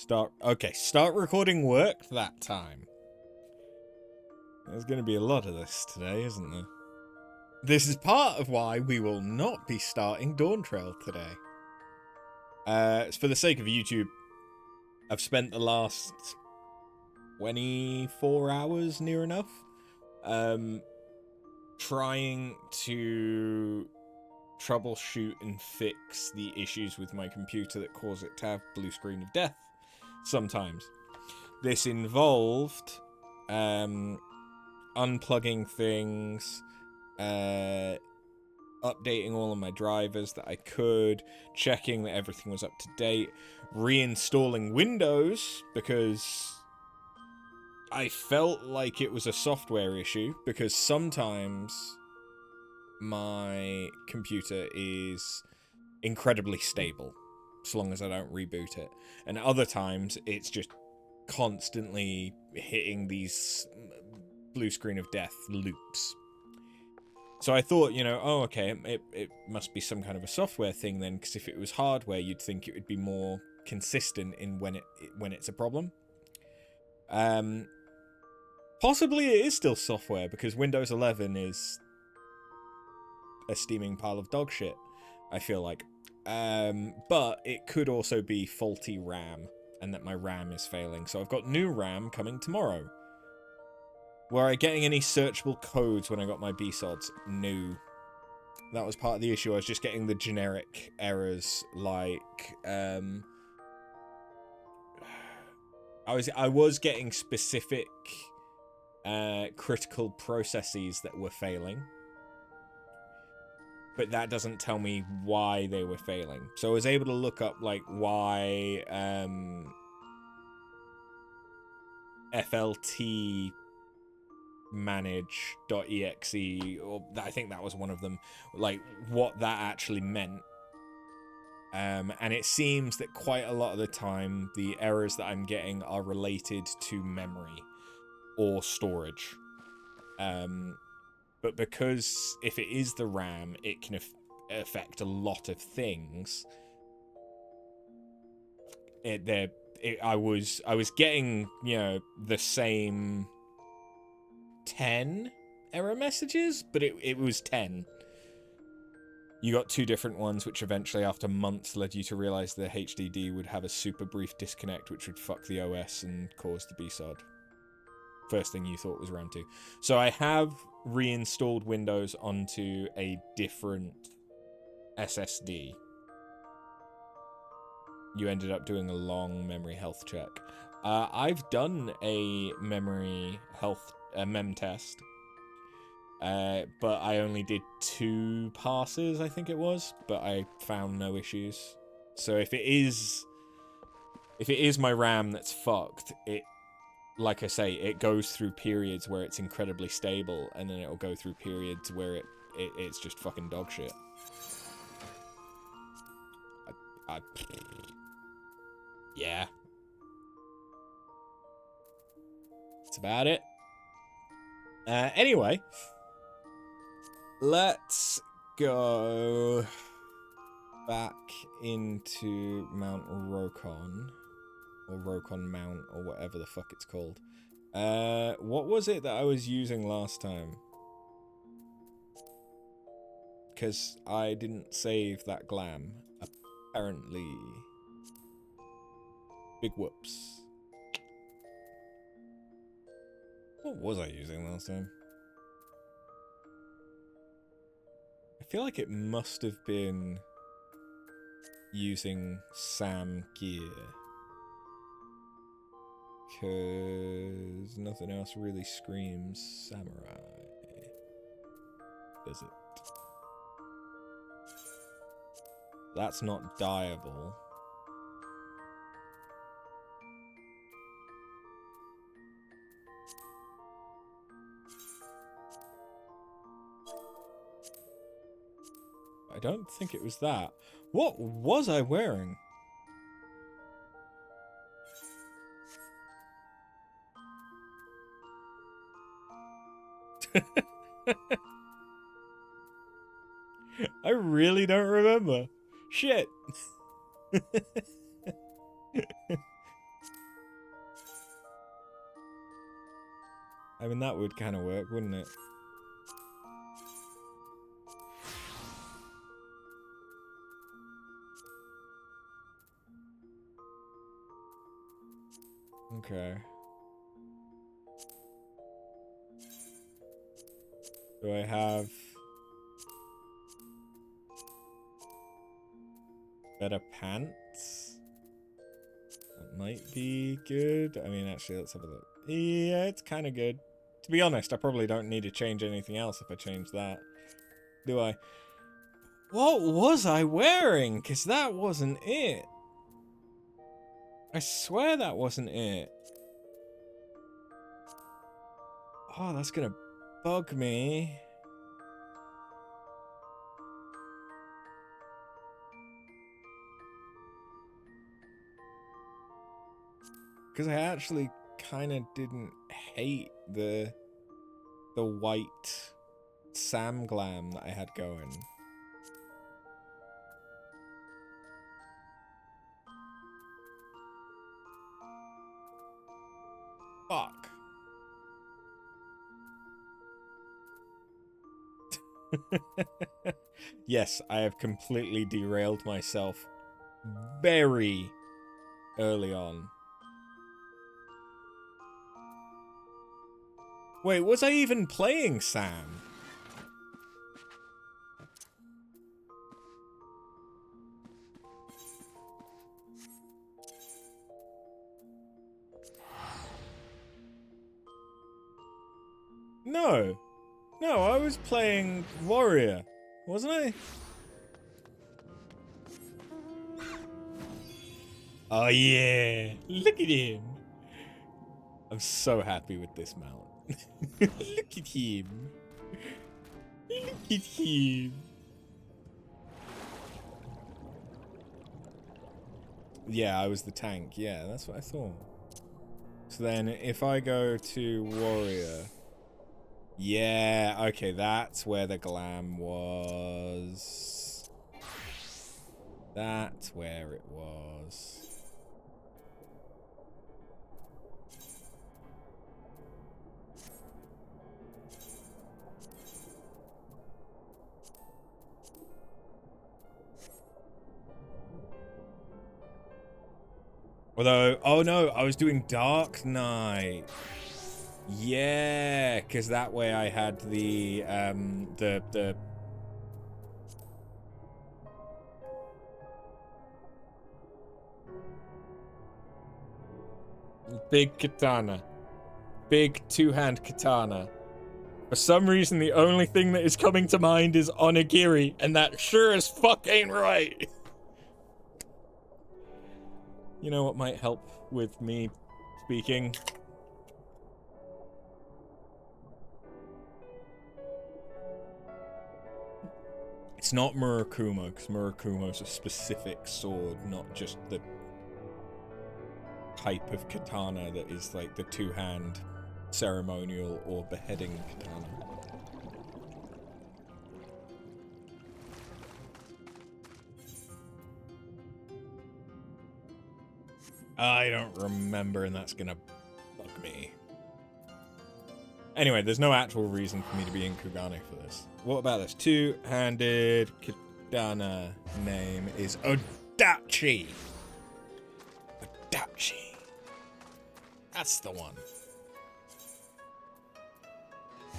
Start recording worked that time. There's going to be a lot of this today, isn't there? This is part of why we will not be starting Dawn Trail today. It's for the sake of YouTube. I've spent the last 24 hours, near enough, trying to troubleshoot and fix the issues with my computer that cause it to have blue screen of death sometimes. This involved unplugging things, updating all of my drivers that I could, checking that everything was up to date, reinstalling Windows because I felt like it was a software issue, because sometimes my computer is incredibly stable so long as I don't reboot it, and other times it's just constantly hitting these blue screen of death loops. So I thought, okay, it must be some kind of a software thing then, because if it was hardware, you'd think it would be more consistent in when it's a problem. Possibly it is still software, because Windows 11 is a steaming pile of dog shit, I feel like. But it could also be faulty RAM, and that my RAM is failing. So I've got new RAM coming tomorrow. Were I getting any searchable codes when I got my BSODs? No. That was part of the issue. I was just getting the generic errors, like, I was getting specific critical processes that were failing, but that doesn't tell me why they were failing. So I was able to look up, like, why FLT manage.exe, or I think that was one of them, like what that actually meant. And it seems that quite a lot of the time the errors that I'm getting are related to memory or storage. But because if it is the RAM, it can affect a lot of things. I was getting, the same 10 error messages, but it was 10. You got two different ones, which eventually, after months, led you to realize the HDD would have a super brief disconnect, which would fuck the OS and cause the BSOD. First thing you thought was RAM 2. So I have reinstalled Windows onto a different SSD. You ended up doing a long memory health check. I've done a memory health mem test, but I only did 2 passes, I think it was, but I found no issues. So if it is my RAM that's fucked, like I say, it goes through periods where it's incredibly stable, and then it'll go through periods where it's just fucking dog shit. Yeah. That's about it. Anyway, let's go back into Mount Rokkon, or Rokkon Mount, or whatever the fuck it's called. What was it that I was using last time? Because I didn't save that glam, apparently. Big whoops. What was I using last time? I feel like it must have been using Sam gear, because nothing else really screams samurai, does it? That's not dyeable. I don't think it was that. What was I wearing? I really don't remember. Shit. I mean, that would kind of work, wouldn't it? Okay. Do I have better pants? That might be good. I mean, actually, let's have a look. Yeah, it's kind of good. To be honest, I probably don't need to change anything else if I change that. Do I? What was I wearing? Because that wasn't it. I swear that wasn't it. Oh, that's gonna bug me. Because I actually kind of didn't hate the white Sam glam that I had going. Fuck. Yes, I have completely derailed myself very early on. Wait, was I even playing Sam? No. No, I was playing Warrior, wasn't I? Oh yeah, look at him. I'm so happy with this mount. Look at him. Look at him. Yeah, I was the tank. Yeah, that's what I thought. So then if I go to Warrior... Yeah, okay, that's where the glam was. That's where it was. Although, oh no, I was doing Dark Knight. Yeah, because that way I had the big katana. Big two-hand katana. For some reason, the only thing that is coming to mind is onigiri, and that sure as fuck ain't right. You know what might help with me speaking? It's not Murakumo, because Murakumo's a specific sword, not just the type of katana that is like the two-hand ceremonial or beheading katana. I don't remember, and that's gonna bug me. Anyway, there's no actual reason for me to be in Kugane for this. What about this? Two-handed katana name is Odachi. Odachi. That's the one.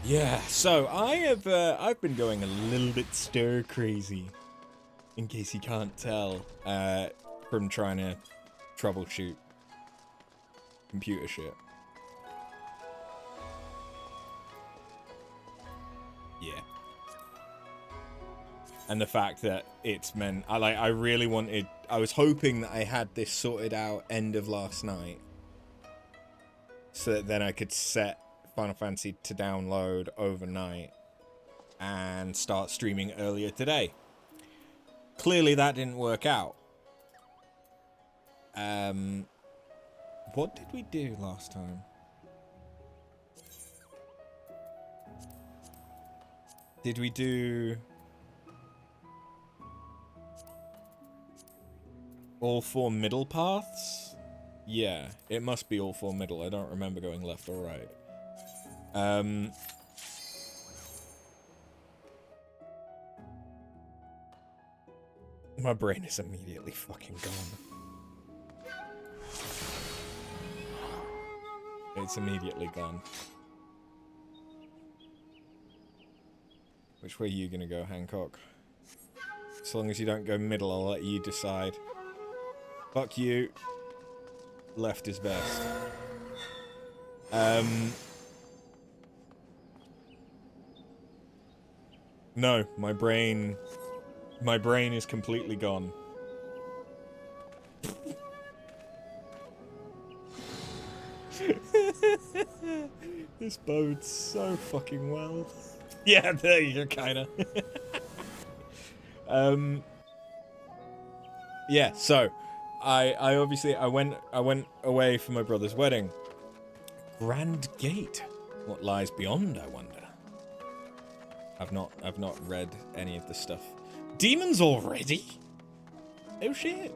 Yeah, so I've been going a little bit stir crazy, in case you can't tell, from trying to troubleshoot computer shit. Yeah. And the fact that it's meant, I really wanted, I was hoping that I had this sorted out end of last night, so that then I could set Final Fantasy to download overnight and start streaming earlier today. Clearly that didn't work out. What did we do last time? Did we do all four middle paths? Yeah, it must be all four middle. I don't remember going left or right. My brain is immediately fucking gone. It's immediately gone. Which way are you gonna go, Hancock? As long as you don't go middle, I'll let you decide. Fuck you. Left is best. No, my brain is completely gone. This bodes so fucking well. Yeah, there you go, kinda. Yeah, so I obviously I went away for my brother's wedding. Grand Gate. What lies beyond, I wonder. I've not read any of the stuff. Demons already? Oh shit.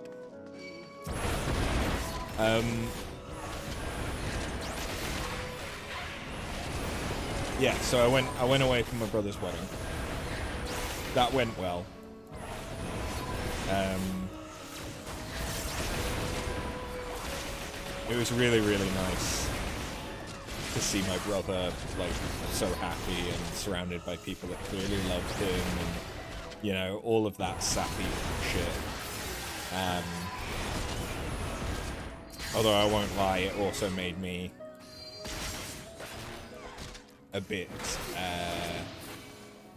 Yeah, so I went away for my brother's wedding. That went well. It was really, really nice to see my brother, like, so happy and surrounded by people that clearly loved him and, you know, all of that sappy shit. Although I won't lie, it also made me a bit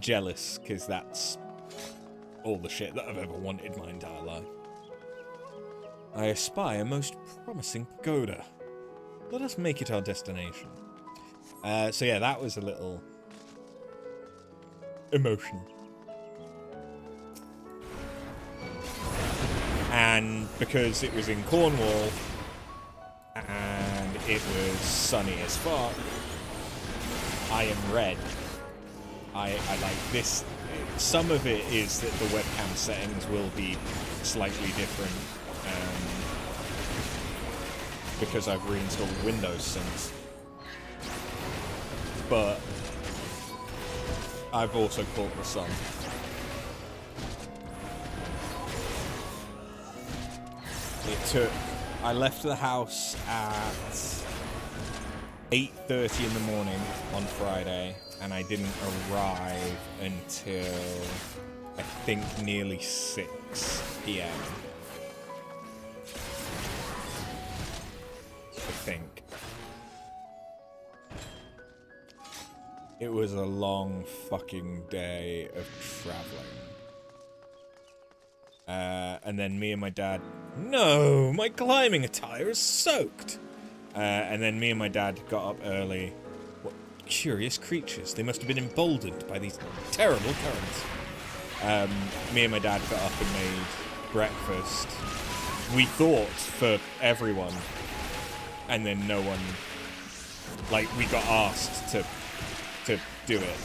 jealous, because that's all the shit that I've ever wanted my entire life. I espy a most promising pagoda. Let us make it our destination. So yeah, that was a little emotional. And because it was in Cornwall, and it was sunny as fuck, I am red. I like this. Some of it is that the webcam settings will be slightly different, because I've reinstalled Windows since. But I've also caught the sun. I left the house at 8:30 in the morning on Friday, and I didn't arrive until I think nearly 6 p.m. I think. It was a long fucking day of traveling. And then me and my dad... No! My climbing attire is soaked! And then me and my dad got up early. What curious creatures. They must have been emboldened by these terrible currents. Me and my dad got up and made breakfast. We thought for everyone. And then no one... Like, we got asked to do it.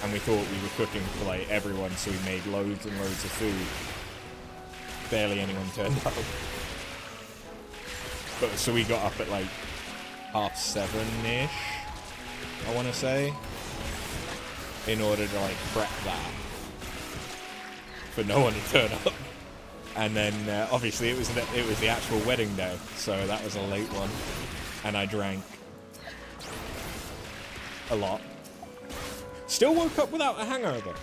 And we thought we were cooking for, like, everyone, so we made loads and loads of food. Barely anyone turned up. But, so we got up at, like, 7:30-ish, I want to say, in order to, like, prep that. For no one to turn up. And then, obviously, it was the actual wedding day, so that was a late one. And I drank a lot. Still woke up without a hangover.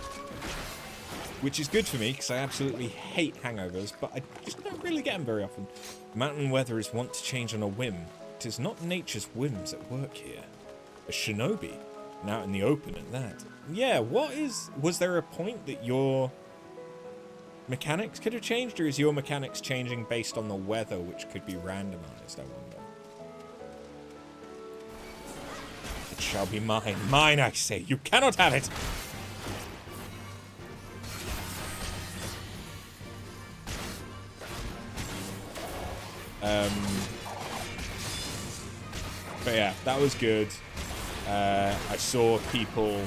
Which is good for me, because I absolutely hate hangovers, but I just don't really get them very often. Mountain weather is wont to change on a whim. It is not nature's whims at work here. A shinobi, and out in the open at that. Yeah, was there a point that your mechanics could have changed, or is your mechanics changing based on the weather, which could be randomized, I wonder? It shall be mine. Mine, I say. You cannot have it! But yeah, that was good. I saw people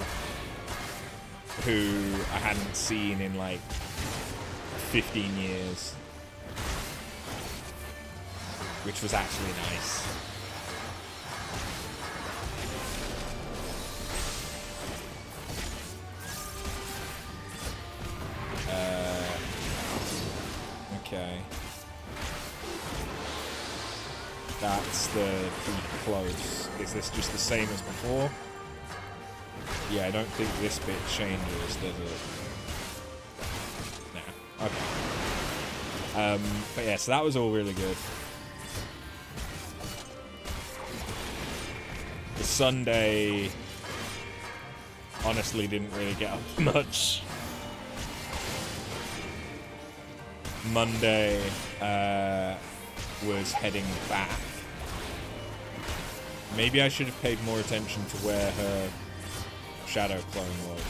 who I hadn't seen in like 15 years, which was actually nice. Okay. That's the pretty close. Is this just the same as before? Yeah, I don't think this bit changes, does it? Nah. Okay. But yeah, so that was all really good. The Sunday honestly didn't really get up much. Monday was heading back. Maybe I should have paid more attention to where her shadow clone was.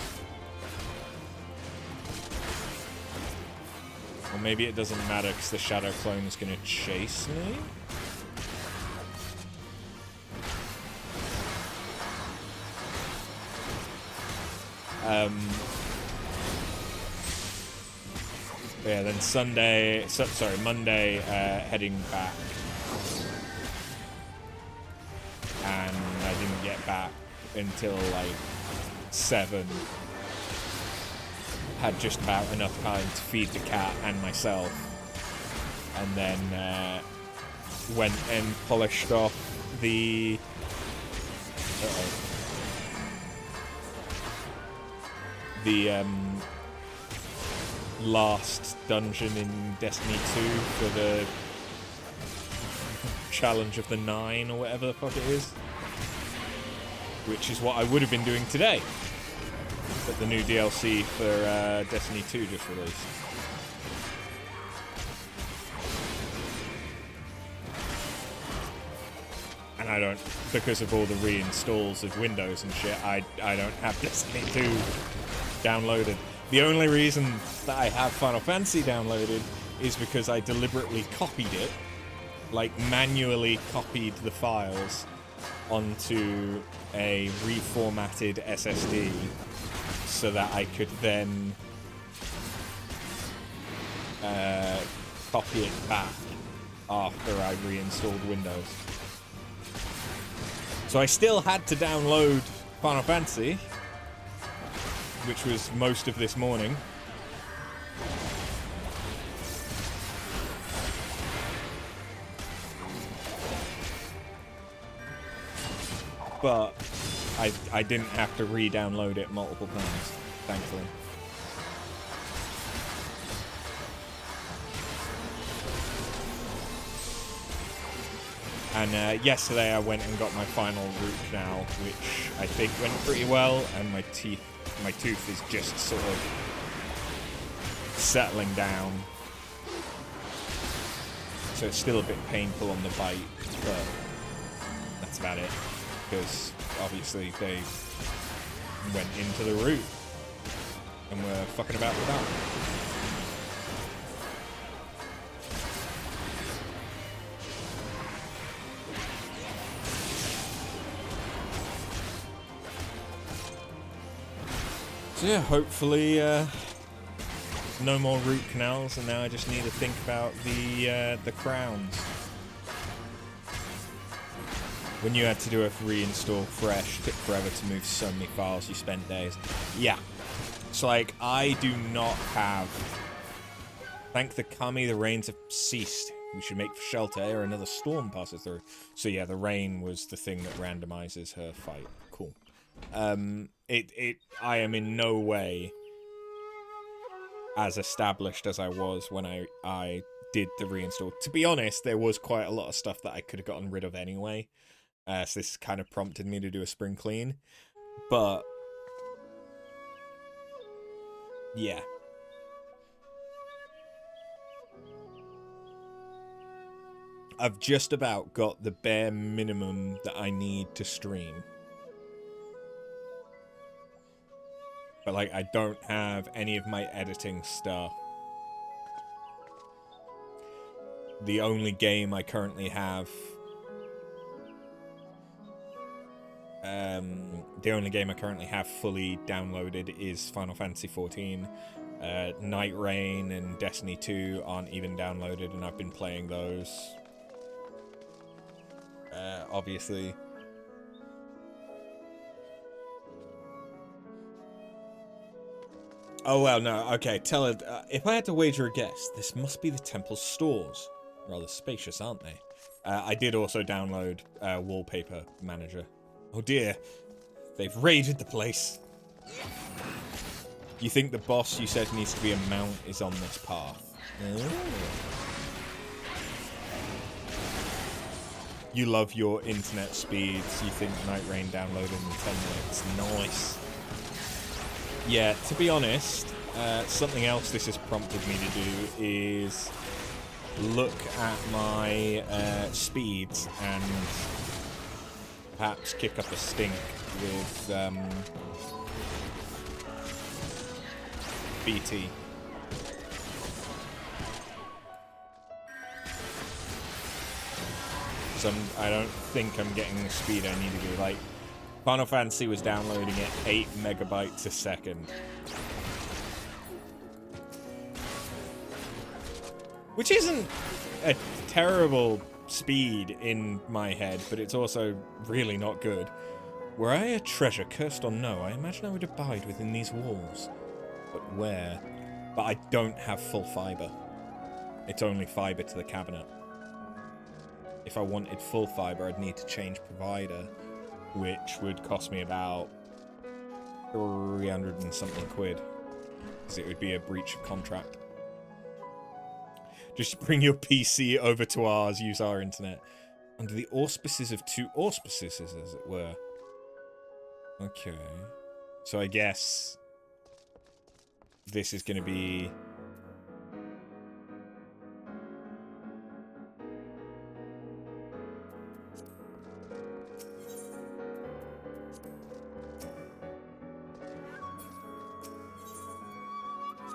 Or maybe it doesn't matter because the shadow clone is going to chase me? Yeah, then Monday, heading back. And I didn't get back until, like, 7. Had just about enough time to feed the cat and myself. And then, went and polished off the... the, last dungeon in Destiny 2 for the challenge of the 9 or whatever the fuck it is. Which is what I would have been doing today. But the new DLC for Destiny 2 just released. And I don't, because of all the reinstalls of Windows and shit, I don't have Destiny 2 downloaded. The only reason that I have Final Fantasy downloaded is because I deliberately copied it, like manually copied the files onto a reformatted SSD so that I could then copy it back after I reinstalled Windows. So I still had to download Final Fantasy, which was most of this morning. But I didn't have to re-download it multiple times, thankfully. And yesterday I went and got my final root canal, which I think went pretty well, and my tooth is just sort of settling down. So it's still a bit painful on the bite, but that's about it. Because obviously they went into the root and were fucking about with that. So yeah, hopefully no more root canals, and now I just need to think about the crowns. When you had to do a reinstall fresh, took forever to move so many files, you spent days. Yeah. It's like, I do not have... Thank the kami, the rains have ceased. We should make for shelter ere another storm passes through. So yeah, the rain was the thing that randomizes her fight. Cool. I am in no way as established as I was when I did the reinstall. To be honest, there was quite a lot of stuff that I could have gotten rid of anyway. So this kind of prompted me to do a spring clean. But yeah. I've just about got the bare minimum that I need to stream. But, like, I don't have any of my editing stuff. The only game I currently have... the only game I currently have fully downloaded is Final Fantasy XIV. Night Rain and Destiny 2 aren't even downloaded, and I've been playing those. Obviously. Oh, well, no. Okay, tell her. If I had to wager a guess, this must be the temple's stores. Rather spacious, aren't they? I did also download Wallpaper Manager. Oh, dear. They've raided the place. You think the boss you said needs to be a mount is on this path? Oh. You love your internet speeds. You think Night Rain downloaded in 10 minutes. Nice. Yeah, to be honest, something else this has prompted me to do is look at my speeds and perhaps kick up a stink with BT. Because I don't think I'm getting the speed I need to do. Like, Final Fantasy was downloading at 8 megabytes a second. Which isn't a terrible speed in my head, but it's also really not good. Were I a treasure, cursed or no, I imagine I would abide within these walls. But where? But I don't have full fiber. It's only fiber to the cabinet. If I wanted full fiber, I'd need to change provider, which would cost me about 300 and something quid. Because it would be a breach of contract. Just bring your PC over to ours, use our internet. Under the auspices of two auspices, as it were. Okay. So I guess this is going to be...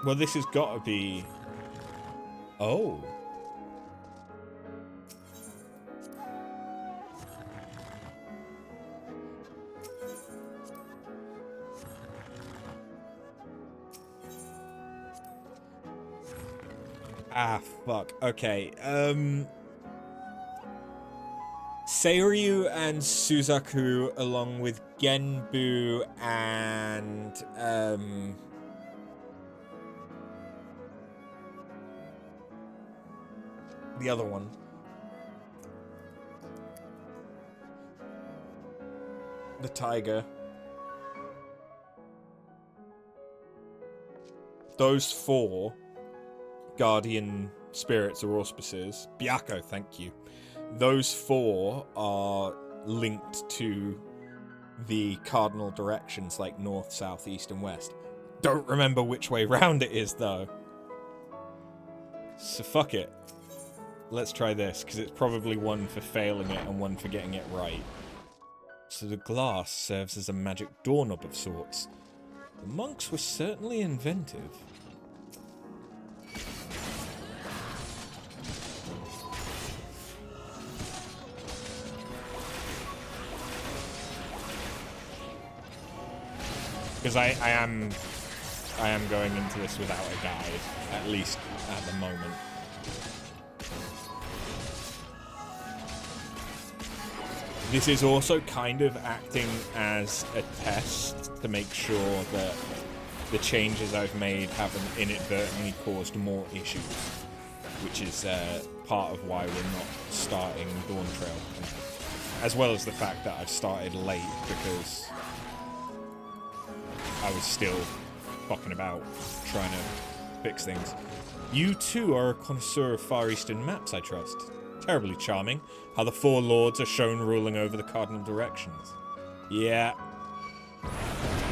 Well, this has got to be... Oh. Ah, fuck. Okay. Seiryu and Suzaku, along with Genbu and, the other one. The tiger. Those four guardian spirits or auspices. Byako, thank you. Those four are linked to the cardinal directions like north, south, east, and west. Don't remember which way round it is, though. So fuck it. Let's try this, because it's probably one for failing it and one for getting it right. So the glass serves as a magic doorknob of sorts. The monks were certainly inventive. Because I am going into this without a guide, at least at the moment. This is also kind of acting as a test to make sure that the changes I've made haven't inadvertently caused more issues, which is part of why we're not starting Dawn Trail, as well as the fact that I've started late because I was still fucking about trying to fix things. You too are a connoisseur of Far Eastern maps, I trust. Terribly charming. How the four lords are shown ruling over the cardinal directions. Yeah.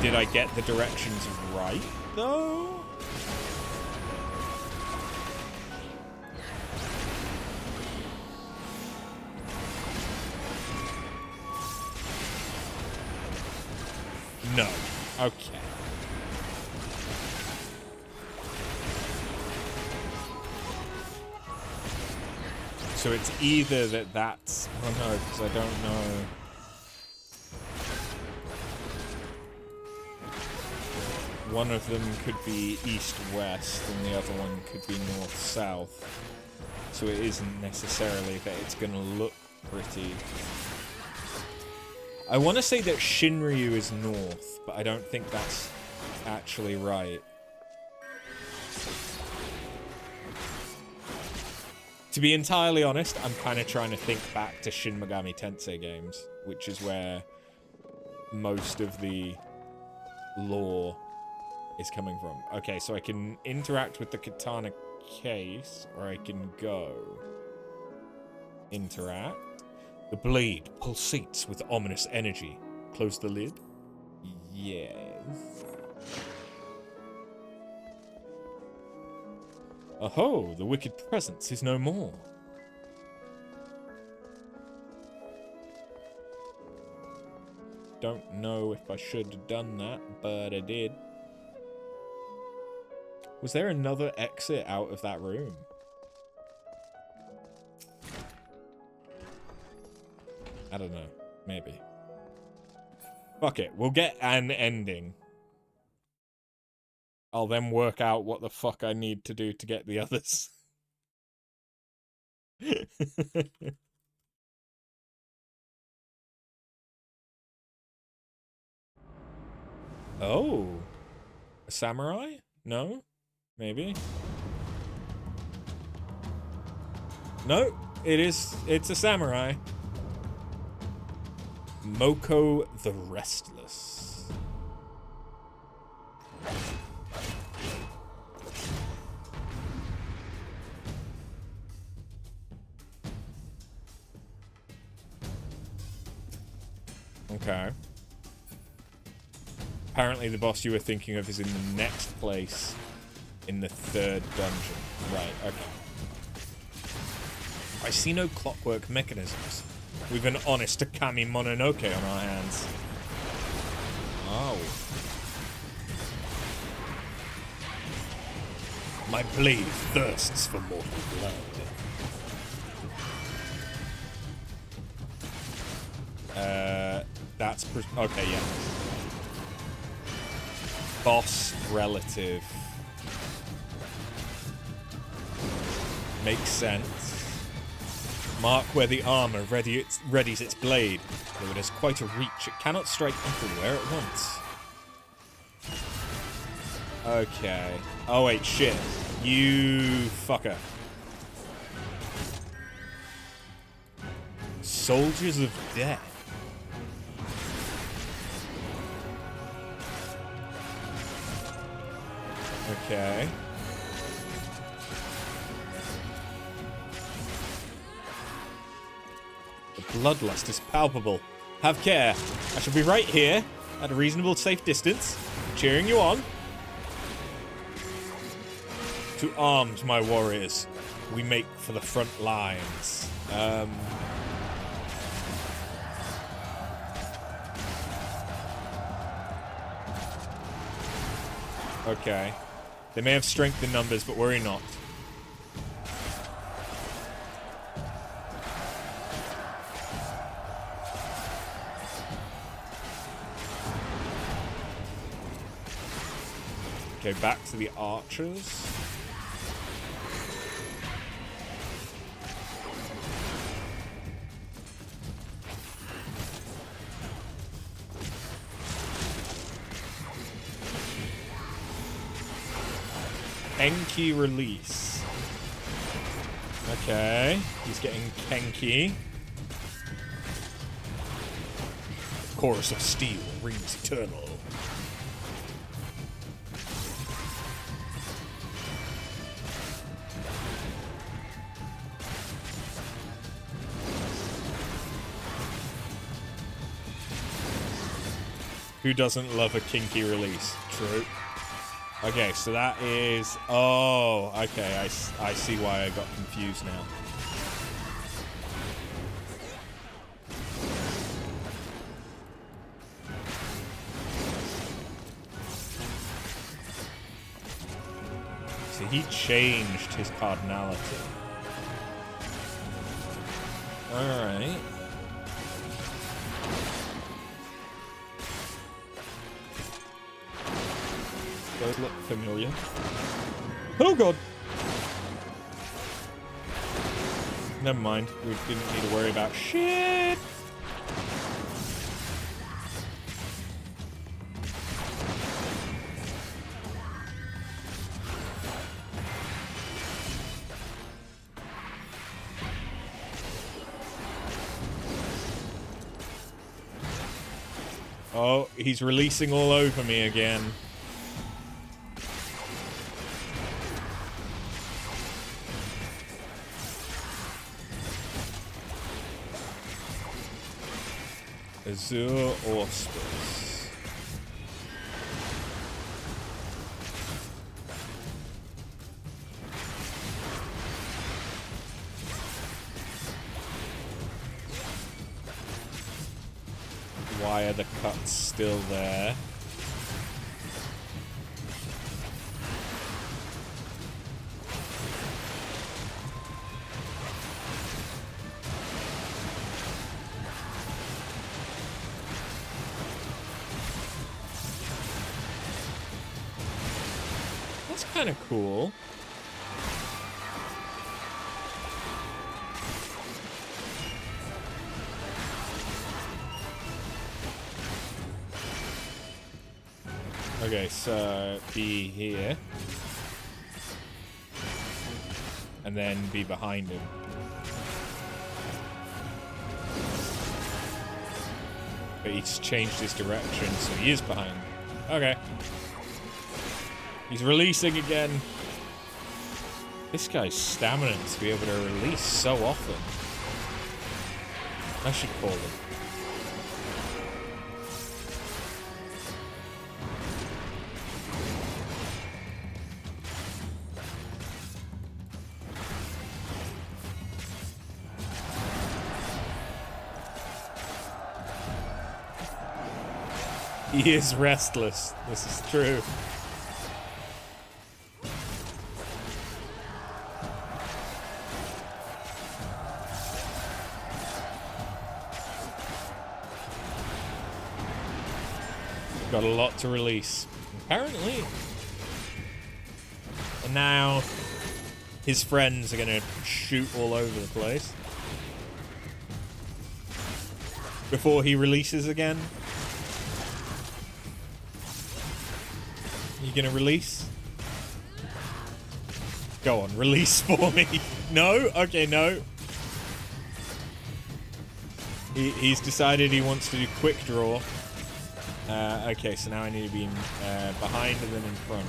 Did I get the directions right, though? No. Okay. So it's either that's... Oh no, because I don't know. One of them could be east-west and the other one could be north-south. So it isn't necessarily that it's going to look pretty. I want to say that Shinryu is north, but I don't think that's actually right. To be entirely honest, I'm kind of trying to think back to Shin Megami Tensei games, which is where most of the lore is coming from. Okay, so I can interact with the katana case, or I can go. Interact. The blade pulsates with ominous energy. Close the lid. Yes. Oh, the wicked presence is no more. Don't know if I should have done that, but I did. Was there another exit out of that room? I don't know. Maybe. Fuck it. We'll get an ending. I'll then work out what the fuck I need to do to get the others. Oh. A samurai? No? Maybe? No, it's a samurai. Moko the Restless. Okay. Apparently the boss you were thinking of is in the next place in the third dungeon. Right, okay. I see no clockwork mechanisms. We've an honest Takami Mononoke on our hands. Oh. My blade thirsts for mortal blood. That's... okay, yeah. Boss relative. Makes sense. Mark where the armor readies its blade. Though it has quite a reach, it cannot strike everywhere at once. Okay. Oh wait, shit. You fucker. Soldiers of Death. Okay. The bloodlust is palpable. Have care. I shall be right here, at a reasonable safe distance, cheering you on. To arms, my warriors. We make for the front lines. Okay. They may have strength in numbers, but worry not. Okay, back to the archers. Kenki release. Okay, he's getting Kenki. Chorus of steel rings eternal. Who doesn't love a kinky release? True. Okay, so that is... oh, okay, I see why I got confused now. So he changed his cardinality. Alright. Those look familiar. Oh god! Never mind. We didn't need to worry about shit! Oh, he's releasing all over me again. Azure Auspice. Why are the cuts still there? That's kind of cool. Okay, so be here. And then be behind him. But he's changed his direction, so he is behind. Okay. He's releasing again. This guy's stamina to be able to release so often. I should call him. He is restless. This is true. Got a lot to release, apparently. And now his friends are gonna shoot all over the place before he releases again. You gonna release? Go on, release for me. No? Okay, no. He's decided he wants to do quick draw. Okay, so now I need to be behind and then in front.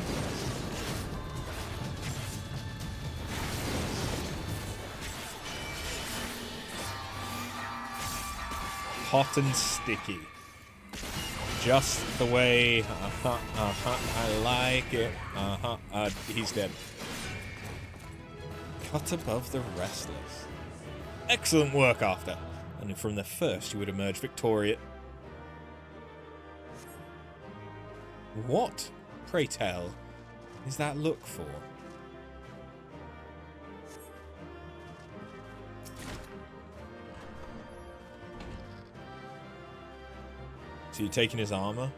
Hot and sticky. Just the way I like it. He's dead. Cut above the restless. Excellent work, After. And from the first, you would emerge victorious. What, pray tell, is that look for? So you're taking his armor?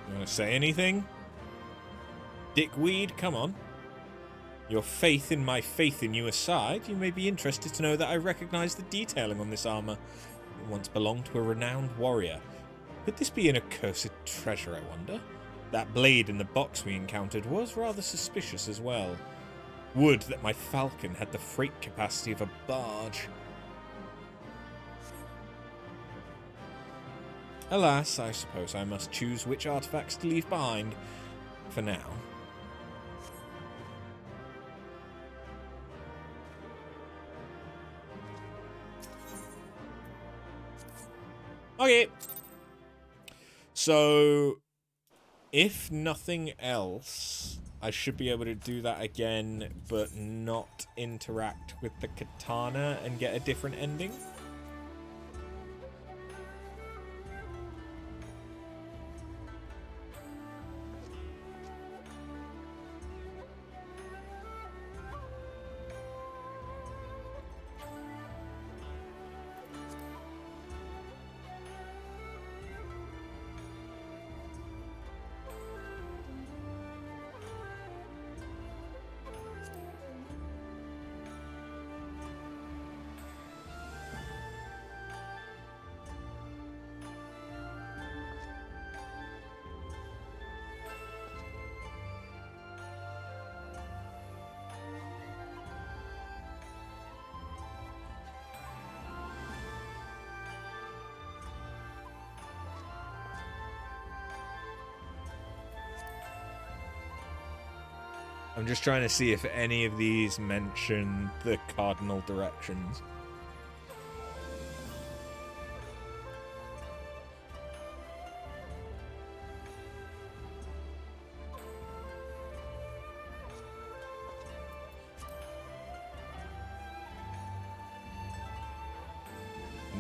You want to say anything? Dickweed, come on. Your faith in my faith in you aside, you may be interested to know that I recognize the detailing on this armor. It once belonged to a renowned warrior. Could this be an accursed treasure, I wonder? That blade in the box we encountered was rather suspicious as well. Would that my falcon had the freight capacity of a barge. Alas, I suppose I must choose which artifacts to leave behind for now. Okay. So, if nothing else, I should be able to do that again, but not interact with the katana and get a different ending. I'm just trying to see if any of these mention the cardinal directions.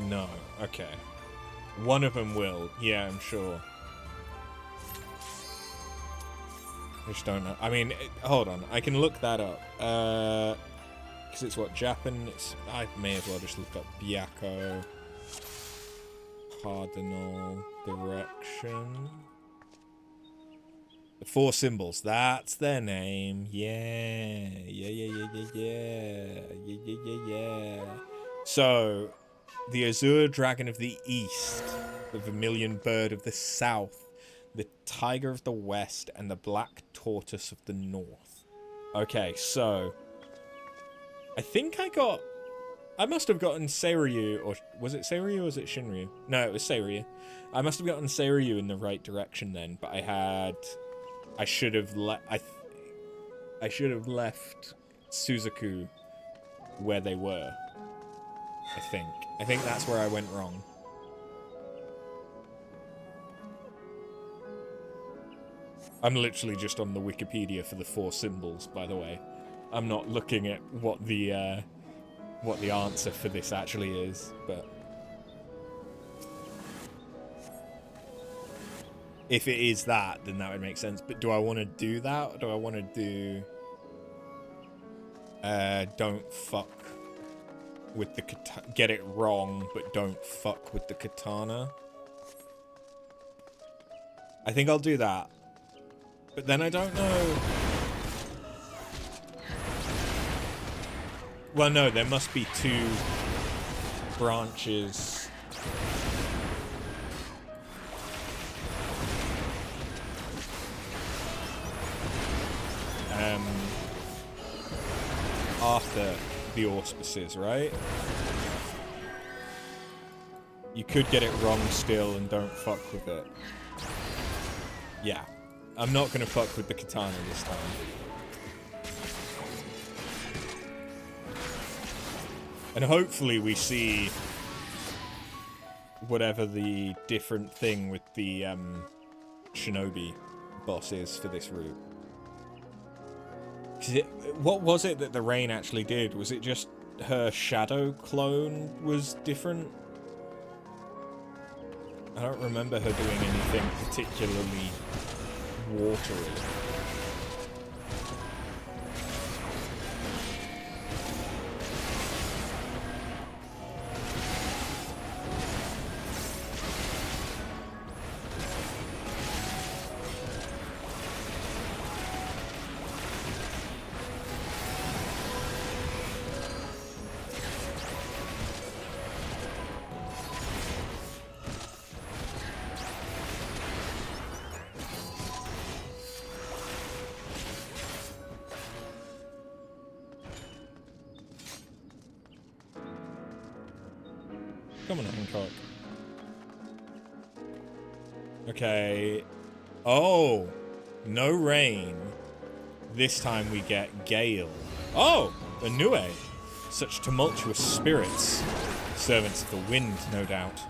No. Okay. One of them will. Yeah, I'm sure. I just don't know. I mean, hold on. I can look that up. Because it's what, Japan? I may as well just look up Byakko. Cardinal direction. The four symbols. That's their name. Yeah. Yeah. So, the Azure Dragon of the East, the Vermilion Bird of the South, the Tiger of the West, and the Black Tortoise of the North. Okay, so I think I must have gotten Seiryu, or was it Seiryu or was it Shinryu? No, it was Seiryu. I must have gotten Seiryu in the right direction then, but I should have I should have left Suzaku where they were. I think that's where I went wrong. I'm literally just on the Wikipedia for the four symbols, by the way. I'm not looking at what the answer for this actually is, but if it is that, then that would make sense. But do I want to do that, or do I want to do don't fuck with the katana, get it wrong, but don't fuck with the katana? I think I'll do that. But then I don't know. Well, no, there must be two branches. After the auspices, right? You could get it wrong still and don't fuck with it. Yeah. I'm not gonna fuck with the katana this time. And hopefully we see whatever the different thing with the shinobi boss is for this route. What was it that the rain actually did? Was it just her shadow clone was different? I don't remember her doing anything particularly watery. Come on, Hancock. Okay. Oh! No rain. This time we get gale. Oh! A Nue. Such tumultuous spirits. Servants of the wind, no doubt.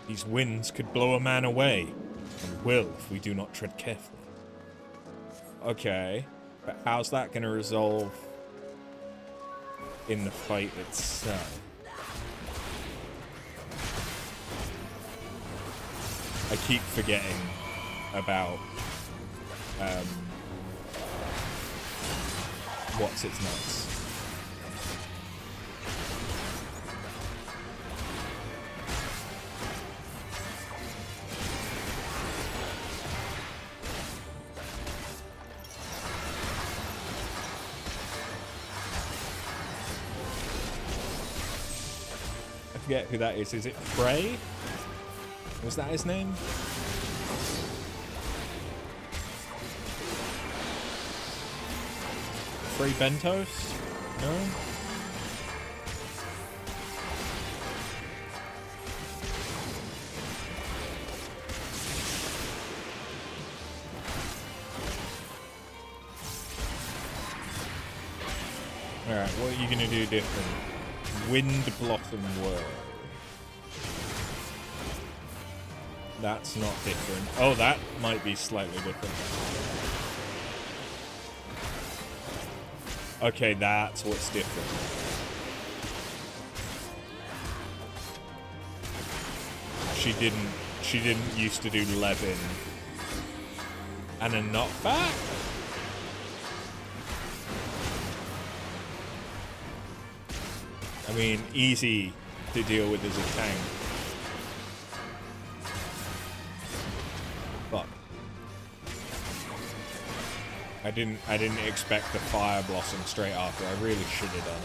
These winds could blow a man away, and will if we do not tread carefully. Okay, but how's that going to resolve in the fight itself? I keep forgetting about what's its nuts. forget who that is. Is it Frey? Was that his name? Frey Bentos? No? Alright, what are you going to do different? Wind Blossom Whirl. That's not different. Oh, that might be slightly different. Okay, that's what's different. She didn't used to do Levin. And a knockback? I mean, easy to deal with as a tank. But I didn't expect the Fire Blossom straight after. I really should have done.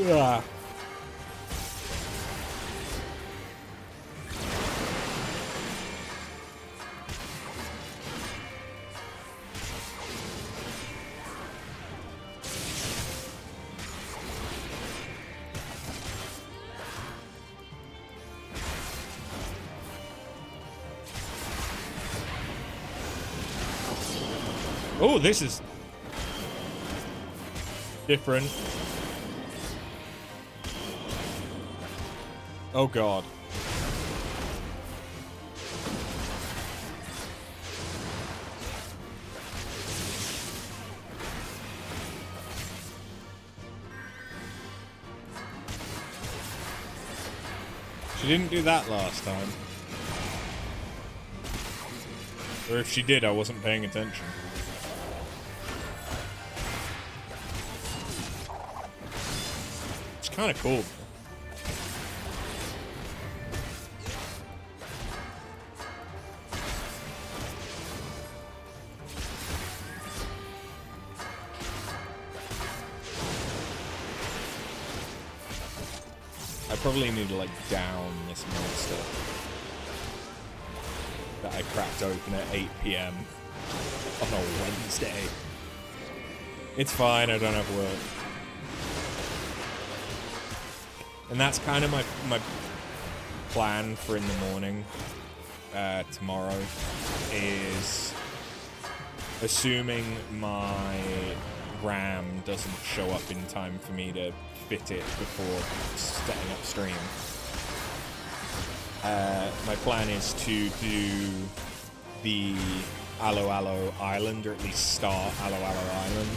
Ugh. Oh, this is different. Oh god. She didn't do that last time. Or if she did, I wasn't paying attention. It's kind of cool. I probably need to, like, down this monster that I cracked open at 8 PM on a Wednesday. It's fine, I don't have work. And that's kind of my plan for in the morning, tomorrow, is assuming my RAM doesn't show up in time for me to fit it before setting up stream. My plan is to do the Alo Alo Island, or at least start Alo Alo Island,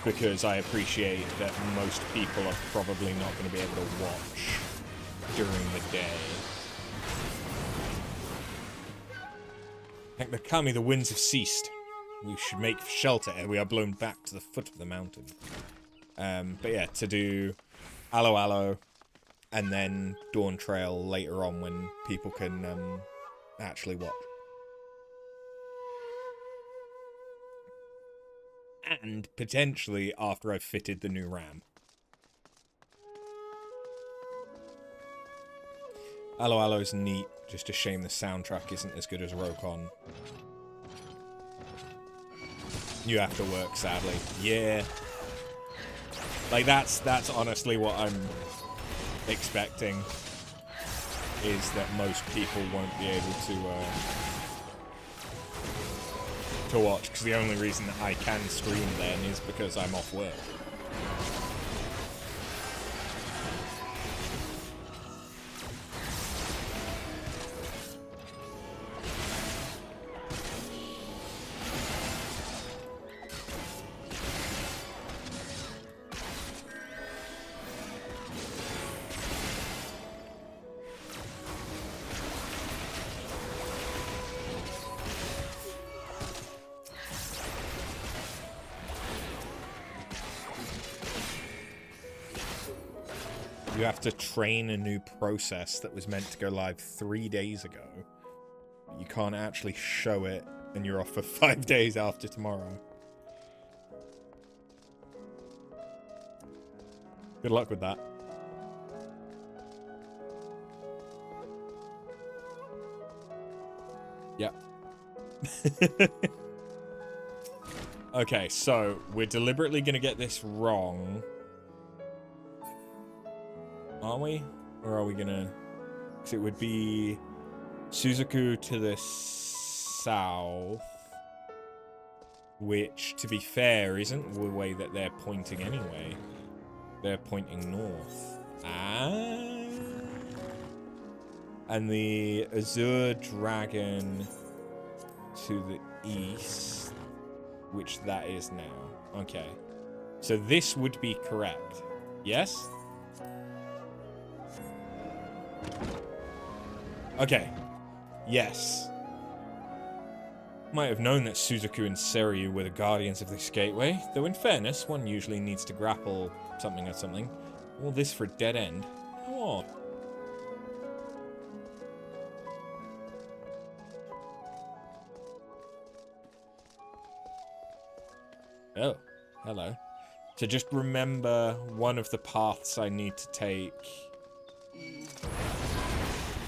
because I appreciate that most people are probably not going to be able to watch during the day. Heck, the Kami, the winds have ceased. We should make shelter ere we are blown back to the foot of the mountain. But yeah, to do Alo Alo and then Dawn Trail later on when people can actually watch. And potentially after I've fitted the new RAM. Alo Alo's neat, just a shame the soundtrack isn't as good as Rokkon. You have to work, sadly. Yeah. Like, that's honestly what I'm expecting, is that most people won't be able to watch, because the only reason that I can stream then is because I'm off work. You have to train a new process that was meant to go live 3 days ago. You can't actually show it, and you're off for 5 days after tomorrow. Good luck with that. Yep. Okay, so we're deliberately going to get this wrong. Aren't we? Or are we going to... Because it would be Suzaku to the south. Which, to be fair, isn't the way that they're pointing anyway. They're pointing north. And the Azure Dragon to the east, which that is now. Okay. So this would be correct. Yes? Okay. Yes. Might have known that Suzaku and Seryu were the guardians of this gateway, though in fairness, one usually needs to grapple something or something. All this for a dead end. Come on. Oh, hello. So just remember, one of the paths I need to take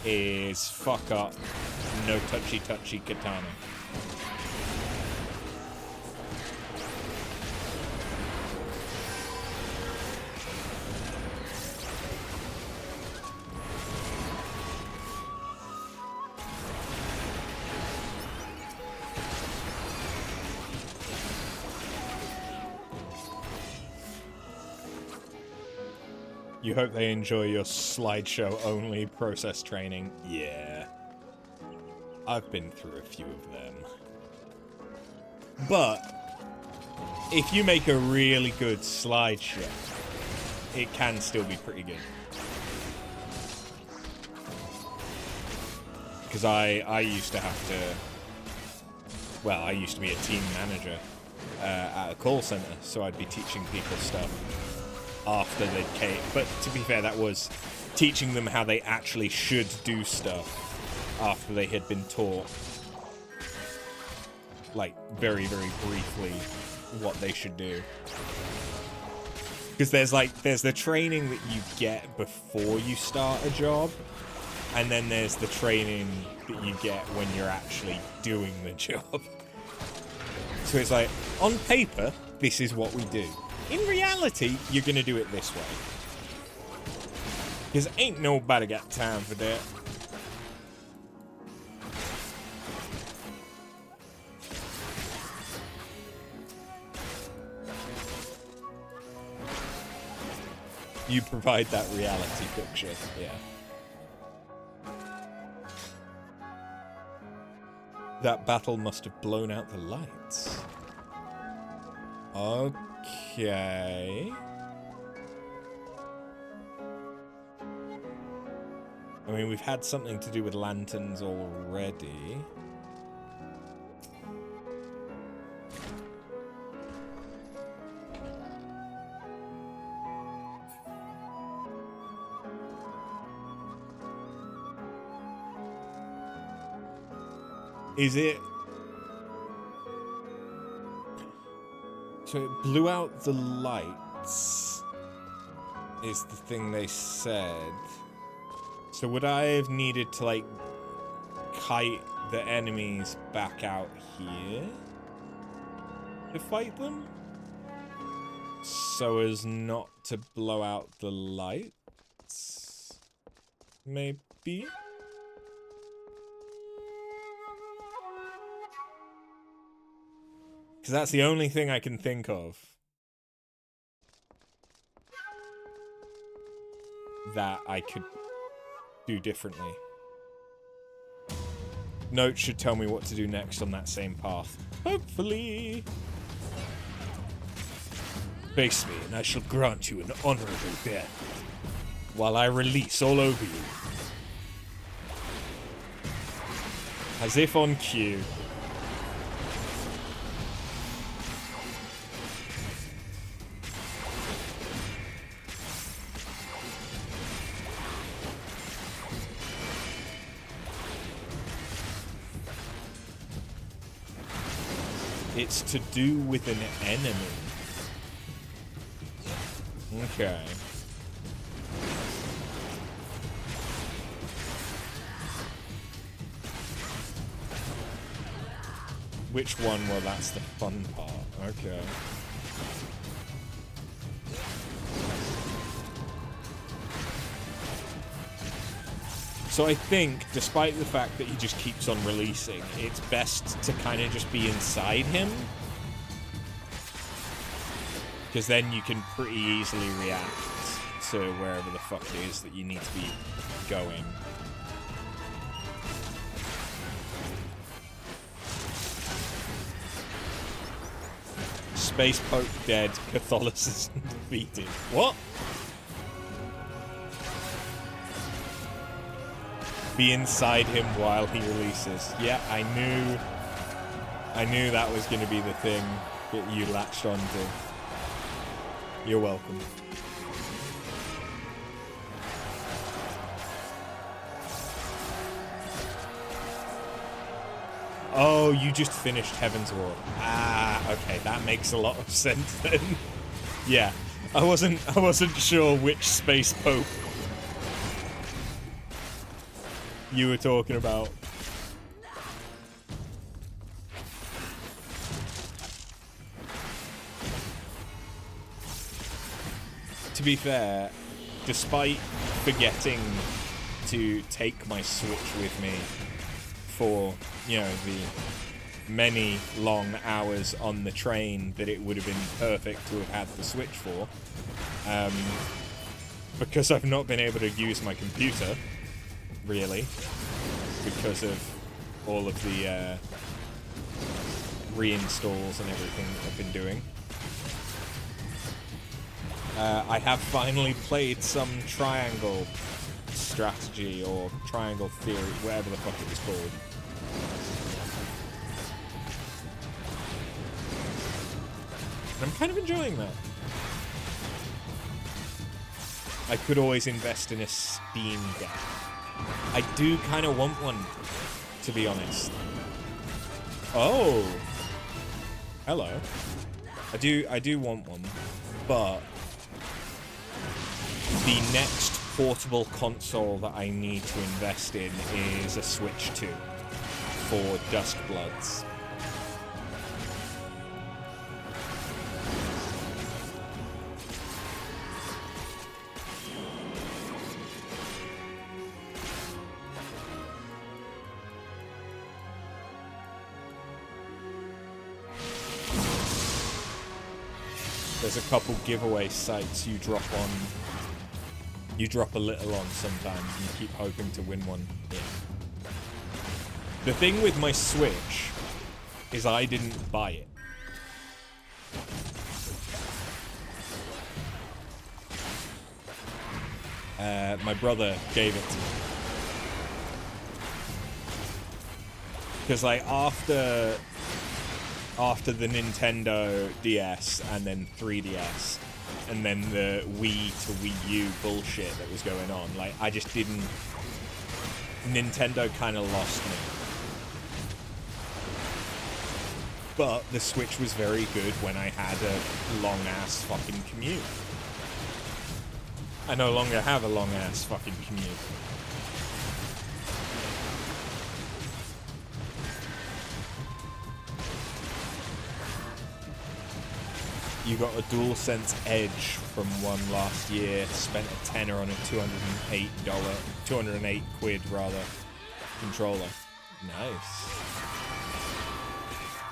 is fuck up, no touchy katana. You hope they enjoy your slideshow-only process training. Yeah. I've been through a few of them. But, if you make a really good slideshow, it can still be pretty good. Because I used to have to... Well, I used to be a team manager at a call center, so I'd be teaching people stuff after they came. But to be fair, that was teaching them how they actually should do stuff after they had been taught, like, very, very briefly what they should do. Because there's the training that you get before you start a job, and then there's the training that you get when you're actually doing the job. So it's like, on paper, this is what we do. In reality, you're gonna do it this way. Because ain't nobody got time for that. You provide that reality picture, yeah. That battle must have blown out the lights. Okay. I mean, we've had something to do with lanterns already. Is it... So it blew out the lights, is the thing they said. So would I have needed to, like, kite the enemies back out here to fight them? So as not to blow out the lights? Maybe? Because that's the only thing I can think of that I could do differently. Note should tell me what to do next on that same path. Hopefully. Face me, and I shall grant you an honorable death, while I release all over you. As if on cue. It's to do with an enemy. Okay. Which one? Well, that's the fun part. Okay. So I think, despite the fact that he just keeps on releasing, it's best to kind of just be inside him. Because then you can pretty easily react to wherever the fuck it is that you need to be going. Space Pope dead, Catholicism defeated. What? Be inside him while he releases. Yeah, I knew that was going to be the thing that you latched onto. You're welcome. Oh, you just finished Heavensward. Ah, okay, that makes a lot of sense then. Yeah, I wasn't sure which Space Pope you were talking about. To be fair, despite forgetting to take my Switch with me for, you know, the many long hours on the train that it would have been perfect to have had the Switch for, because I've not been able to use my computer, really, because of all of the reinstalls and everything that I've been doing. I have finally played some Triangle Strategy or Triangle Theory, whatever the fuck it was called. And I'm kind of enjoying that. I could always invest in a Steam Deck. I do kind of want one, to be honest. Oh, hello. I do want one, but the next portable console that I need to invest in is a Switch 2 for Duskbloods. There's a couple giveaway sites you drop a little on sometimes, and you keep hoping to win one. Yeah. The thing with my Switch is I didn't buy it. My brother gave it to me. Because, like, after the Nintendo DS and then 3DS and then the Wii to Wii U bullshit that was going on, like, I just didn't... Nintendo kind of lost me. But the Switch was very good when I had a long-ass fucking commute. I no longer have a long-ass fucking commute. You got a DualSense Edge from one last year, spent a tenner on a $208 controller. Nice.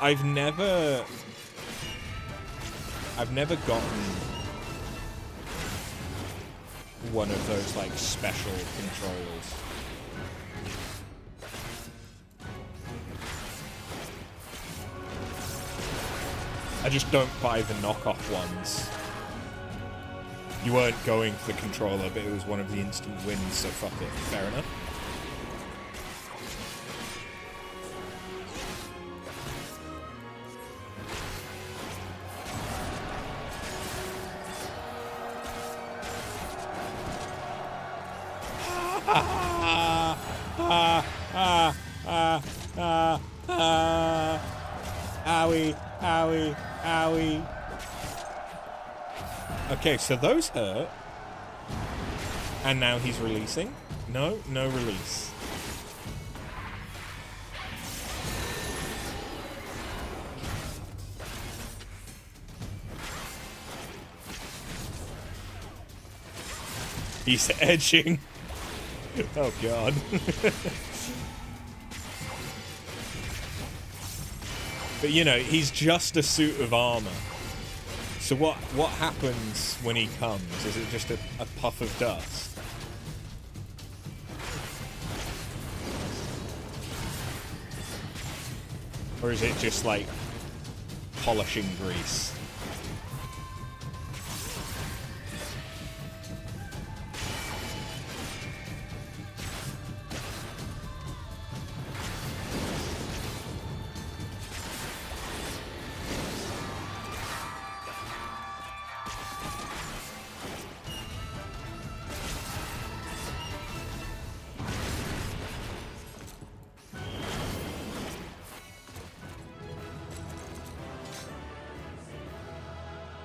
I've never gotten one of those, like, special controllers. I just don't buy the knockoff ones. You weren't going for the controller, but it was one of the instant wins, so fuck it. Fair enough. Owie. Owie. Owie. Okay, so those hurt. And now he's releasing. No release. He's edging. Oh god. But you know, he's just a suit of armor. So what happens when he comes? Is it just a puff of dust? Or is it just like polishing grease?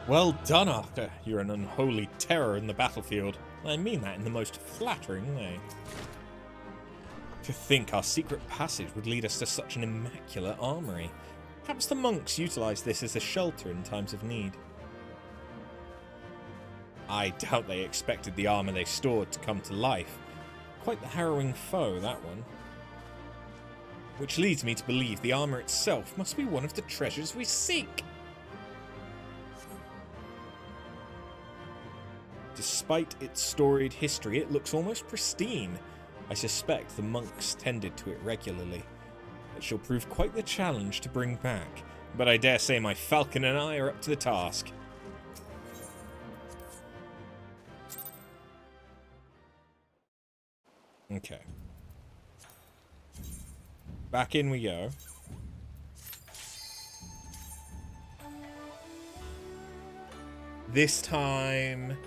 Well done, Arthur. You're an unholy terror in the battlefield. I mean that in the most flattering way. To think our secret passage would lead us to such an immaculate armory. Perhaps the monks utilized this as a shelter in times of need. I doubt they expected the armor they stored to come to life. Quite the harrowing foe, that one. Which leads me to believe the armor itself must be one of the treasures we seek. Despite its storied history, it looks almost pristine. I suspect the monks tended to it regularly. It shall prove quite the challenge to bring back, but I dare say my falcon and I are up to the task. Okay. Back in we go. This time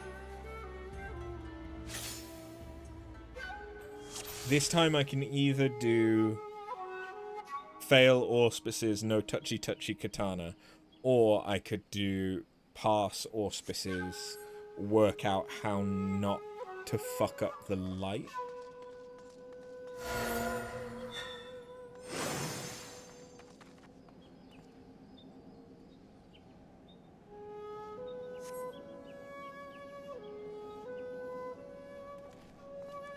I can either do fail auspices, no touchy katana, or I could do pass auspices, work out how not to fuck up the light.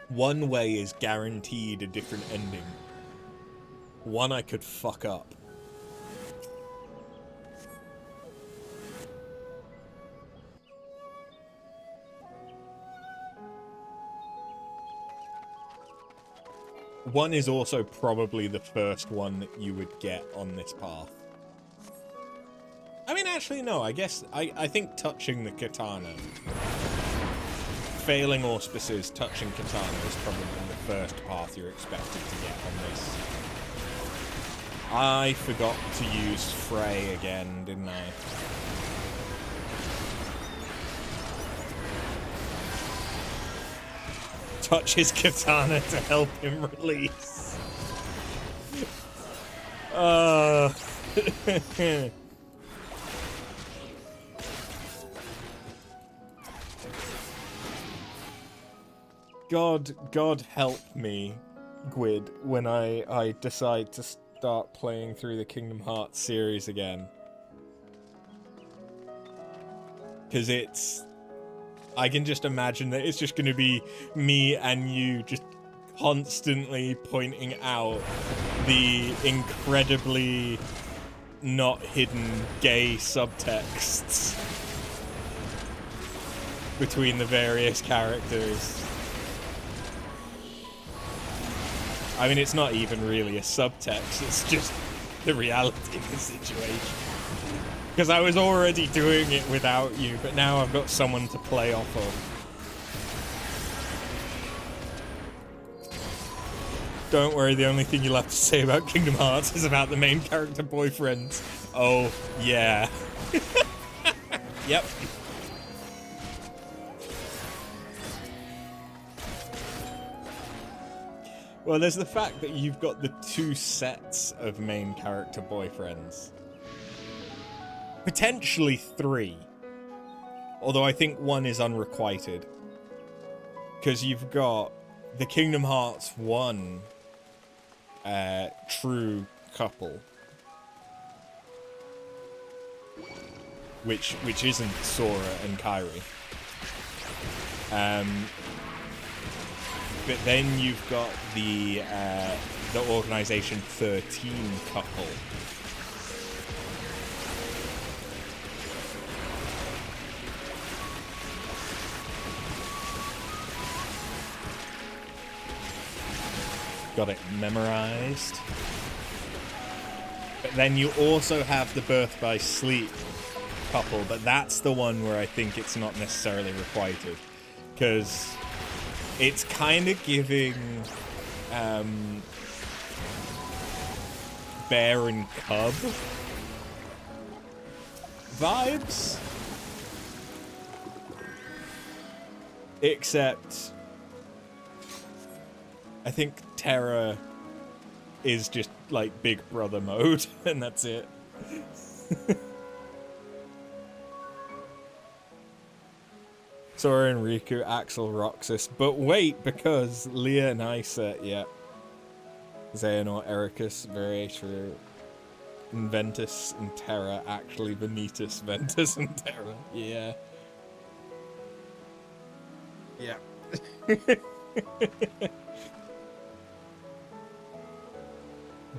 One way is guaranteed a different ending. One I could fuck up. One is also probably the first one that you would get on this path. I mean, actually, no, I guess I think touching the katana. Failing auspices, touching katana is probably the first path you're expected to get on this. I forgot to use Frey again, didn't I? Touch his katana to help him release. God help me, Gwyd, when I decide to start playing through the Kingdom Hearts series again. Because I can just imagine that it's just going to be me and you just constantly pointing out the incredibly not hidden gay subtexts between the various characters. I mean, it's not even really a subtext, it's just the reality of the situation. Because I was already doing it without you, but now I've got someone to play off of. Don't worry, the only thing you'll have to say about Kingdom Hearts is about the main character boyfriends. Oh, yeah. Yep. Well, there's the fact that you've got the two sets of main character boyfriends. Potentially 3. Although I think 1 is unrequited. Because you've got the Kingdom Hearts 1 true couple. Which isn't Sora and Kairi. But then you've got the Organization 13 couple. Got it memorized. But then you also have the Birth by Sleep couple, but that's the one where I think it's not necessarily requited. Because it's kind of giving bear and cub vibes. Except I think Terra is just like Big Brother mode, and that's it. Sora and Riku, Axel, Roxas. But wait, because Leah and Isa, yeah. Xehanort, Ericus, Variator, Ventus, and Terra. Actually, Vanitas, Ventus, and Terra. Yeah. Yeah.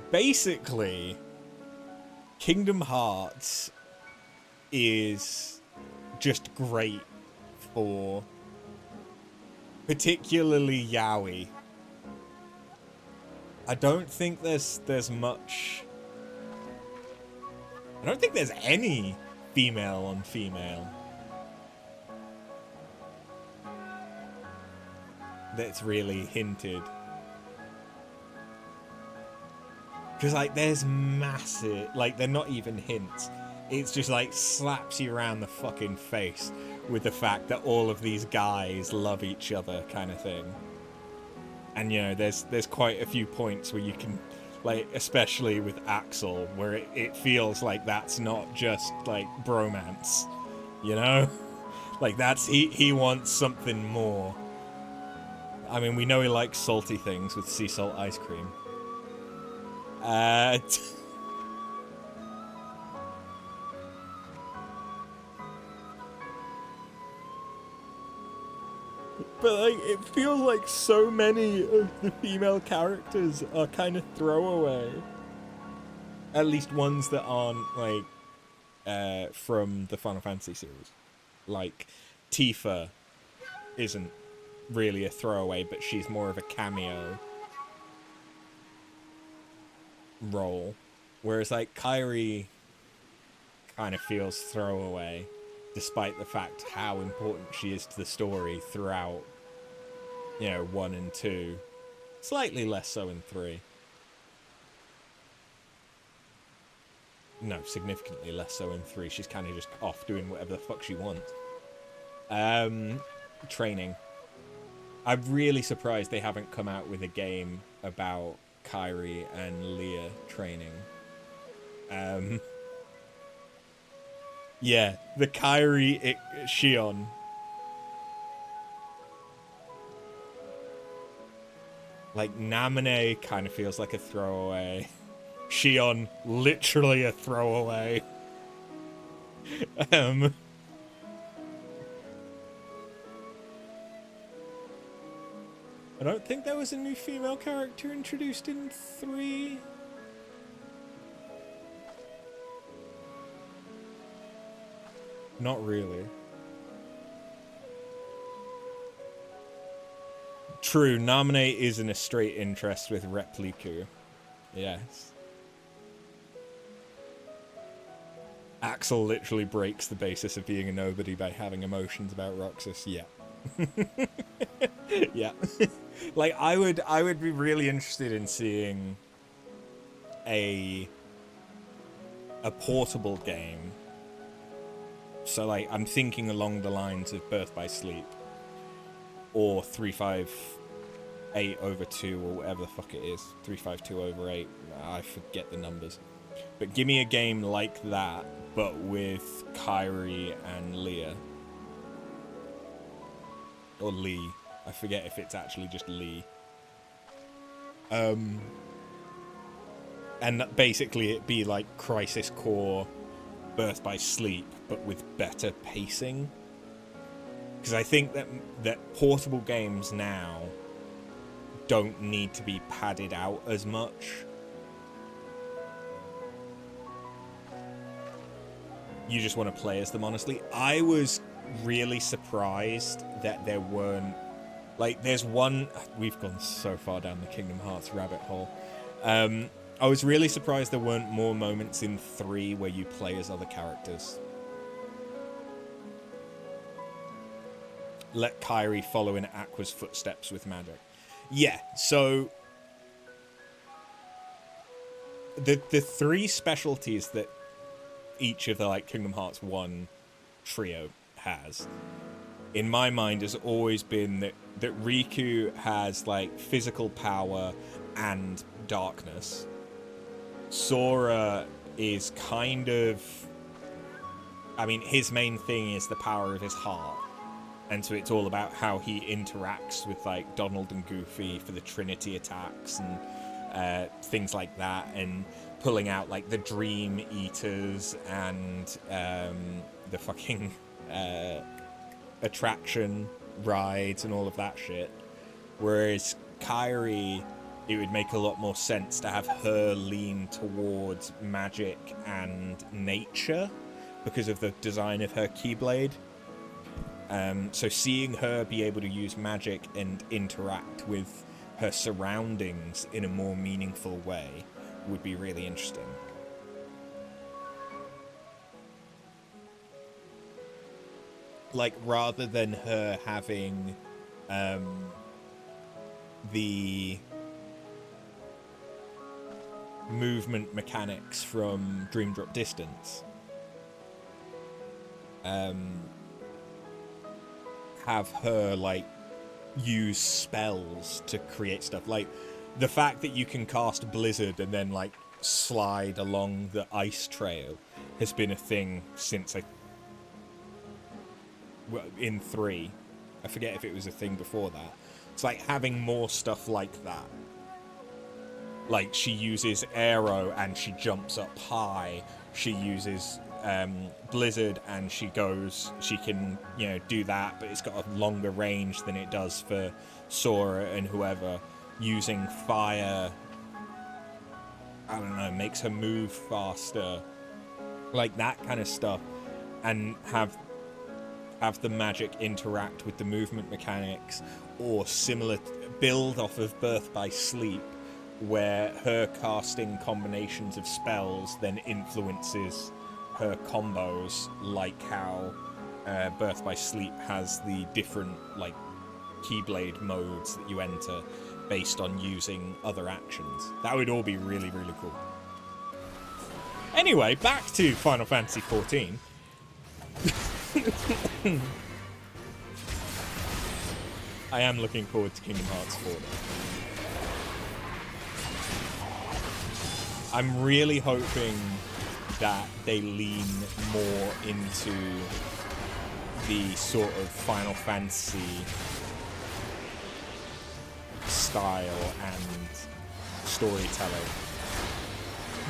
Basically, Kingdom Hearts is just great for particularly yaoi. I don't think there's much. I don't think there's any female on female that's really hinted. Because, like, there's massive... Like, they're not even hints. It's just, like, slaps you around the fucking face with the fact that all of these guys love each other kind of thing. And, you know, there's quite a few points where you can... Like, especially with Axel, where it feels like that's not just, like, bromance. You know? Like, that's... He wants something more. I mean, we know he likes salty things with sea salt ice cream. But like, it feels like so many of the female characters are kind of throwaway. At least ones that aren't like from the Final Fantasy series. Like Tifa isn't really a throwaway, but she's more of a cameo role, whereas like Kairi kind of feels throwaway, despite the fact how important she is to the story throughout, you know, 1 and 2, slightly less so in 3. No, significantly less so in 3. She's kind of just off doing whatever the fuck she wants. Training. I'm really surprised they haven't come out with a game about Kairi and Leah training. Yeah, the Kairi Shion. Like, Namine kind of feels like a throwaway. Shion, literally a throwaway. I don't think there was a new female character introduced in 3. Not really. True, Namine is in a straight interest with Repliku. Yes. Axel literally breaks the basis of being a nobody by having emotions about Roxas. Yeah. Yeah. Like, I would be really interested in seeing a portable game. So, like, I'm thinking along the lines of Birth by Sleep or 358/2 or whatever the fuck it is. 352/8. I forget the numbers. But give me a game like that, but with Kairi and Leah. Or Lee. I forget if it's actually just Lee. And basically it'd be like Crisis Core Birth by Sleep, but with better pacing. Because I think that portable games now don't need to be padded out as much. You just want to play as them, honestly. I was really surprised that there weren't... Like, there's one... We've gone so far down the Kingdom Hearts rabbit hole. I was really surprised there weren't more moments in 3 where you play as other characters. Let Kairi follow in Aqua's footsteps with magic. Yeah, so... The 3 specialties that each of the like Kingdom Hearts 1 trio has, in my mind, has always been that Riku has like physical power and darkness. Sora is kind of... I mean, his main thing is the power of his heart. And so it's all about how he interacts with like Donald and Goofy for the Trinity attacks and things like that, and pulling out like the Dream Eaters and the fucking attraction rides and all of that shit. Whereas Kairi, it would make a lot more sense to have her lean towards magic and nature because of the design of her Keyblade. So seeing her be able to use magic and interact with her surroundings in a more meaningful way would be really interesting. Like, rather than her having the movement mechanics from Dream Drop Distance, have her like use spells to create stuff. Like the fact that you can cast Blizzard and then like slide along the ice trail has been a thing since in 3. I forget if it was a thing before that. It's like having more stuff like that. Like she uses Aero and she jumps up high. She uses Blizzard and she can, you know, do that, but it's got a longer range than it does for Sora and whoever. Using fire, I don't know, makes her move faster, like that kind of stuff, and have the magic interact with the movement mechanics, or similar, build off of Birth by Sleep, where her casting combinations of spells then influences her combos, like how Birth by Sleep has the different like Keyblade modes that you enter based on using other actions. That would all be really, really cool. Anyway, back to Final Fantasy XIV. I am looking forward to Kingdom Hearts 4. I'm really hoping that they lean more into the sort of Final Fantasy style and storytelling,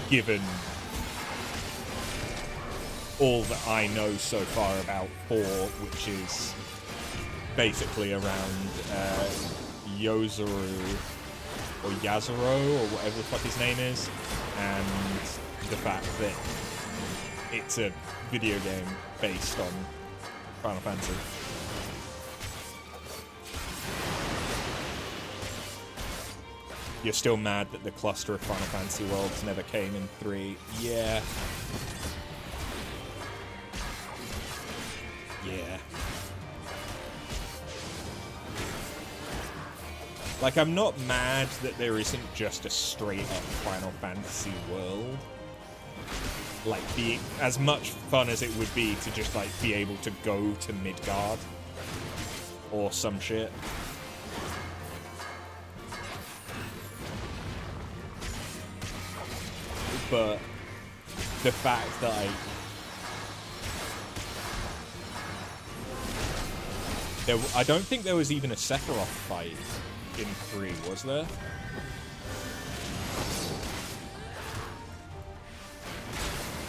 given all that I know so far about 4, which is basically around Yozuru or Yazuro or whatever the fuck his name is, and the fact that it's a video game based on Final Fantasy. You're still mad that the cluster of Final Fantasy worlds never came in 3. Yeah. Yeah. Like, I'm not mad that there isn't just a straight-up Final Fantasy world. Like, as much fun as it would be to just, like, be able to go to Midgard. Or some shit. But the fact that I don't think there was even a Sephiroth fight in 3, was there?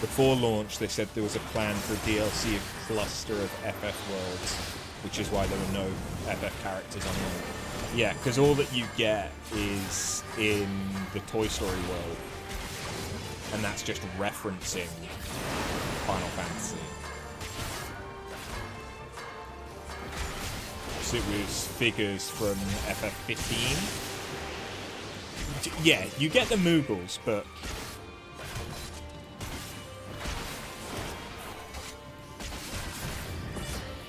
Before launch, they said there was a plan for a DLC of cluster of FF worlds, which is why there were no FF characters on there. Yeah, because all that you get is in the Toy Story world, and that's just referencing Final Fantasy. So it was figures from FF15. Yeah, you get the Moogles, but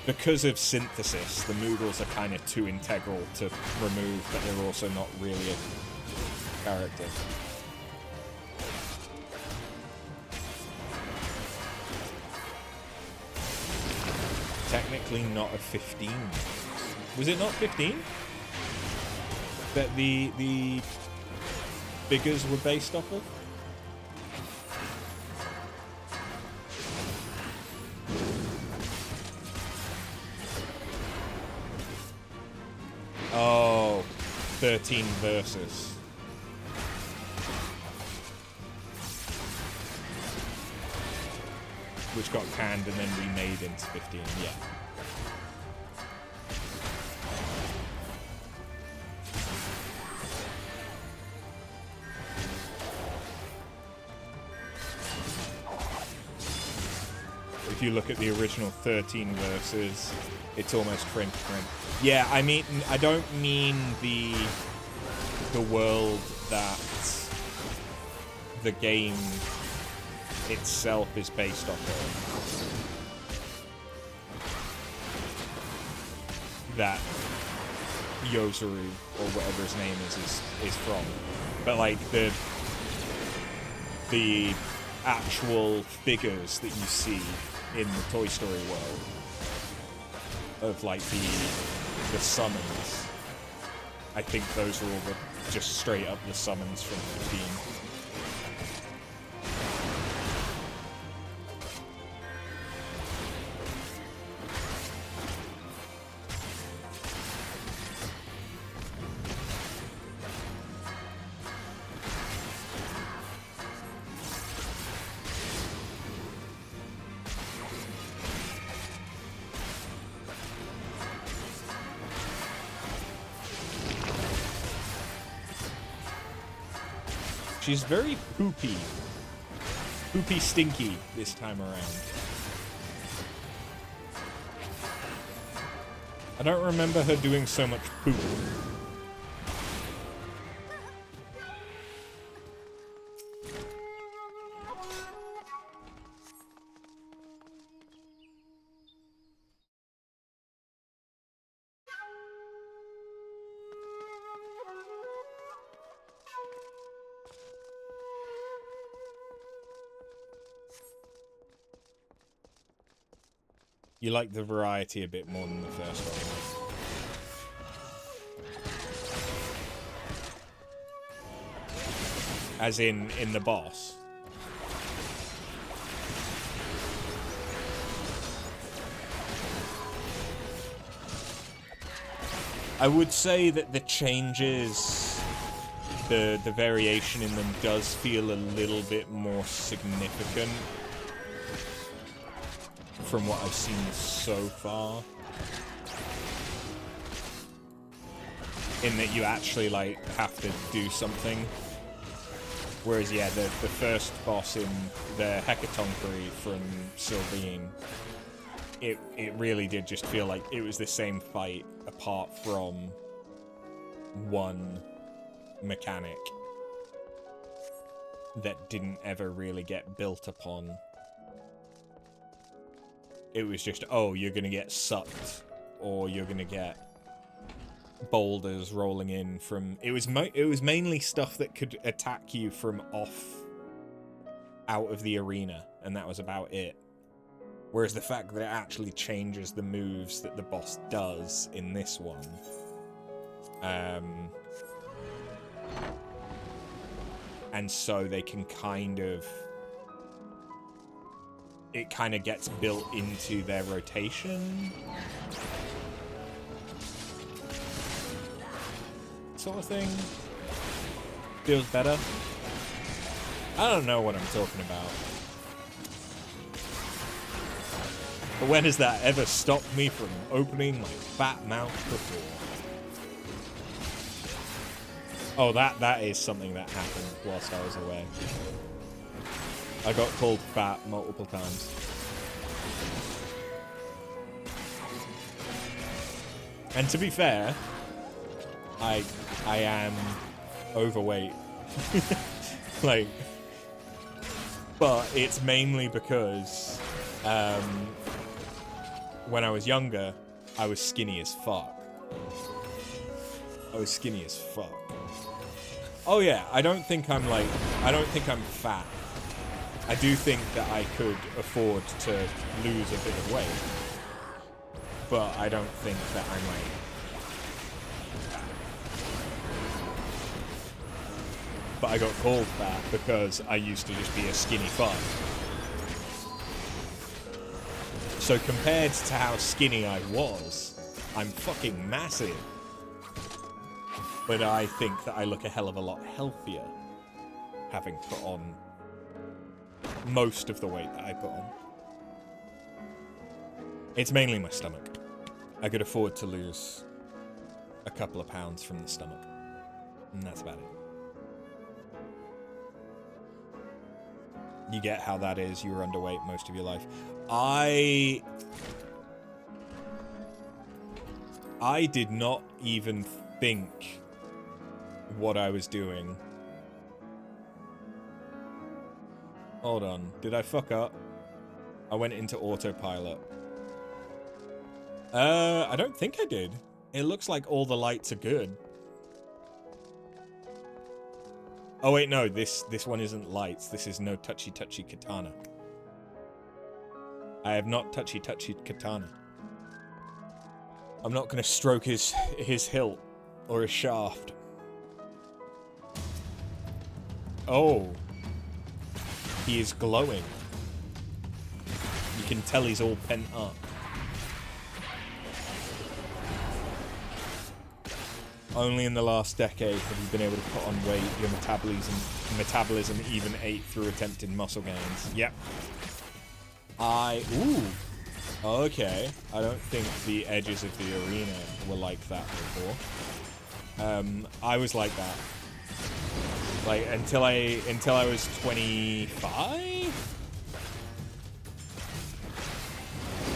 because of synthesis, the Moogles are kind of too integral to remove, but they're also not really a character. Technically not a 15. Was it not 15? That the figures were based off of? Oh, 13 versus. Which got canned and then remade into 15, yeah. If you look at the original 13 versus, it's almost frame to frame. Yeah, I mean, I don't mean the world that the game itself is based off of. That Yozuru, or whatever his name is from. But like the actual figures that you see in the Toy Story world of like the summons, I think those are all just straight up the summons from 15. She's very poopy. Poopy stinky this time around. I don't remember her doing so much poop. You like the variety a bit more than the first one. As in the boss. I would say that the changes, the variation in them does feel a little bit more significant from what I've seen so far. In that you actually, like, have to do something. Whereas, yeah, the first boss in the Hecatonchery from Sylvine, it really did just feel like it was the same fight, apart from one mechanic that didn't ever really get built upon. It was just, oh, you're gonna get sucked, or you're gonna get boulders rolling in from... It was mainly stuff that could attack you from out of the arena, and that was about it. Whereas the fact that it actually changes the moves that the boss does in this one, and so they can kind of it kind of gets built into their rotation. Sort of thing. Feels better. I don't know what I'm talking about. But when has that ever stopped me from opening my fat mouth before? Oh, that is something that happened whilst I was away. I got called fat multiple times. And to be fair, I am overweight. Like, but it's mainly because when I was younger, I was skinny as fuck. I was skinny as fuck. Oh yeah, I don't think I'm fat. I do think that I could afford to lose a bit of weight. But I don't think that I'm like... But I got called fat because I used to just be a skinny fuck. So compared to how skinny I was, I'm fucking massive. But I think that I look a hell of a lot healthier, having put on most of the weight that I put on. It's mainly my stomach. I could afford to lose a couple of pounds from the stomach. And that's about it. You get how that is. You were underweight most of your life. I did not even think what I was doing. Hold on. Did I fuck up? I went into autopilot. I don't think I did. It looks like all the lights are good. Oh wait, no, this one isn't lights. This is no touchy katana. I have not touchy katana. I'm not gonna stroke his hilt or his shaft. Oh. He is glowing. You can tell he's all pent up. Only in the last decade have you been able to put on weight. Your metabolism even ate through attempted muscle gains. Yep. Ooh. Okay. I don't think the edges of the arena were like that before. I was like that. Like, until I was 25?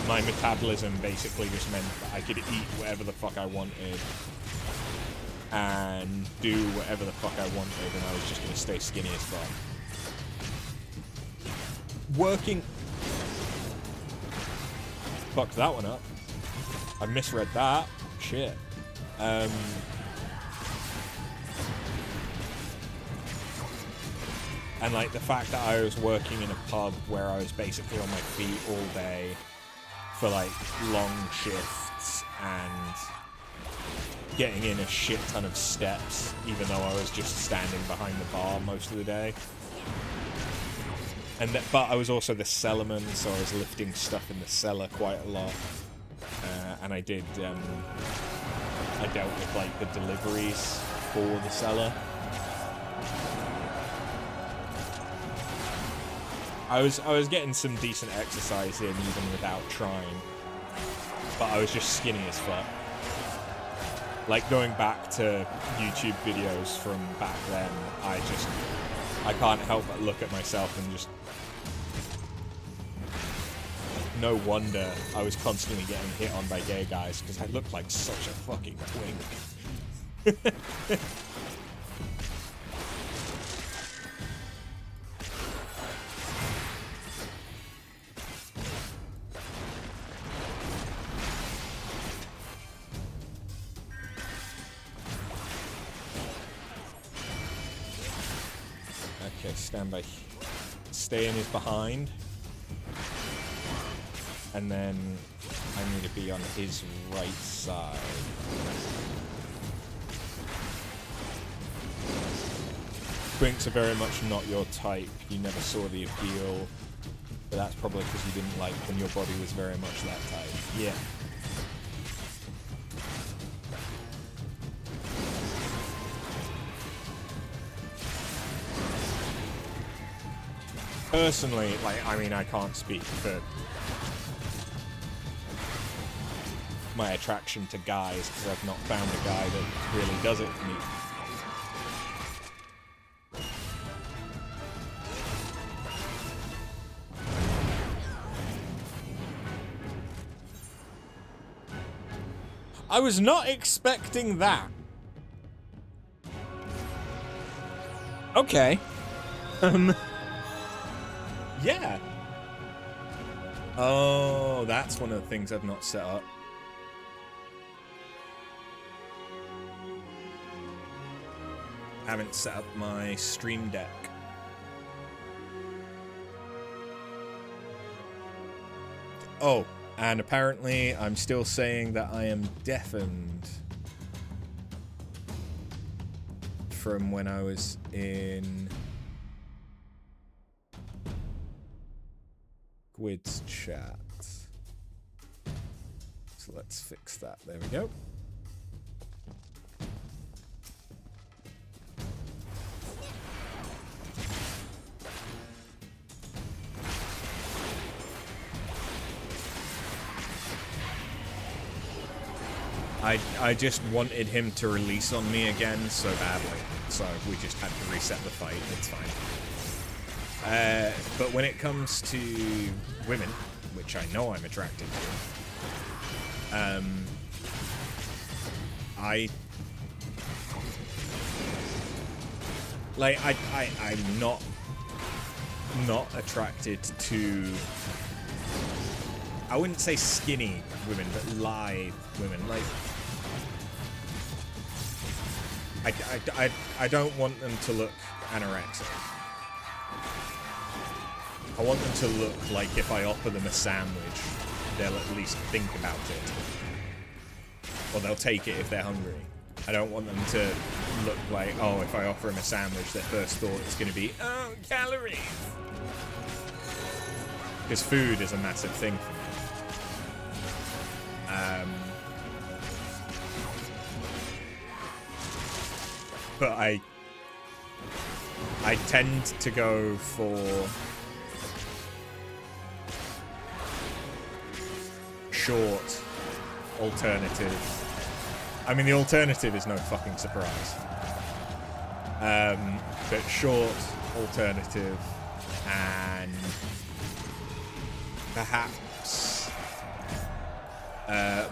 My metabolism basically just meant that I could eat whatever the fuck I wanted. And do whatever the fuck I wanted, and I was just gonna stay skinny as fuck. Working... Fucked that one up. I misread that. Shit. And like the fact that I was working in a pub where I was basically on my feet all day for like long shifts and getting in a shit ton of steps, even though I was just standing behind the bar most of the day. And but I was also the cellarman, so I was lifting stuff in the cellar quite a lot. And I did, I dealt with like the deliveries for the cellar. I was getting some decent exercise in even without trying, but I was just skinny as fuck. Like going back to YouTube videos from back then, I can't help but look at myself and just... No wonder I was constantly getting hit on by gay guys, because I looked like such a fucking twink. Okay, stand by. Stay in his behind. And then I need to be on his right side. Twinks are very much not your type. You never saw the appeal. But that's probably because you didn't like when your body was very much that tight. Yeah. Personally, like, I mean, I can't speak for my attraction to guys, because I've not found a guy that really does it for me. I was not expecting that. Okay. Yeah. Oh, that's one of the things I've not set up. Haven't set up my Stream Deck. Oh, and apparently I'm still saying that I am deafened from when I was in Gwyd's chat. So let's fix that. There we go. I just wanted him to release on me again so badly, so we just had to reset the fight. It's fine. But when it comes to women, which I know I'm attracted to, I'm not attracted to, I wouldn't say skinny women, but lithe women. Like, I don't want them to look anorexic. I want them to look like if I offer them a sandwich, they'll at least think about it. Or they'll take it if they're hungry. I don't want them to look like, oh, if I offer them a sandwich, their first thought is going to be, oh, calories. Because food is a massive thing for me. But I tend to go for short alternative. I mean, the alternative is no fucking surprise. But short alternative and perhaps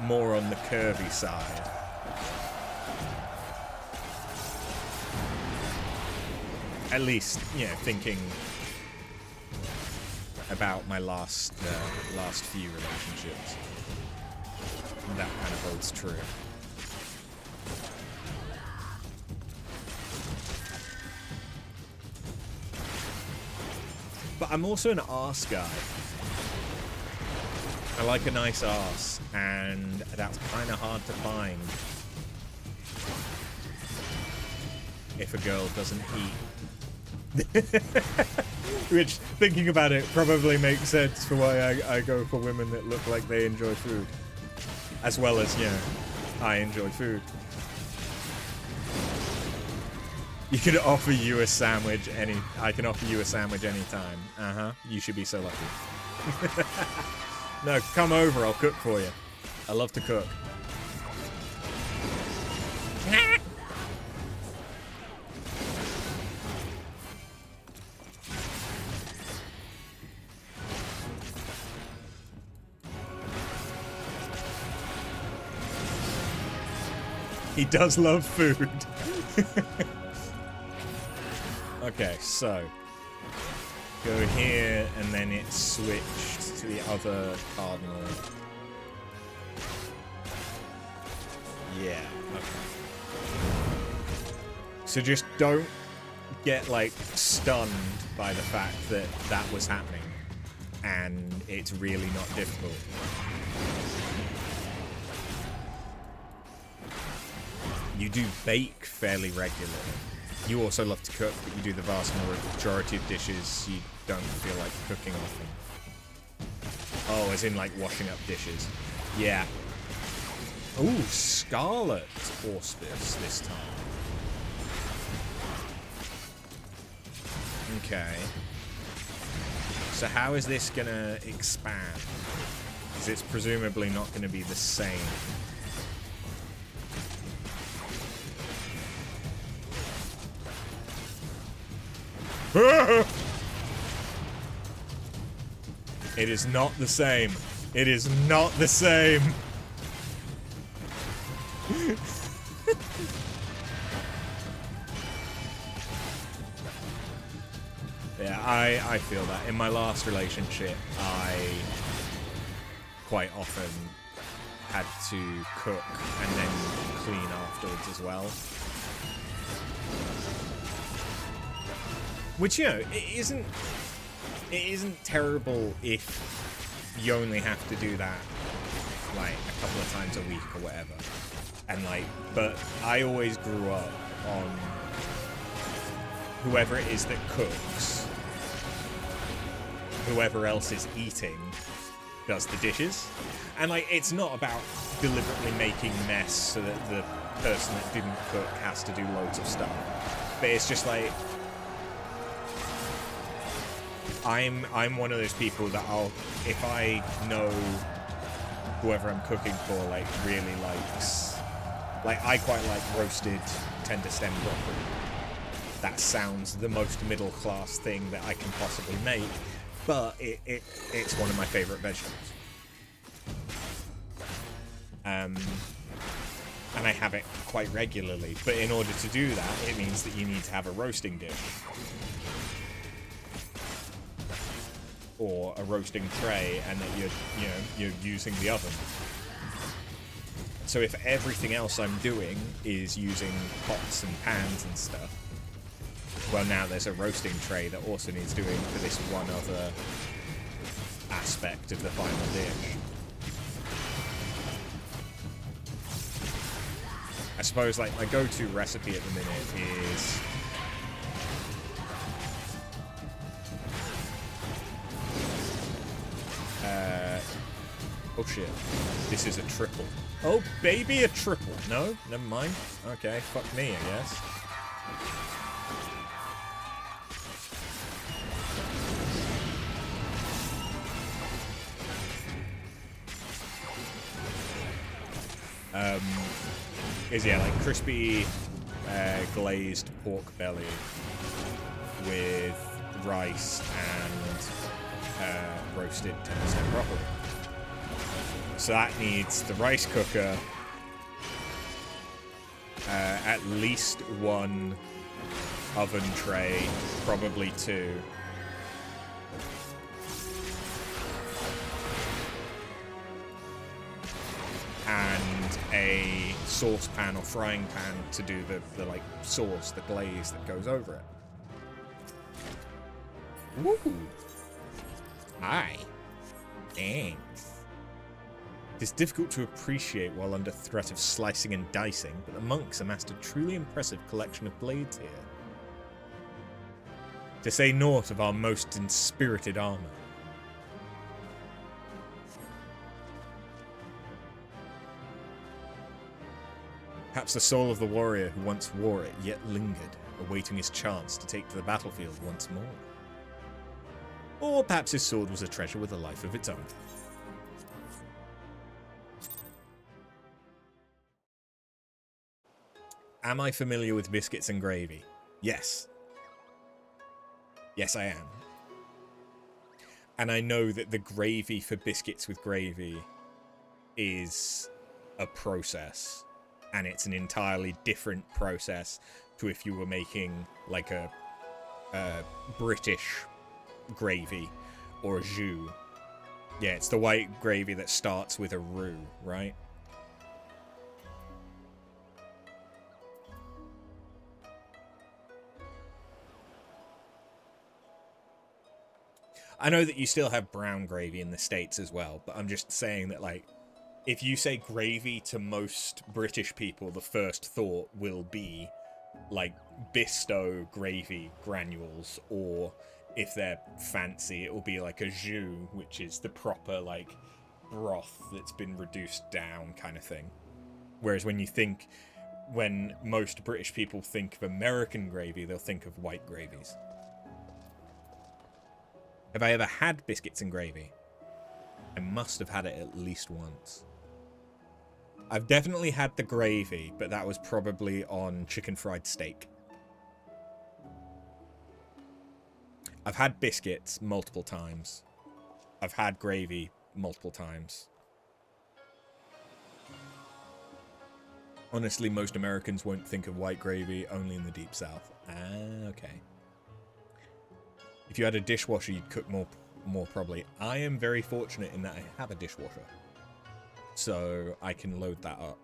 more on the curvy side. At least, you know, thinking about my last few relationships. That kind of holds true. But I'm also an arse guy. I like a nice arse, and that's kind of hard to find if a girl doesn't eat. Which, thinking about it, probably makes sense for why I go for women that look like they enjoy food. As well as, you know, I enjoy food. You can offer you a sandwich I can offer you a sandwich anytime. Uh-huh. You should be so lucky. No, come over, I'll cook for you. I love to cook. He does love food. Okay, so go here, and then it's switched to the other cardinal. Yeah, okay. So just don't get, like, stunned by the fact that that was happening, and it's really not difficult. You do bake fairly regularly. You also love to cook, but you do the vast majority of dishes you don't feel like cooking often. Oh, as in, like, washing up dishes. Yeah. Ooh, Scarlet Auspice this time. Okay. So how is this gonna expand? Because it's presumably not gonna be the same. It is not the same. It is not the same. Yeah, I feel that. In my last relationship, I quite often had to cook and then clean afterwards as well. Which, you know, it isn't terrible if you only have to do that, like, a couple of times a week or whatever. And, like, but I always grew up on whoever it is that cooks, whoever else is eating does the dishes. And, like, it's not about deliberately making mess so that the person that didn't cook has to do loads of stuff. But it's just like, I'm one of those people that if I know whoever I'm cooking for, like, really likes, like, I quite like roasted tender stem broccoli. That sounds the most middle class thing that I can possibly make, but it's one of my favorite vegetables. And I have it quite regularly, but in order to do that, it means that you need to have a roasting dish. Or a roasting tray, and that you're using the oven. So if everything else I'm doing is using pots and pans and stuff, well, now there's a roasting tray that also needs doing for this one other aspect of the final dish. I suppose, like, my go-to recipe at the minute is oh shit, this is a triple. Oh baby, a triple. No, never mind. Okay, fuck me, I guess. Is, yeah, like crispy glazed pork belly with rice and roasted tender stem broccoli. So that needs the rice cooker, at least one oven tray, probably two. And a saucepan or frying pan to do the like sauce, the glaze that goes over it. Woo! Aye. Thanks. It is difficult to appreciate while under threat of slicing and dicing, but the monks amassed a truly impressive collection of blades here. To say naught of our most inspirited armor. Perhaps the soul of the warrior who once wore it yet lingered, awaiting his chance to take to the battlefield once more. Or perhaps his sword was a treasure with a life of its own. Am I familiar with biscuits and gravy? Yes. Yes, I am. And I know that the gravy for biscuits with gravy is a process. And it's an entirely different process to if you were making, like, a British gravy or a jus. Yeah, it's the white gravy that starts with a roux, right? I know that you still have brown gravy in the States as well, but I'm just saying that, like, if you say gravy to most British people, the first thought will be, like, Bisto gravy granules or if they're fancy, it will be like a jus, which is the proper like broth that's been reduced down kind of thing. Whereas when most British people think of American gravy, they'll think of white gravies. Have I ever had biscuits and gravy? I must have had it at least once. I've definitely had the gravy, but that was probably on chicken fried steak. I've had biscuits multiple times. I've had gravy multiple times. Honestly, most Americans won't think of white gravy, only in the Deep South. Ah, okay. If you had a dishwasher, you'd cook more probably. I am very fortunate in that I have a dishwasher. So I can load that up.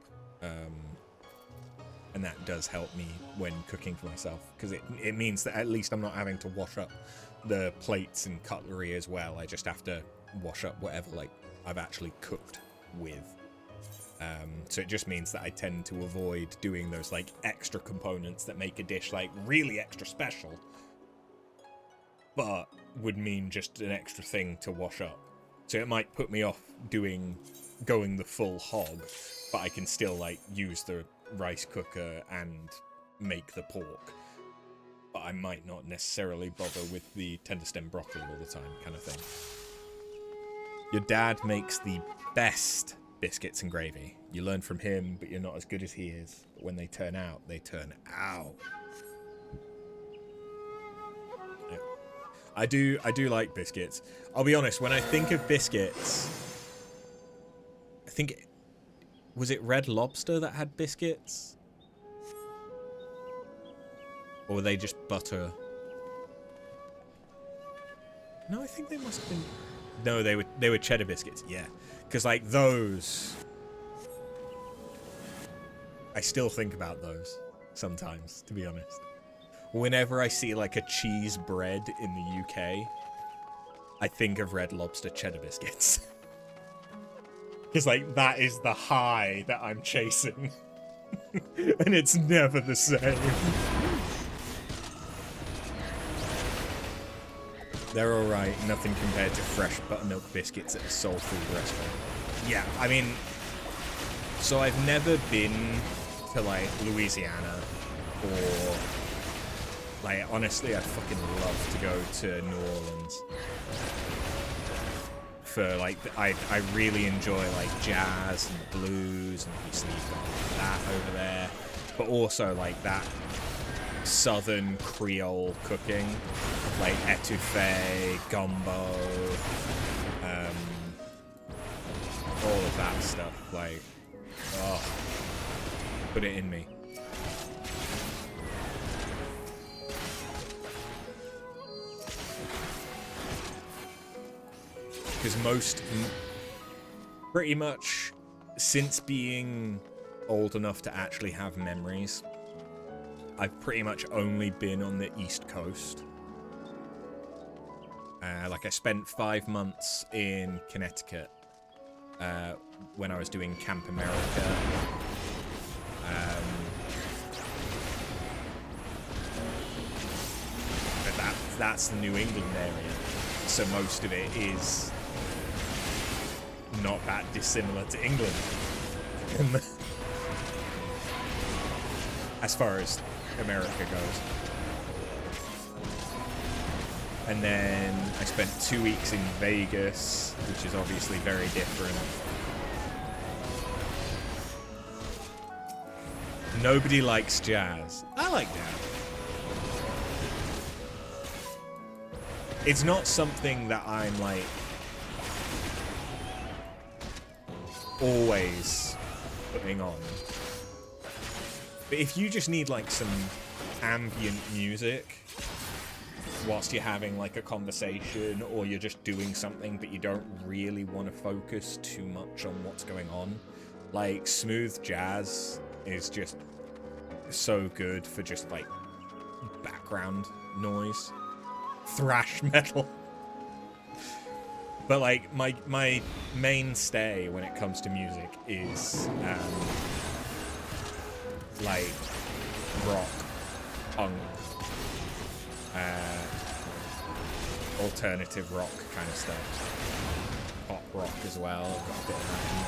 And that does help me when cooking for myself. Because it means that at least I'm not having to wash up the plates and cutlery as well. I just have to wash up whatever like I've actually cooked with. So it just means that I tend to avoid doing those like extra components that make a dish like really extra special, but would mean just an extra thing to wash up. So it might put me off going the full hog, but I can still like use the rice cooker and make the pork. But I might not necessarily bother with the tender stem broccoli all the time kind of thing. Your dad makes the best biscuits and gravy. You learn from him, but you're not as good as he is. But when they turn out, they turn out. Yeah. I do like biscuits. I'll be honest, when I think of biscuits, I think was it Red Lobster that had biscuits? Or were they just butter? No, I think they must have been. No, they were cheddar biscuits. Yeah, because like those, I still think about those sometimes. To be honest, whenever I see like a cheese bread in the UK, I think of Red Lobster cheddar biscuits. Because like that is the high that I'm chasing, and it's never the same. They're alright, nothing compared to fresh buttermilk biscuits at a soul food restaurant. Yeah, I mean, so I've never been to, like, Louisiana, or, like, honestly, I'd fucking love to go to New Orleans. For, like, I really enjoy, like, jazz and the blues, and obviously you've got that over there, but also, like, that Southern Creole cooking, like etouffee, gumbo, all of that stuff, like, oh, put it in me. Because pretty much, since being old enough to actually have memories, I've pretty much only been on the East Coast. Like I spent 5 months in Connecticut when I was doing Camp America. But that's the New England area, so most of it is not that dissimilar to England. As far as America goes. And then I spent 2 weeks in Vegas, which is obviously very different. Nobody likes jazz. I like jazz. It's not something that I'm like always putting on. But if you just need like some ambient music whilst you're having like a conversation, or you're just doing something but you don't really want to focus too much on what's going on, like smooth jazz is just so good for just like background noise. Thrash metal. But like my mainstay when it comes to music is like rock, punk, alternative rock kind of stuff. Pop rock as well. I've got a bit of that in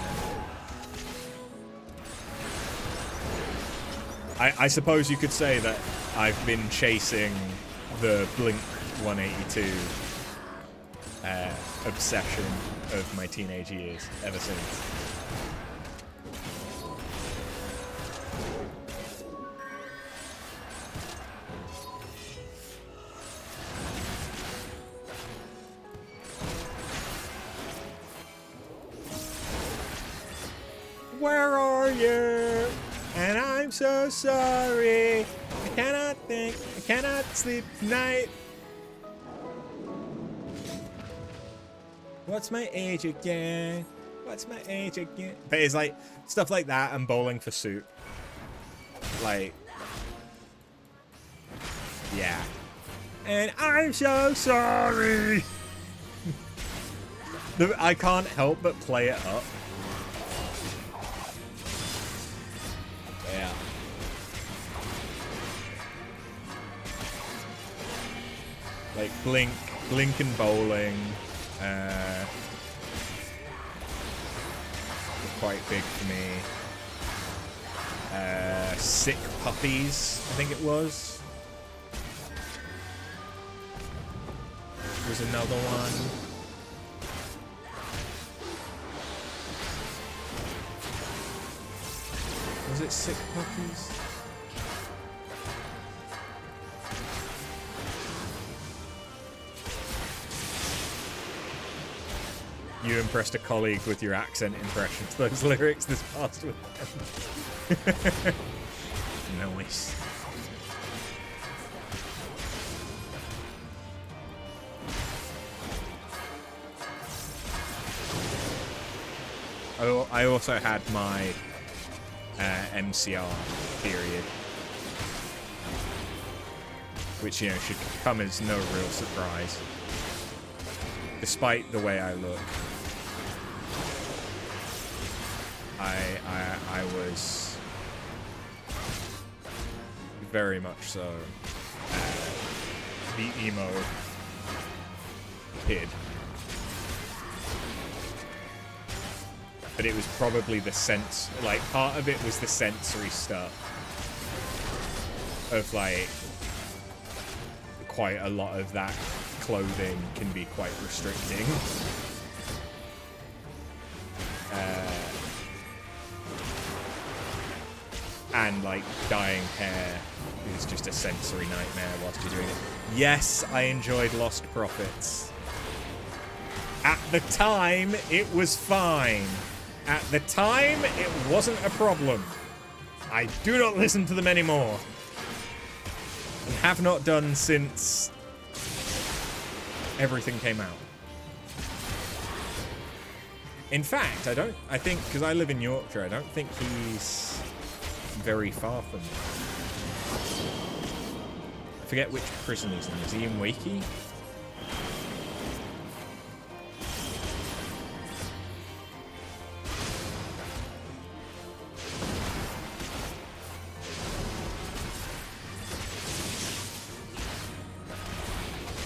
there. I suppose you could say that I've been chasing the Blink 182 obsession of my teenage years ever since. Where are you? And I'm so sorry. I cannot think. I cannot sleep tonight. What's my age again? What's my age again? But it's like stuff like that and Bowling for Soup. Like, yeah. And I'm so sorry. I can't help but play it up. Yeah. Like Blink and Bowling were quite big for me. Sick Puppies, I think it was another one. Was it Sick Puppies? You impressed a colleague with your accent impression to those lyrics this past weekend. Nice. Oh, I also had my MCR period, which, you know, should come as no real surprise, despite the way I look. I was very much so the emo kid. But it was probably the sense, like, part of it was the sensory stuff of, like, quite a lot of that clothing can be quite restricting. And, like, dyeing hair is just a sensory nightmare whilst you're doing it. Yes, I enjoyed Lost Prophets. At the time, it was fine. At the time, it wasn't a problem. I do not listen to them anymore. And have not done since everything came out. In fact, I think, because I live in Yorkshire, I don't think he's very far from me. I forget which prison he's in. Is he in Wakey?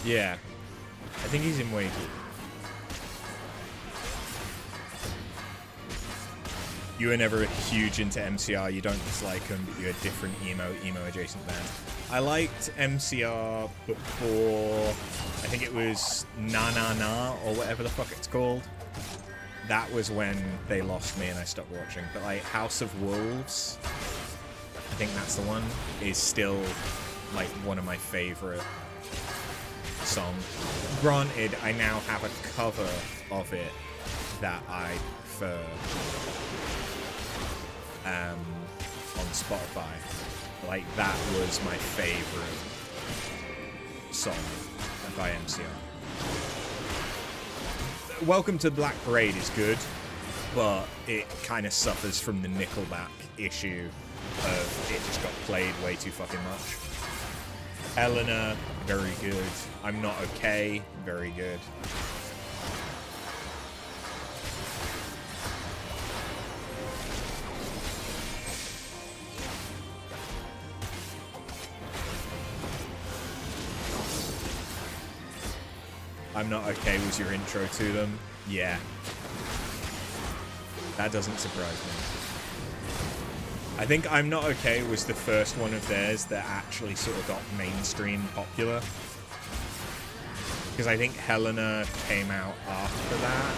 Yeah. I think he's in Wakey. You were never huge into MCR, you don't dislike them, but you're a different emo adjacent band. I liked MCR before, I think it was Na Na Na, or whatever the fuck it's called. That was when they lost me and I stopped watching. But like House of Wolves, I think that's the one, is still like one of my favorite songs. Granted, I now have a cover of it that I prefer. On Spotify. Like, that was my favorite song by MCR. Welcome to Black Parade is good, but it kind of suffers from the Nickelback issue of it just got played way too fucking much. Eleanor, very good. I'm Not Okay, very good. I'm Not Okay was your intro to them. Yeah. That doesn't surprise me. I think I'm Not Okay was the first one of theirs that actually sort of got mainstream popular. Because I think Helena came out after that.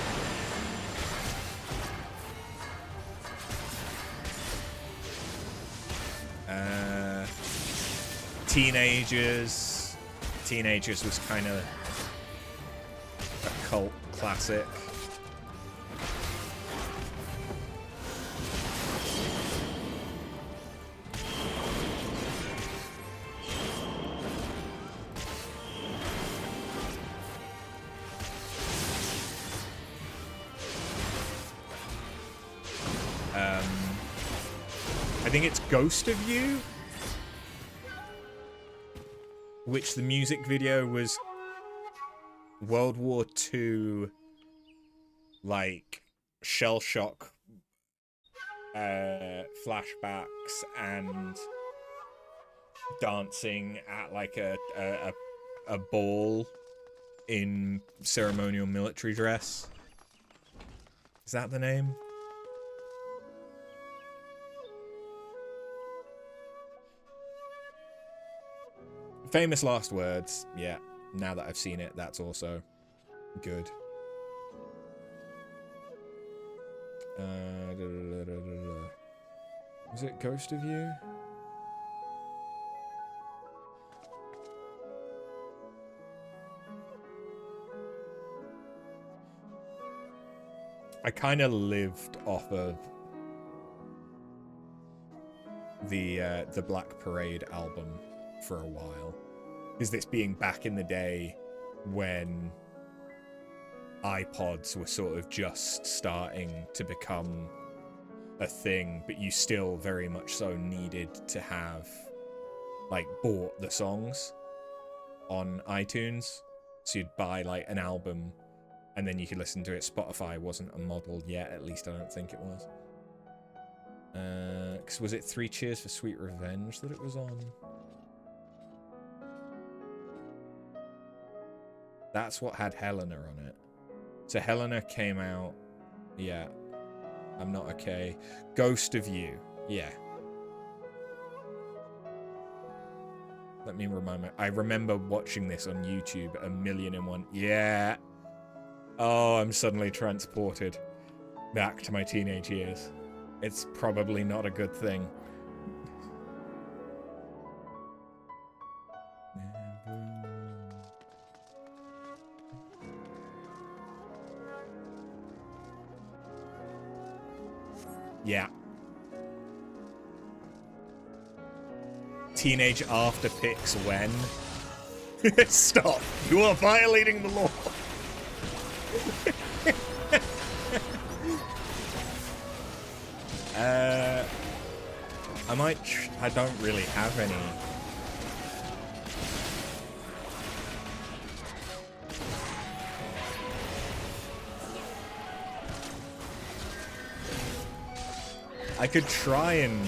Teenagers. Teenagers was kind of a cult classic. I think it's Ghost of You, which the music video was World War II, like, shell shock flashbacks and dancing at like a ball in ceremonial military dress. Is that the name? Famous last words. Yeah, now that I've seen it, that's also good. Was it Ghost of You? I kind of lived off of the Black Parade album for a while. Is this being back in the day when iPods were sort of just starting to become a thing, but you still very much so needed to have, like, bought the songs on iTunes. So you'd buy, like, an album, and then you could listen to it. Spotify wasn't a model yet, at least I don't think it was. 'Cause was it 3 Cheers for Sweet Revenge that it was on? That's what had Helena on it. So Helena came out, yeah. I'm Not Okay. Ghost of You, yeah. Let me remind me. I remember watching this on YouTube 1,000,001. Yeah. Oh, I'm suddenly transported back to my teenage years. It's probably not a good thing. Yeah. Teenage after picks when. Stop. You are violating the law. I don't really have any. I could try and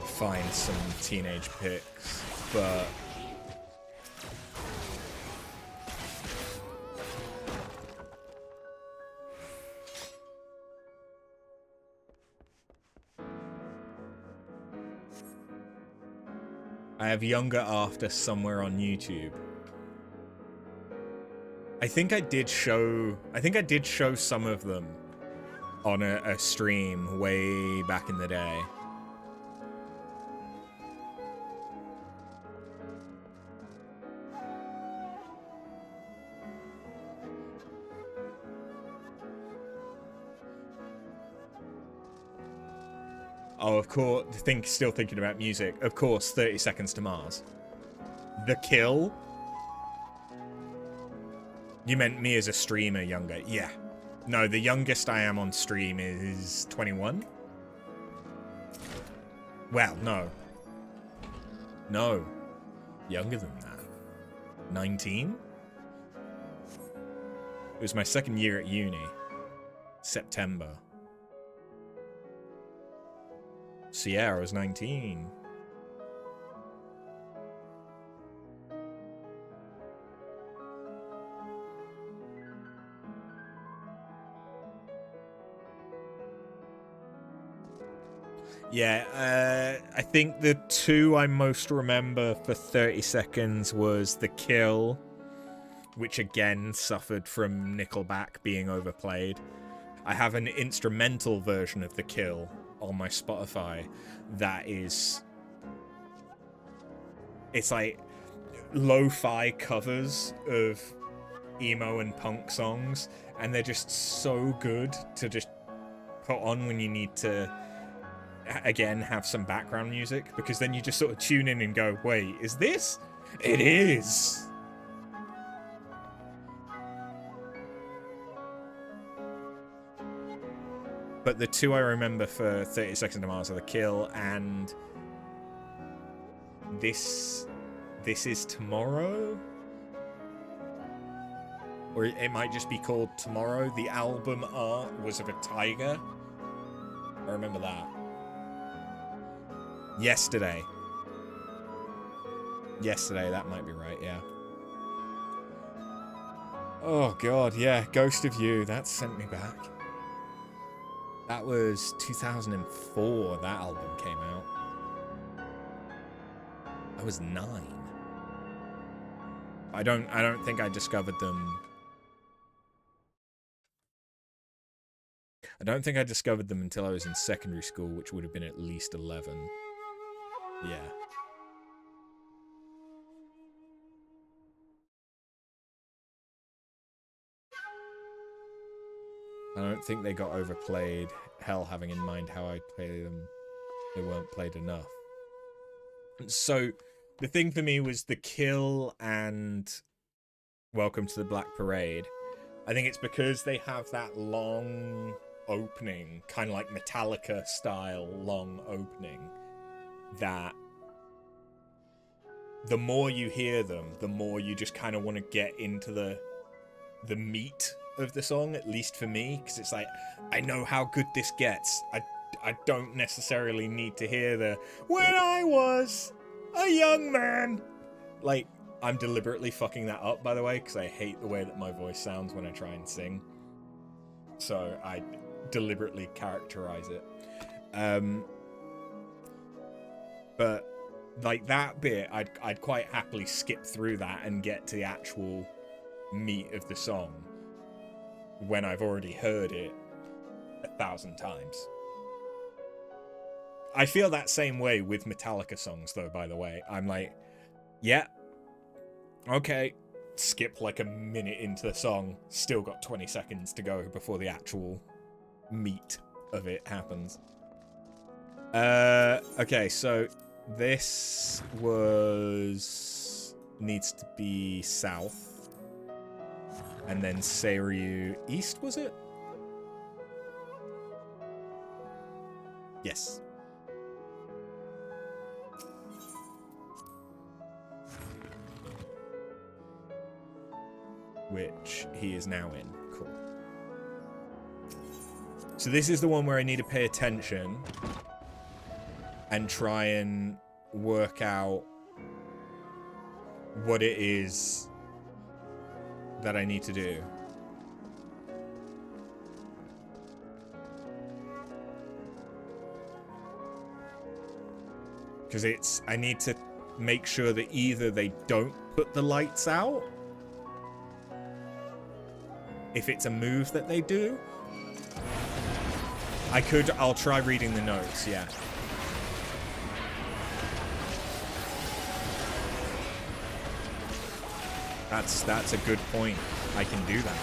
find some teenage pics, but I have Younger After somewhere on YouTube. I think I did show some of them on a stream way back in the day. Oh, of course, still thinking about music. Of course, 30 Seconds to Mars. The Kill? You meant me as a streamer younger. Yeah. No, the youngest I am on stream is 21. Well, no. No. Younger than that. 19? It was my second year at uni. September. So yeah, I was 19. Yeah, I think the two I most remember for 30 seconds was The Kill, which again suffered from Nickelback being overplayed. I have an instrumental version of The Kill on my Spotify that is... It's like lo-fi covers of emo and punk songs, and they're just so good to just put on when you need to, again, have some background music, because then you just sort of tune in and go, wait, is this? It is! But the two I remember for 30 Seconds to Mars are The Kill and This Is Tomorrow? Or it might just be called Tomorrow. The album art was of a tiger. I remember that. Yesterday, that might be right, yeah. Oh god, yeah, Ghost of You, that sent me back. That was 2004, that album came out. I was 9. I don't think I discovered them. I don't think I discovered them until I was in secondary school, which would have been at least 11. Yeah. I don't think they got overplayed. Hell, having in mind how I play them, they weren't played enough. So, the thing for me was The Kill and Welcome to the Black Parade. I think it's because they have that long opening, kind of like Metallica style long opening, that the more you hear them, the more you just kind of want to get into the meat of the song, at least for me, because it's like, I know how good this gets. I don't necessarily need to hear the when I was a young man. Like, I'm deliberately fucking that up, by the way, because I hate the way that my voice sounds when I try and sing. So I deliberately characterize it. But like that bit, I'd quite happily skip through that and get to the actual meat of the song when I've already heard it 1,000 times. I feel that same way with Metallica songs, though, by the way. I'm like, yeah, okay, skip like a minute into the song, still got 20 seconds to go before the actual meat of it happens. Okay, so this needs to be south, and then Seiryu east, was it? Yes. Which he is now in. Cool. So this is the one where I need to pay attention and try and work out what it is that I need to do. Because I need to make sure that either they don't put the lights out, if it's a move that they do. I'll try reading the notes, yeah. That's a good point. I can do that.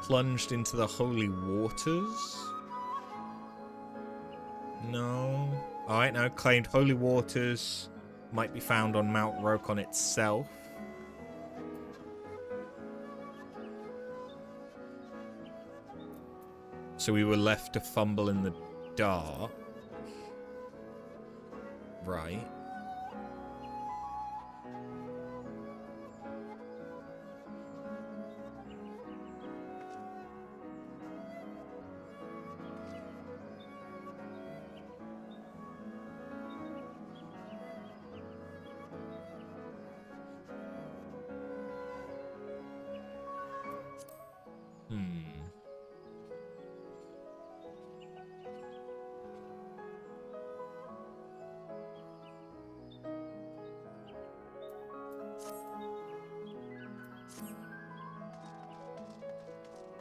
Plunged into the holy waters? No. Alright, no. Claimed holy waters might be found on Mount Rokkon itself. So we were left to fumble in the dark. Right.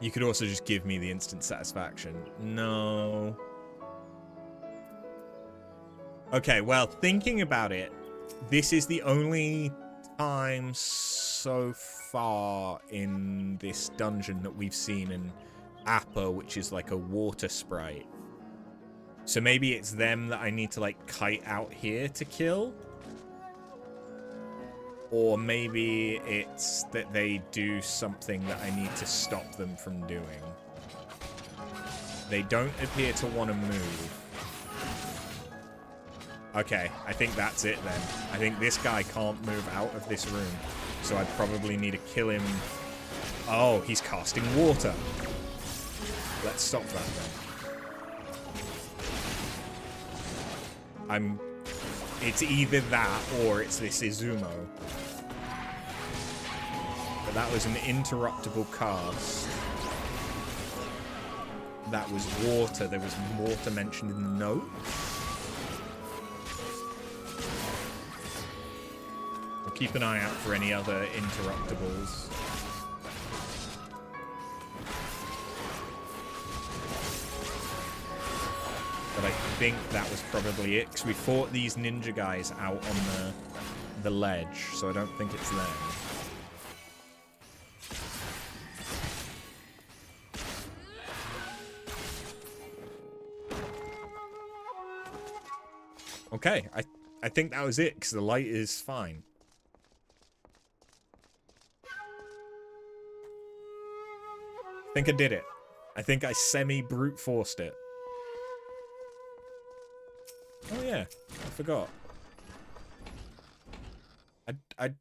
You could also just give me the instant satisfaction. No. Okay, well, thinking about it, this is the only time so far in this dungeon that we've seen an Appa, which is like a water sprite. So maybe it's them that I need to, like, kite out here to kill? Or maybe it's that they do something that I need to stop them from doing. They don't appear to want to move. Okay, I think that's it then. I think this guy can't move out of this room. So I probably need to kill him. Oh, he's casting water. Let's stop that then. It's either that or it's this Izumo. But that was an interruptible cast. That was water. There was water mentioned in the note. I'll keep an eye out for any other interruptibles. But I think that was probably it, because we fought these ninja guys out on the ledge, so I don't think it's them. Okay, I think that was it, because the light is fine. I think I did it. I think I semi-brute forced it. Oh yeah, I forgot. I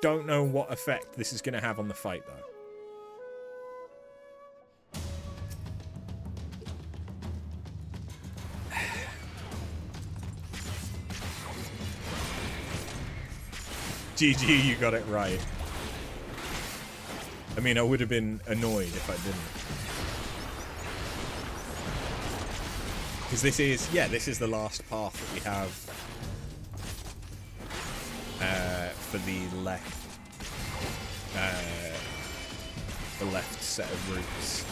don't know what effect this is going to have on the fight, though. GG, you got it right. I mean, I would have been annoyed if I didn't. Because this is, yeah, this is the last path that we have for the left set of routes.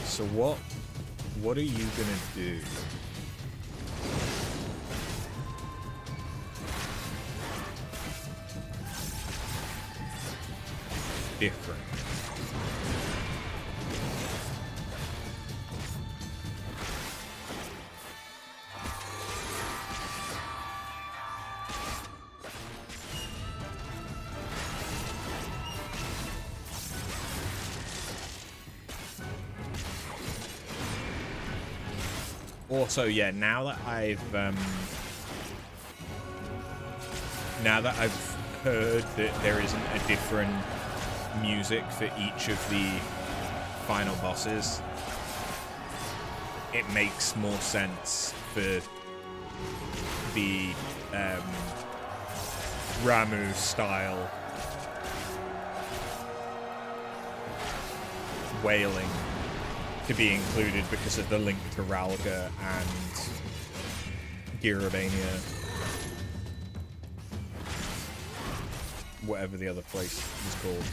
So what are you gonna do? Different. Also, yeah, now that I've heard that there isn't a different music for each of the final bosses, it makes more sense for the Ramu style wailing to be included because of the link to Ralga and Girabania. Whatever the other place was called.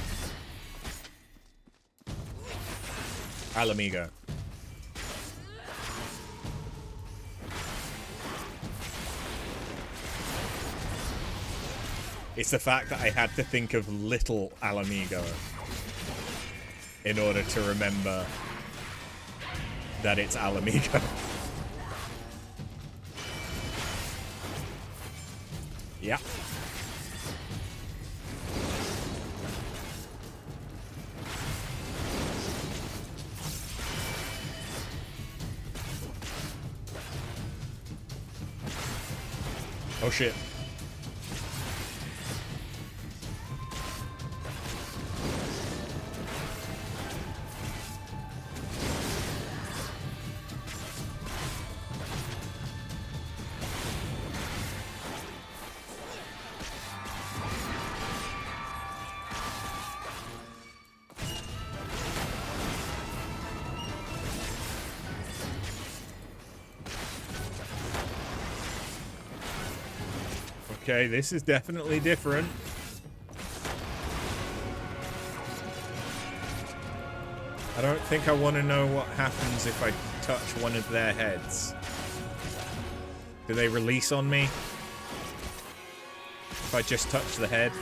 Alamigo. It's the fact that I had to think of Little Alamigo in order to remember that it's Alamigo. Yeah. Oh shit. Okay, this is definitely different. I don't think I want to know what happens if I touch one of their heads. Do they release on me? If I just touch the head?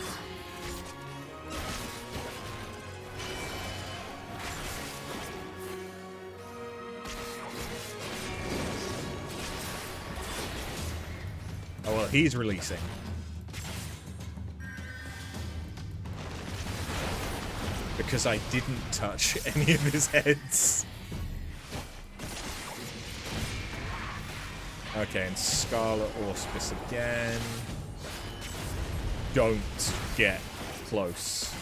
Oh, well, he's releasing. Because I didn't touch any of his heads. Okay, and Scarlet Auspice again. Don't get close.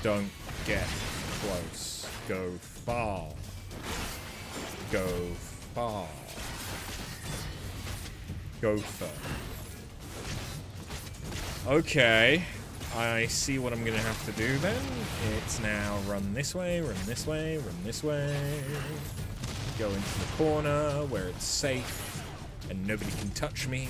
Don't get close. Go far. Go far. Gopher. Okay. I see what I'm going to have to do then. It's now run this way, run this way, run this way. Go into the corner where it's safe and nobody can touch me.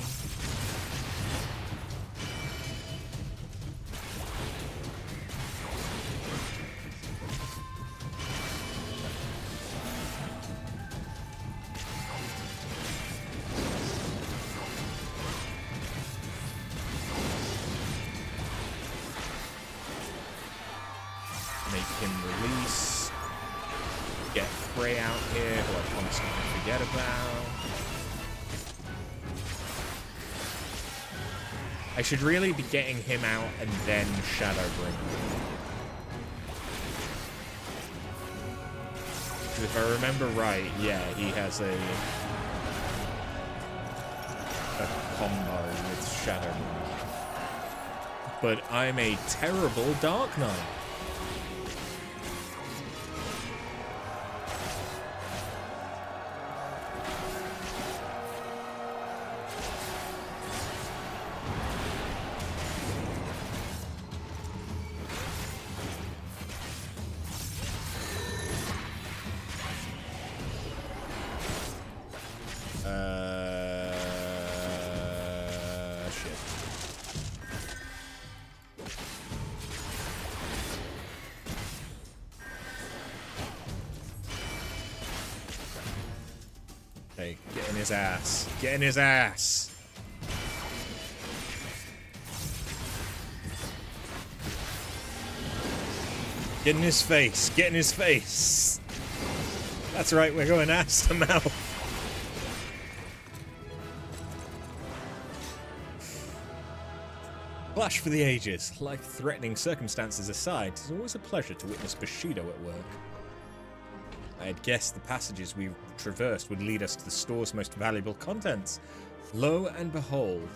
I should really be getting him out and then Shadowbringers. If I remember right, yeah, he has a combo with Shadowbringers. But I'm a terrible Dark Knight. Get in his ass. Get in his ass. Get in his face. Get in his face. That's right, we're going ass to mouth. Clash for the ages. Life-threatening circumstances aside, it's always a pleasure to witness Bushido at work. I had guessed the passages we traversed would lead us to the store's most valuable contents. Lo and behold.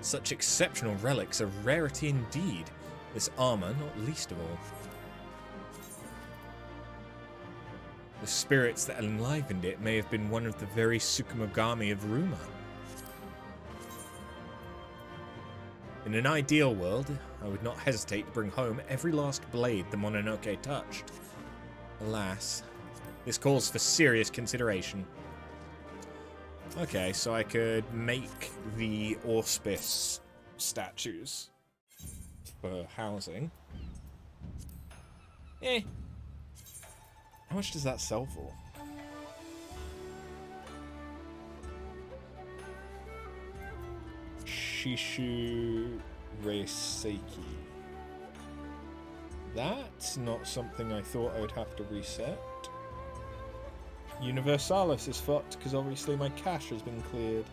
Such exceptional relics are rarity indeed. This armor, not least of all. The spirits that enlivened it may have been one of the very Tsukumogami of rumor. In an ideal world, I would not hesitate to bring home every last blade the Mononoke touched. Alas, this calls for serious consideration. Okay, so I could make the Auspice statues for housing. How much does that sell for? Shishu Reiseki. That's not something I thought I would have to reset. Universalis is fucked because obviously my cache has been cleared.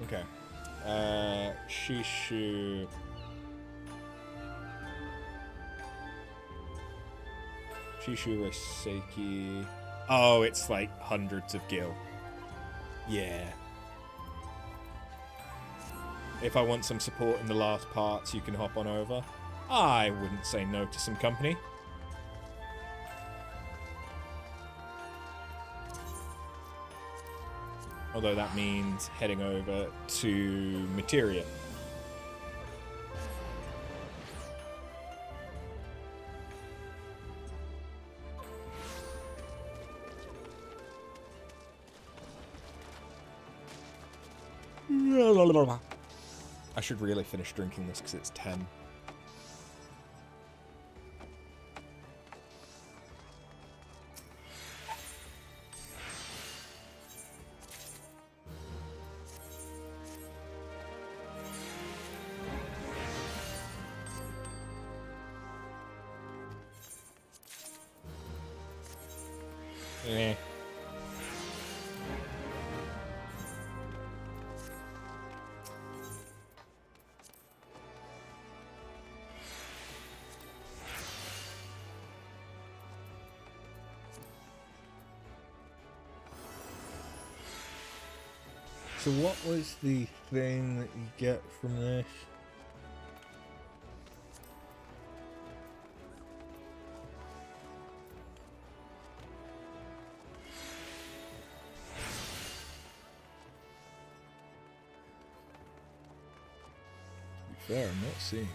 Okay. Shishu. Shishu Reiseki. Oh, it's like hundreds of gil. Yeah. If I want some support in the last parts, you can hop on over. I wouldn't say no to some company. Although that means heading over to Materia. I should really finish drinking this because it's 10. Eh. So what was the thing that you get from this? To be fair, I'm not seeing it.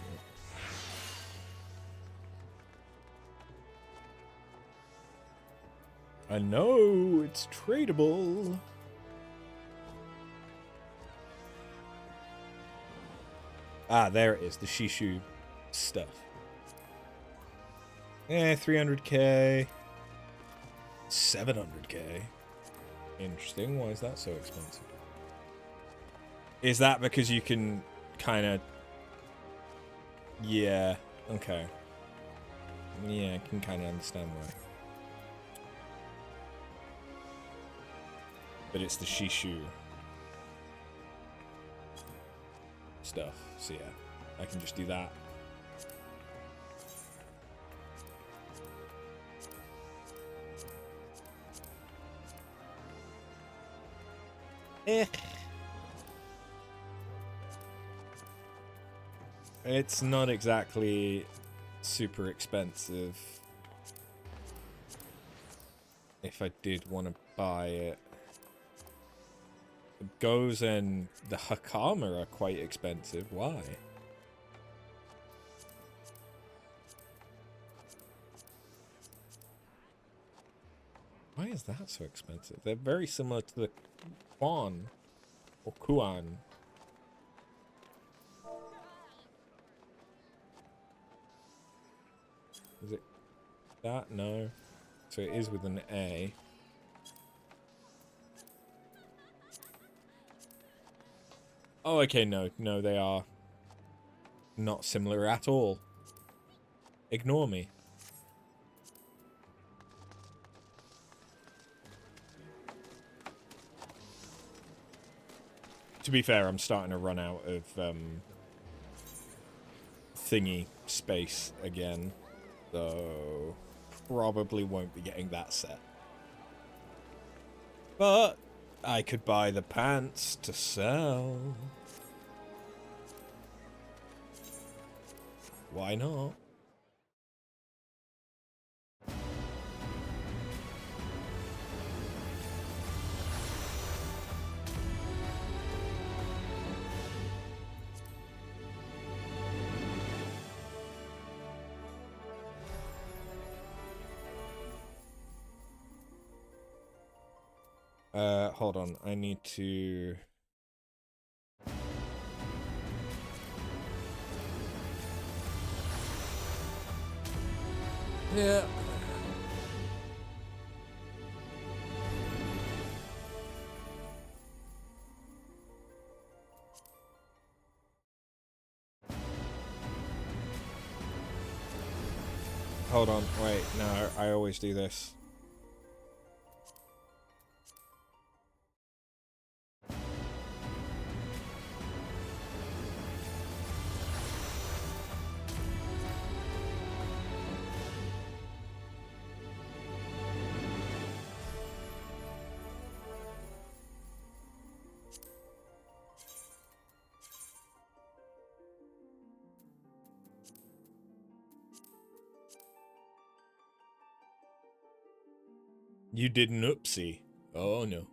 I know it's tradable. Ah, there it is, the Shishu stuff. 300k. 700k. Interesting, why is that so expensive? Is that because you can kind of... Yeah, okay. Yeah, I can kind of understand why. But it's the Shishu stuff, so yeah, I can just do that. It's not exactly super expensive if I did want to buy it. The Goes and the Hakama are quite expensive. Why? Why is that so expensive? They're very similar to the Quan or Kuan. Is it that? No. So it is with an A. Oh, okay, no, they are not similar at all. Ignore me. To be fair, I'm starting to run out of thingy space again, so probably won't be getting that set. But I could buy the pants to sell. Why not? Hold on, I need to... Yeah. Hold on, wait, no, I always do this. You did an oopsie. Oh no.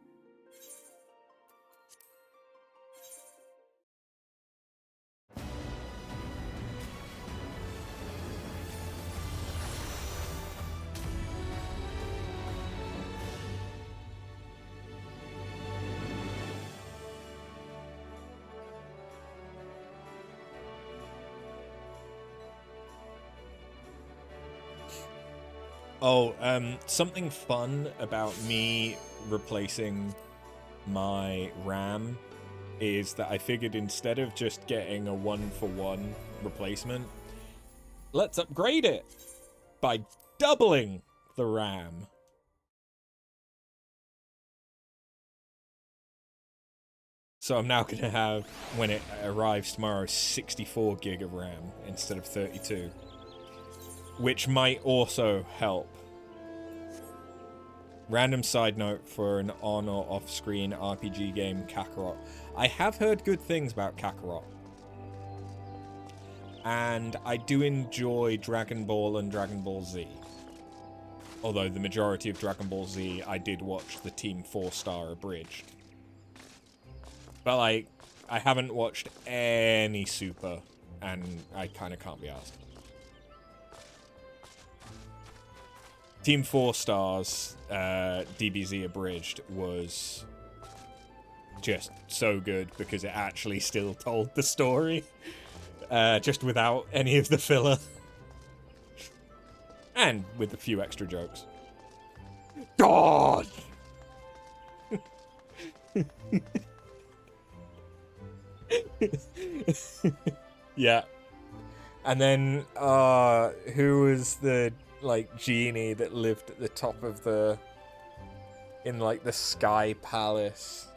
Oh, something fun about me replacing my RAM is that I figured instead of just getting a 1-for-1 replacement, let's upgrade it by doubling the RAM. So I'm now going to have, when it arrives tomorrow, 64 gig of RAM instead of 32. Which might also help. Random side note for an on or off-screen RPG game, Kakarot. I have heard good things about Kakarot. And I do enjoy Dragon Ball and Dragon Ball Z. Although the majority of Dragon Ball Z, I did watch the Team 4-star abridged. But, like, I haven't watched any Super, and I kind of can't be asked. Team 4 Stars, DBZ Abridged, was just so good because it actually still told the story, just without any of the filler. And with a few extra jokes. God! Yeah. And then, who was the, like, genie that lived at the top of the... in, like, the Sky Palace?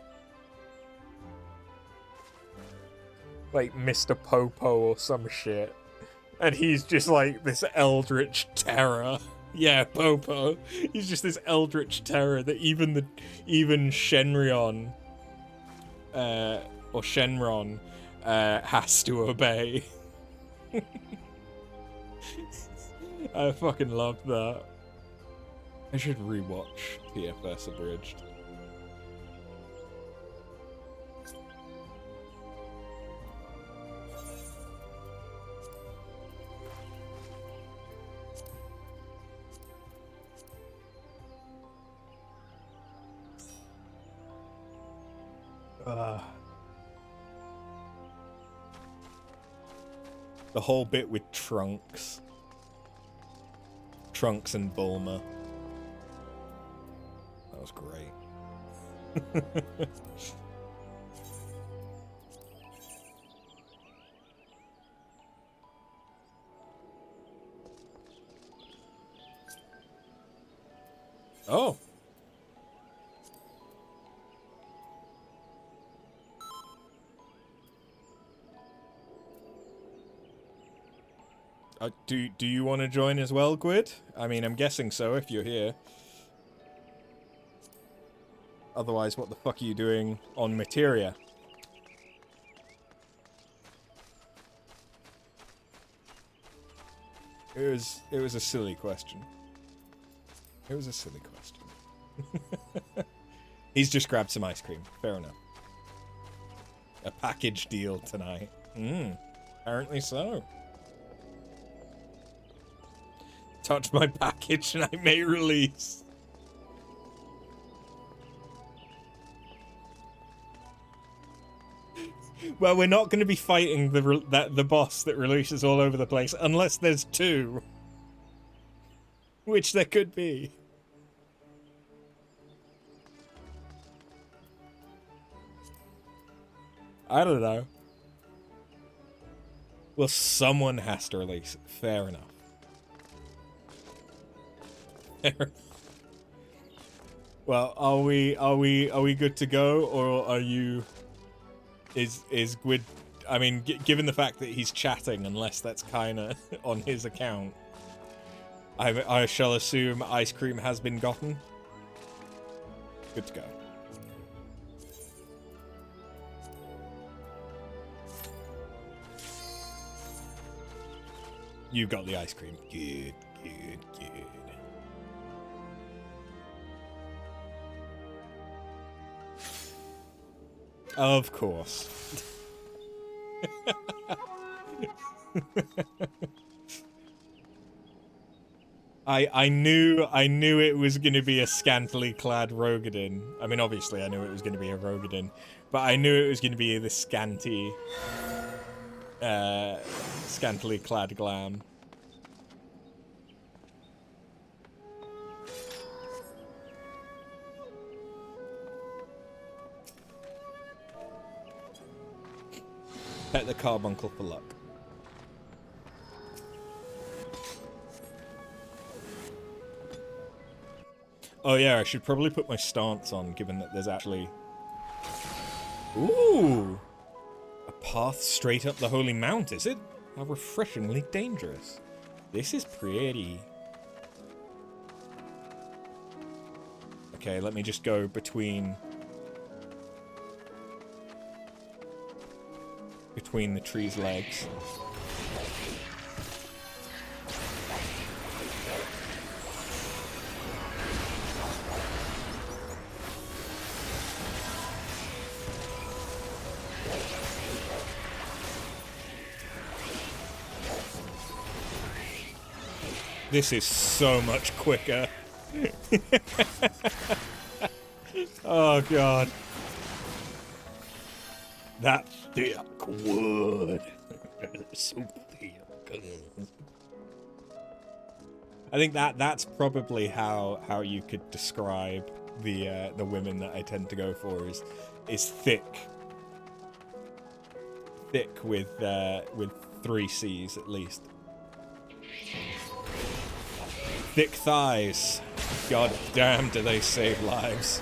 Like, Mr. Popo or some shit. And he's just, like, this eldritch terror. Yeah, Popo. He's just this eldritch terror that even Shenron, or Shenron, has to obey. I fucking love that. I should rewatch PFS Abridged. The whole bit with Trunks. Trunks and Bulma. That was great. Oh. Do you want to join as well, Gwyd? I mean, I'm guessing so if you're here. Otherwise, what the fuck are you doing on Materia? It was a silly question. It was a silly question. He's just grabbed some ice cream. Fair enough. A package deal tonight. Apparently so. Touch my package and I may release. Well, we're not going to be fighting the boss that releases all over the place unless there's two. Which there could be. I don't know. Well, someone has to release it. Fair enough. Well, are we good to go, or are you? Is Gwyd? I mean, given the fact that he's chatting, unless that's kind of on his account, I shall assume ice cream has been gotten. Good to go. You got the ice cream. Good, good, good. Of course. I knew it was going to be a scantily clad Rogadin. I mean, obviously I knew it was going to be a Rogadin, but I knew it was going to be the scantily clad glam. Pet the carbuncle for luck. Oh yeah, I should probably put my stance on, given that there's actually... Ooh! A path straight up the Holy Mount, is it? How refreshingly dangerous. This is pretty. Okay, let me just go between the tree's legs. This is so much quicker. Oh god. That thick wood. So thick. I think that's probably how you could describe the women that I tend to go for is thick. Thick with 3 C's at least. Thick thighs. God damn, do they save lives.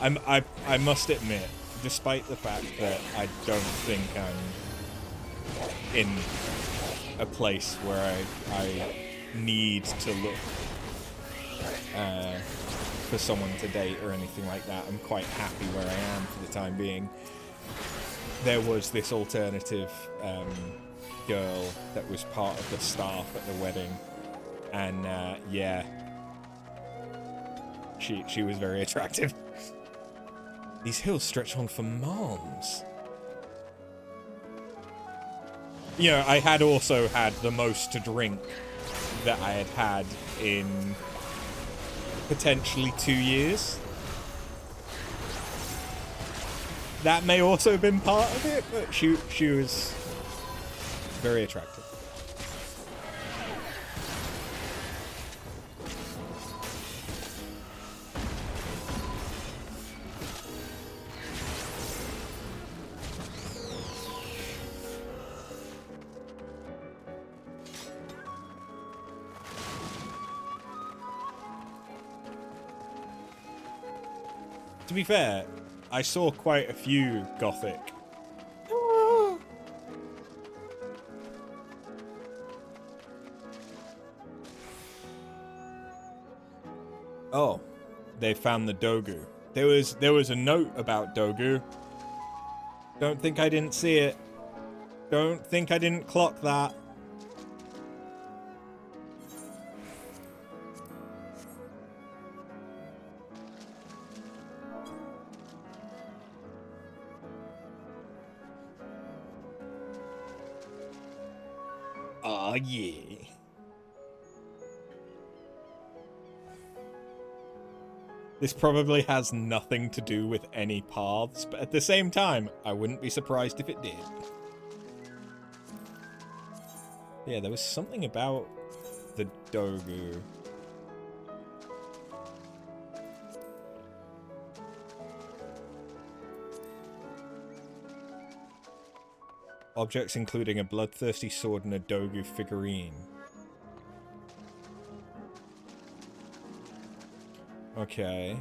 I must admit, despite the fact that I don't think I'm in a place where I need to look for someone to date or anything like that, I'm quite happy where I am for the time being. There was this alternative girl that was part of the staff at the wedding, and yeah, she was very attractive. These hills stretch on for miles. You know, I had also had the most to drink that I had had in potentially 2 years. That may also have been part of it, but she was very attractive. To be fair, I saw quite a few Gothic. Oh, they found the Dogu. There was a note about Dogu. Don't think I didn't see it. Don't think I didn't clock that. Ah, yeah. This probably has nothing to do with any paths, but at the same time, I wouldn't be surprised if it did. Yeah, there was something about the Dogu. Objects including a bloodthirsty sword and a Dogu figurine. Okay.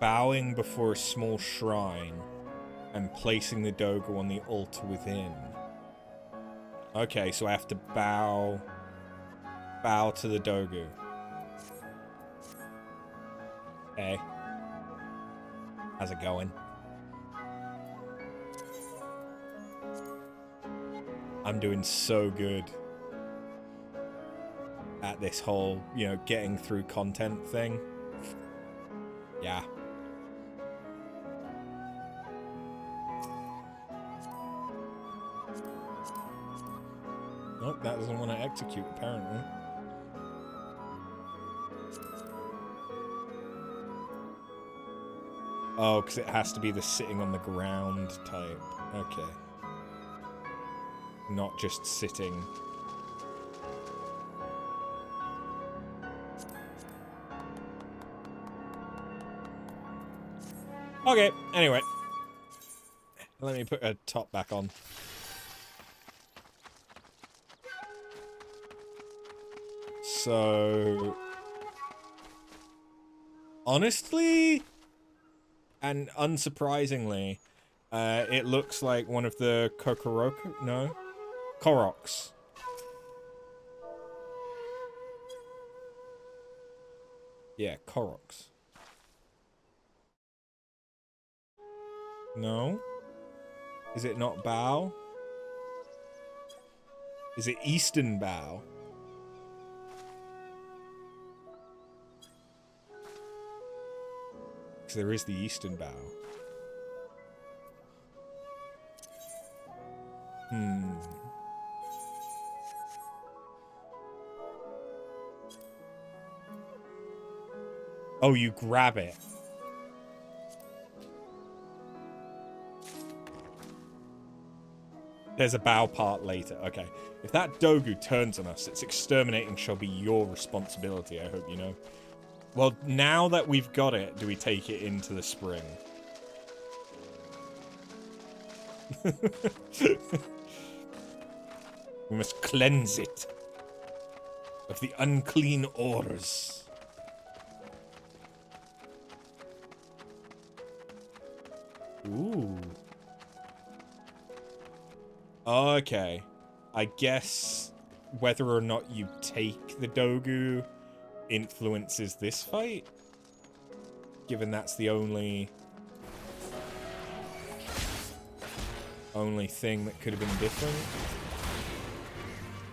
Bowing before a small shrine and placing the Dogu on the altar within. Okay, so I have to bow to the Dogu. Hey. How's it going? I'm doing so good at this whole, you know, getting through content thing. Yeah. Nope, that doesn't want to execute, apparently. Oh, because it has to be the sitting on the ground type. Okay. Not just sitting. Okay, anyway. Let me put a top back on. So... honestly, and unsurprisingly, it looks like one of the Kokoroku... no? Koroks. Yeah, Koroks. No? Is it not Bao? Is it Eastern Bao? Because there is the Eastern Bao. Oh, you grab it. There's a bow part later. Okay. If that Dogu turns on us, its exterminating shall be your responsibility, I hope you know. Well, now that we've got it, do we take it into the spring? We must cleanse it of the unclean ores. Ooh. Okay. I guess whether or not you take the Dogu influences this fight, given that's the only thing that could have been different.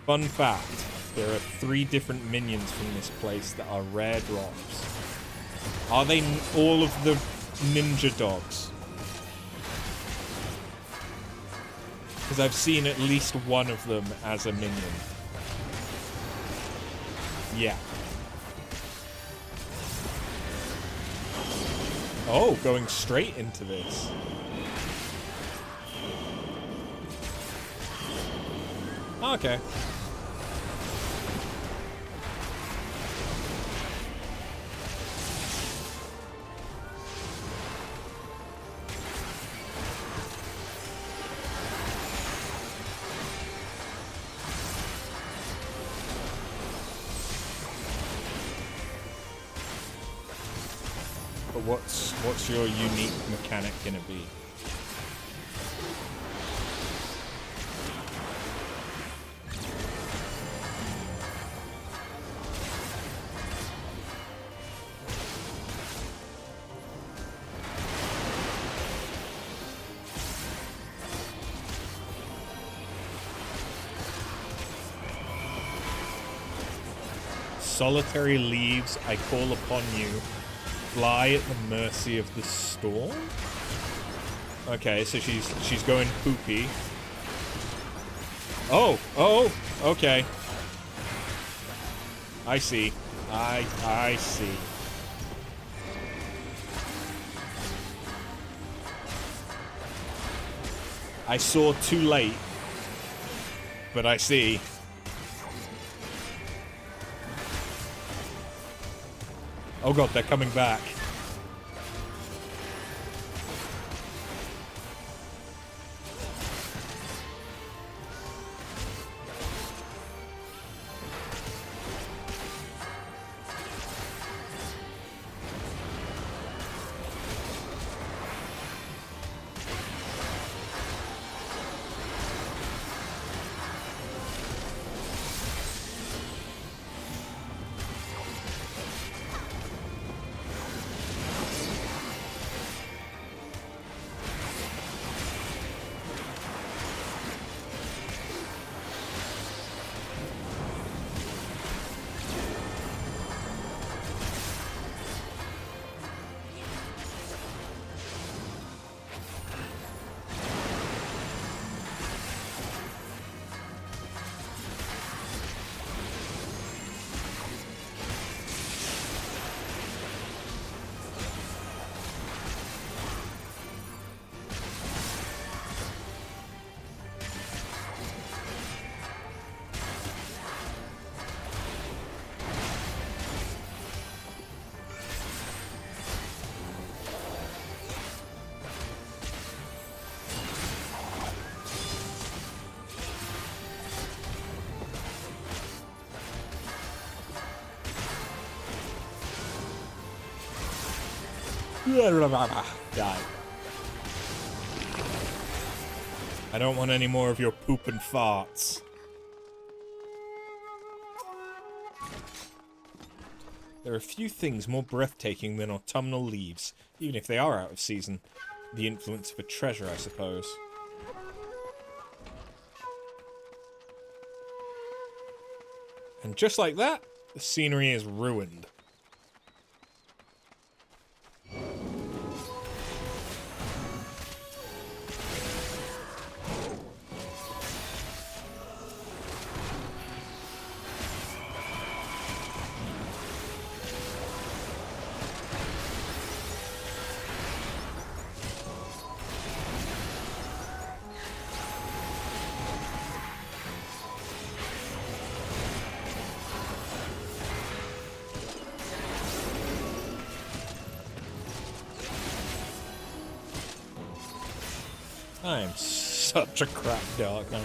Fun fact, there are 3 different minions from this place that are rare drops. Are they all of the ninja dogs? Because I've seen at least one of them as a minion. Yeah. Oh, going straight into this. Okay. But what's your unique mechanic gonna be? Solitary leaves, I call upon you. Fly at the mercy of the storm? Okay, so she's going poopy. Oh, okay. I see. I see. I saw too late, but I see. Oh god, they're coming back. Die. I don't want any more of your poop and farts. There are a few things more breathtaking than autumnal leaves, even if they are out of season. The influence of a treasure, I suppose. And just like that, the scenery is ruined. I am such a crap Dark Knight.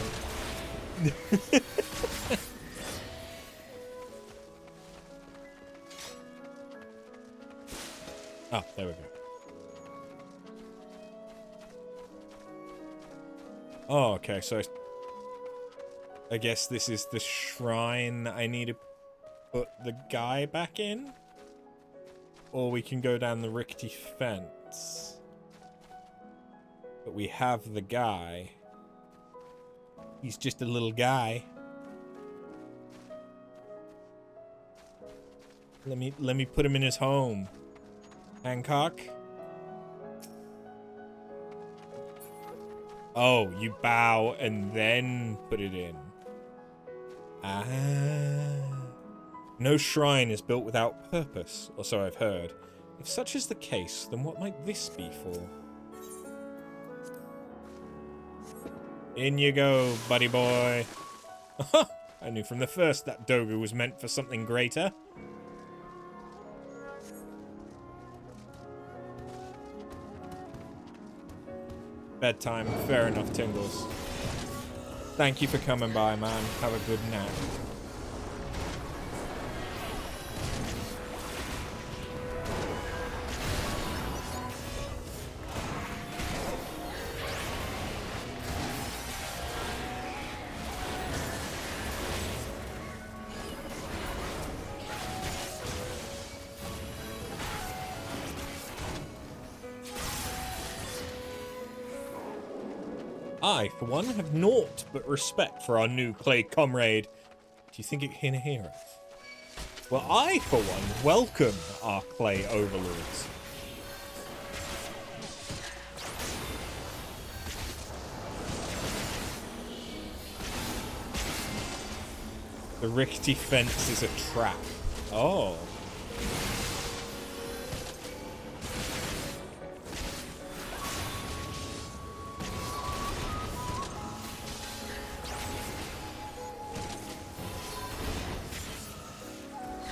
Oh, there we go. Oh, okay, so I guess this is the shrine I need to put the guy back in? Or we can go down the rickety fence. But we have the guy. He's just a little guy. Let me put him in his home. Hancock? Oh, you bow and then put it in. Ah. No shrine is built without purpose, or so I've heard. If such is the case, then what might this be for? In you go, buddy boy. I knew from the first that Dogu was meant for something greater. Bedtime, fair enough, Tingles. Thank you for coming by, man. Have a good nap. I, for one, have naught but respect for our new clay comrade. Do you think it can hear us? Well, I, for one, welcome our clay overlords. The rickety fence is a trap. Oh.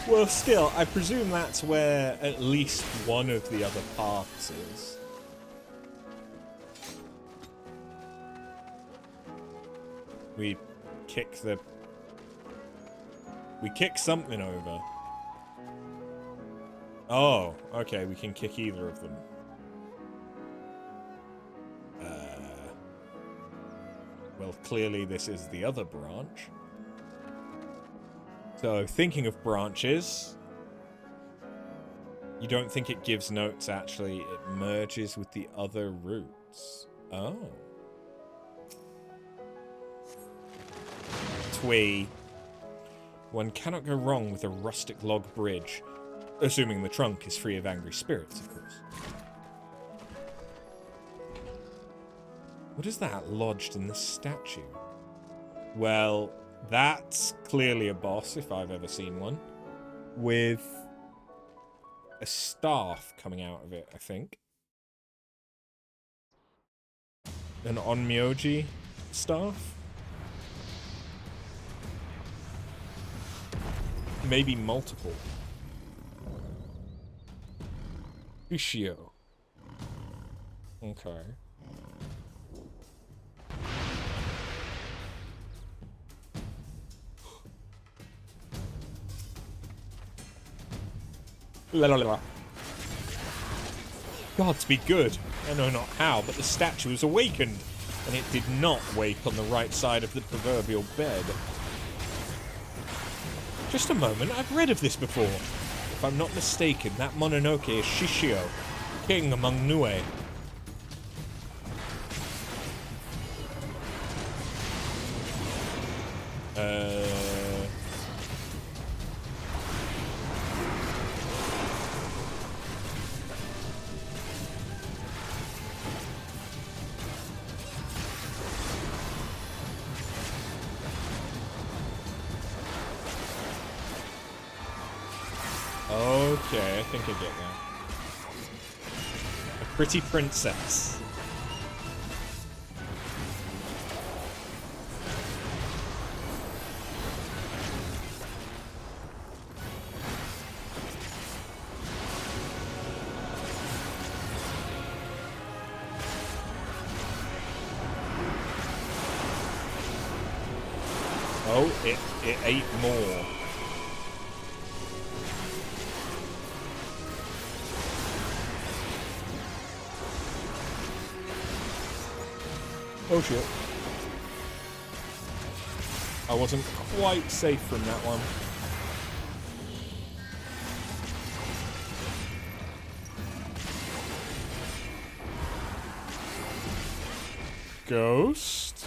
Well, still, I presume that's where at least one of the other paths is. We kick something over. Oh, okay, we can kick either of them. Well, clearly this is the other branch. So, thinking of branches, you don't think it gives notes, actually. It merges with the other routes. Oh. Twee. One cannot go wrong with a rustic log bridge. Assuming the trunk is free of angry spirits, of course. What is that lodged in the statue? Well, that's clearly a boss, if I've ever seen one. With a staff coming out of it, I think. An Onmyoji staff? Maybe multiple. Ushio. Okay. La la la. Gods be good. I know not how, but the statue was awakened, and it did not wake on the right side of the proverbial bed. Just a moment, I've read of this before. If I'm not mistaken, that Mononoke is Shishio, king among Nue. Okay, I think I get that. A pretty princess. Oh, it ate more. Oh shit. I wasn't quite safe from that one. Ghost?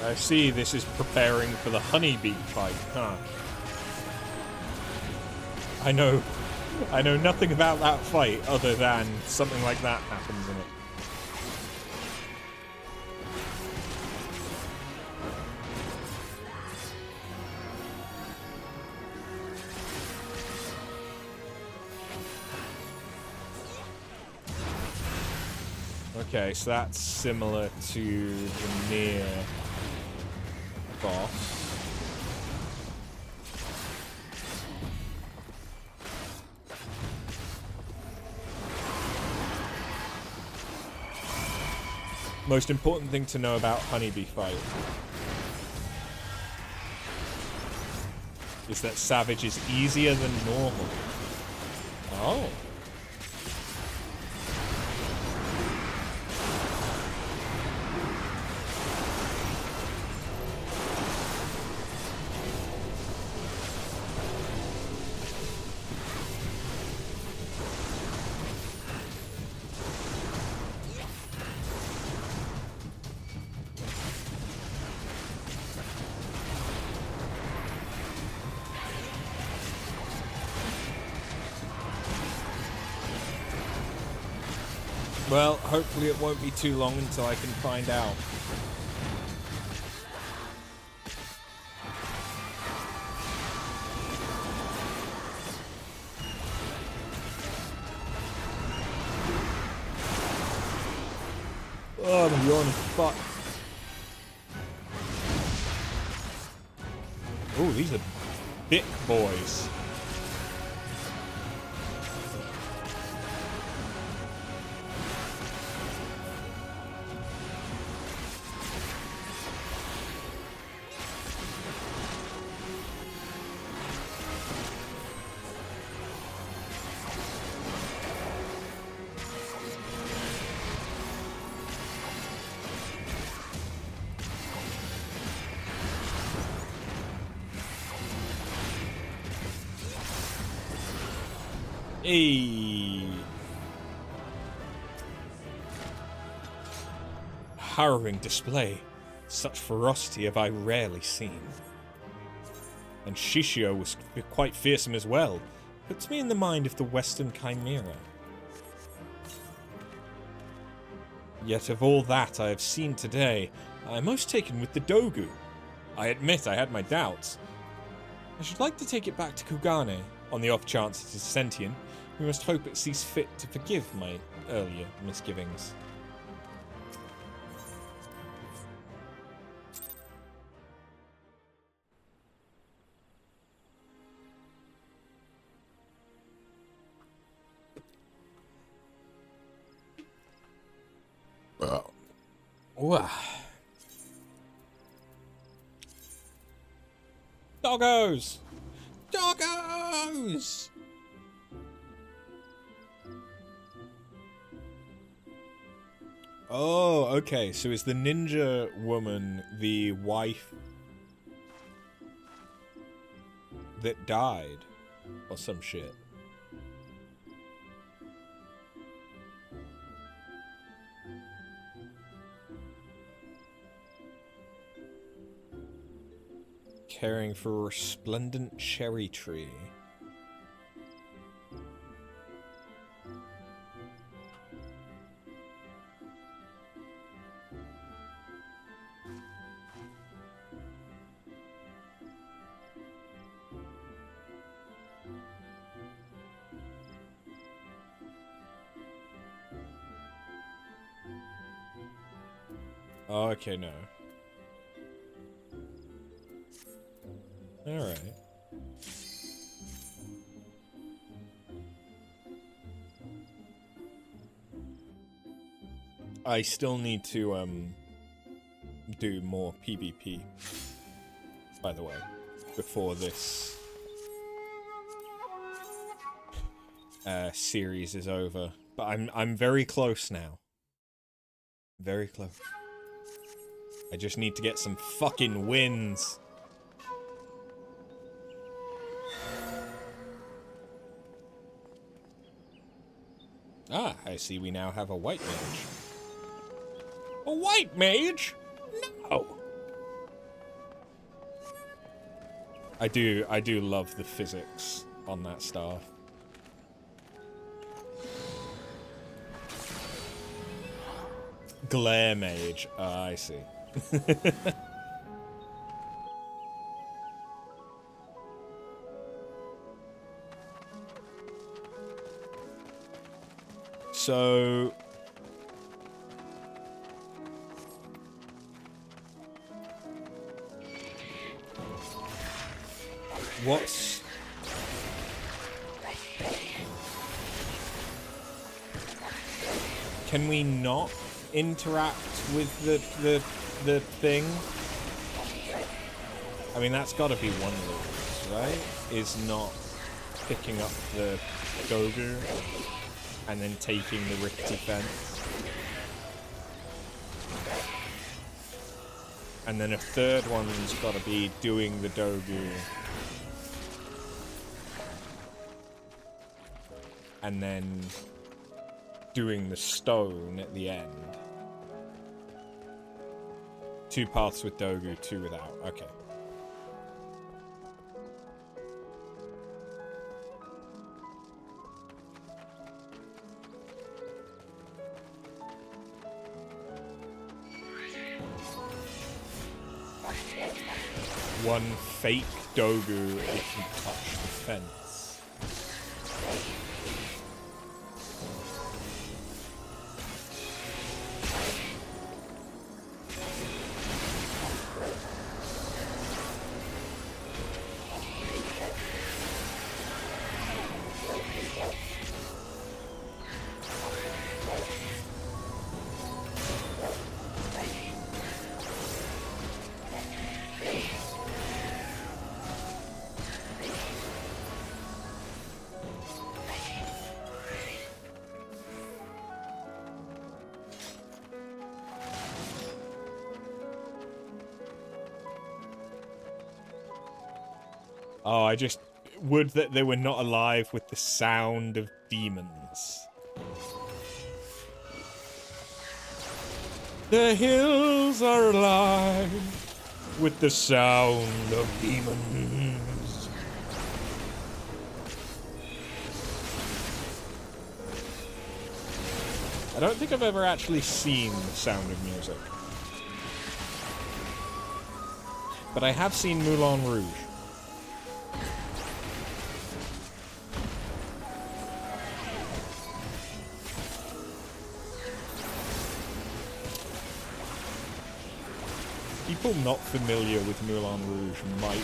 I see this is preparing for the honeybee fight, huh? I know nothing about that fight other than something like that happens in it. Okay, so that's similar to the near boss. Most important thing to know about honeybee fight is that Savage is easier than normal. Oh. Well, hopefully it won't be too long until I can find out. Oh, I'm yawning. Fuck. Oh, these are big boys. A harrowing display. Such ferocity have I rarely seen. And Shishio was quite fearsome as well. Puts me in the mind of the Western Chimera. Yet of all that I have seen today, I am most taken with the Dogu. I admit I had my doubts. I should like to take it back to Kugane. On the off chance it is sentient, we must hope it sees fit to forgive my earlier misgivings. Wow. Doggos! Doggos! Oh, okay. So is the ninja woman the wife that died? Or some shit? Caring for a resplendent cherry tree. Oh, okay, no. Alright. I still need to, do more PvP, by the way, before this series is over. But I'm very close now. Very close. I just need to get some fucking wins. Ah, I see we now have a white mage. A white mage? No! I do love the physics on that staff. Glare mage. Ah, I see. So what's can we not interact with the thing? I mean, that's got to be one of those, right? Is not picking up the Dogu and then taking the rickety fence. And then a third one's got to be doing the Dogu. And then doing the stone at the end. 2 paths with Dogu, 2 without. Okay. One fake Dogu if you touch the fence. Oh, I just would that they were not alive with the sound of demons. The hills are alive with the sound of demons. I don't think I've ever actually seen The Sound of Music. But I have seen Moulin Rouge. People not familiar with Moulin Rouge might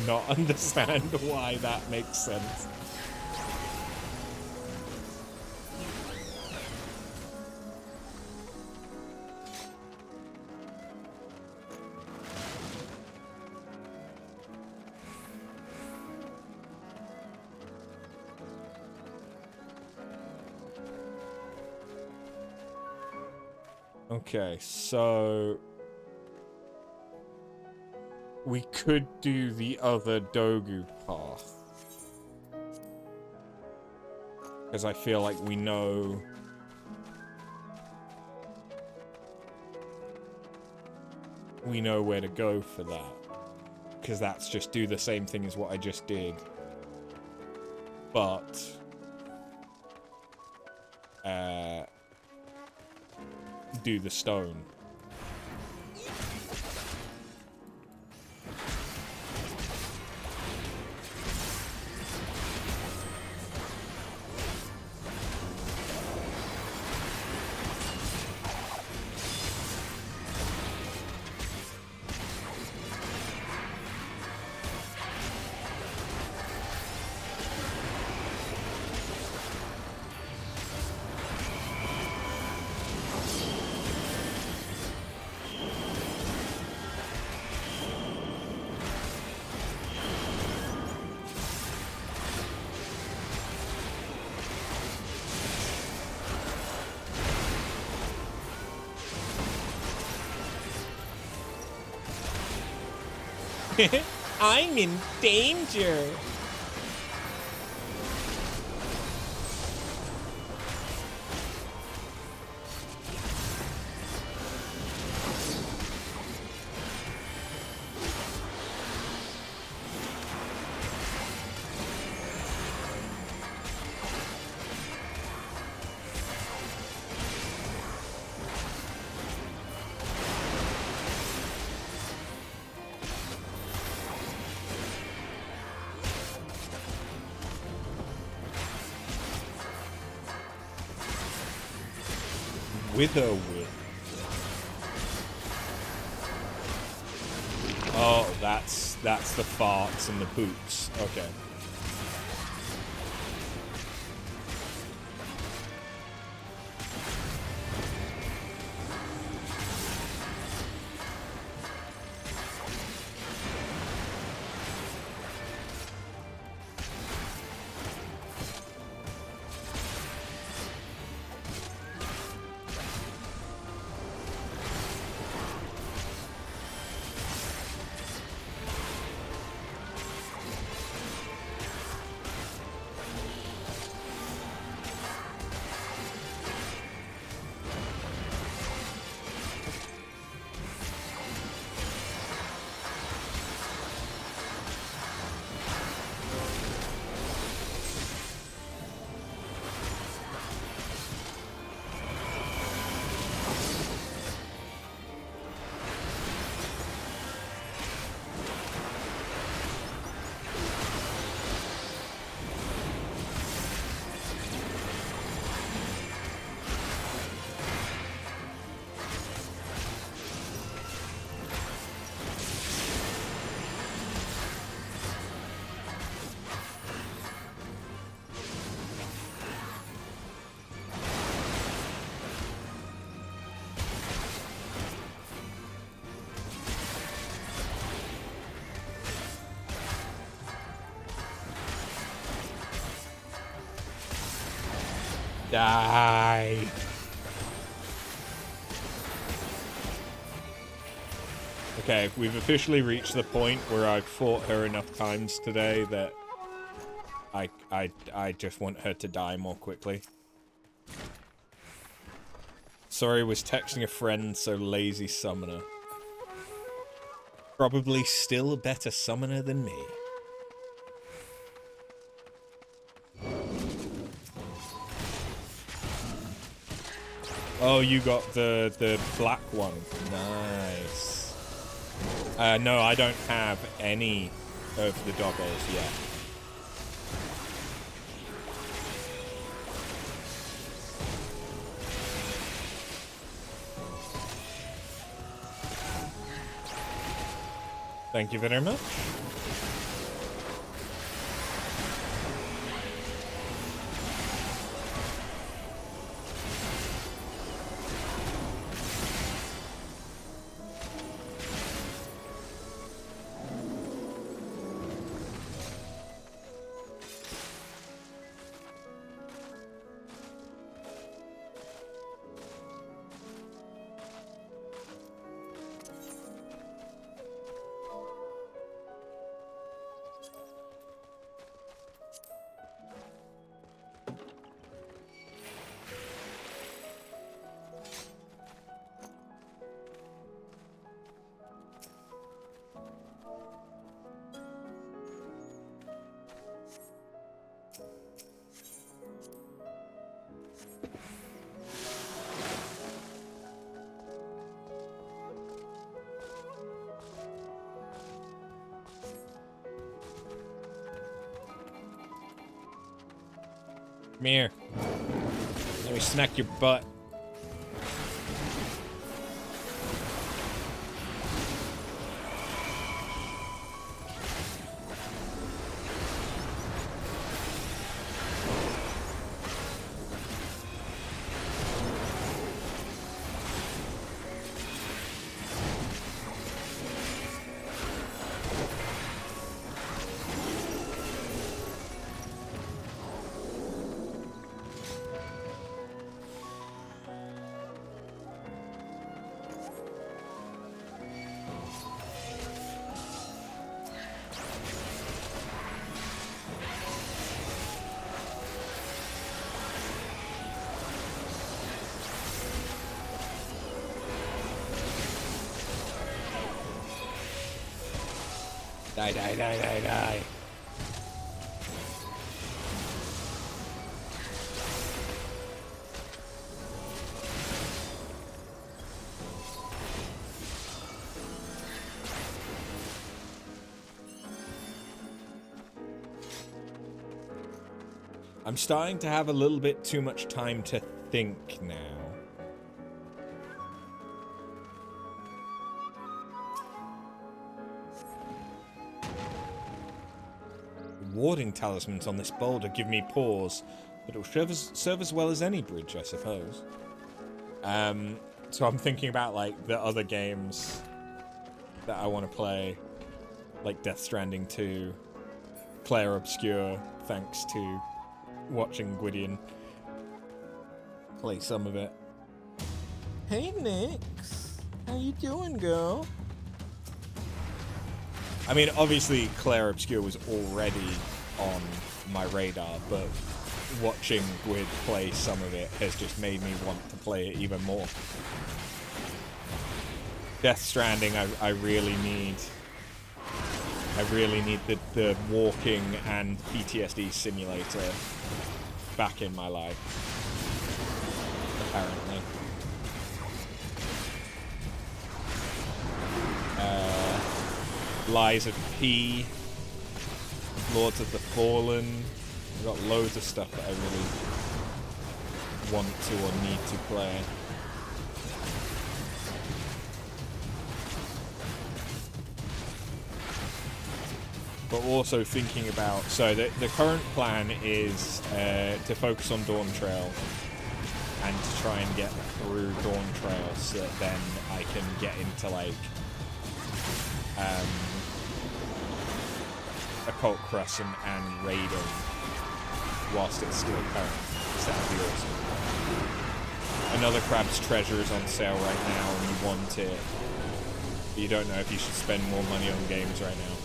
not understand why that makes sense. Okay, so we could do the other Dogu path. Because I feel like we know... we know where to go for that. Because that's just do the same thing as what I just did. But... do the stone. I'm in danger. Wither Whip. Oh, that's the farts and the boots. Okay. Die. Okay, we've officially reached the point where I've fought her enough times today that I just want her to die more quickly. Sorry, was texting a friend, so lazy summoner. Probably still a better summoner than me. Oh, you got the black one. Nice. No, I don't have any of the doggos yet. Thank you very much. Come here. Let me smack your butt. Die, die, die, die, die. I'm starting to have a little bit too much time to think now. Warding talismans on this boulder give me pause, but it'll serve as well as any bridge, I suppose. So I'm thinking about, like, the other games that I want to play, like Death Stranding 2, Clair Obscur, thanks to watching Gwydion play some of it. Hey, Nix! How you doing, girl? I mean, obviously, Clair Obscur was already on my radar, but watching Gwyd play some of it has just made me want to play it even more. Death Stranding, I really need the walking and PTSD simulator back in my life, apparently. Lies of P, Lords of the Fallen. I've got loads of stuff that I really want to or need to play. But also thinking about, so the current plan is to focus on Dawn Trail and to try and get through Dawn Trail so that then I can get into, like, Occult Crescent and Raiding whilst it's still current. So that'd be awesome. Another Crab's Treasure is on sale right now and you want it. but you don't know if you should spend more money on games right now.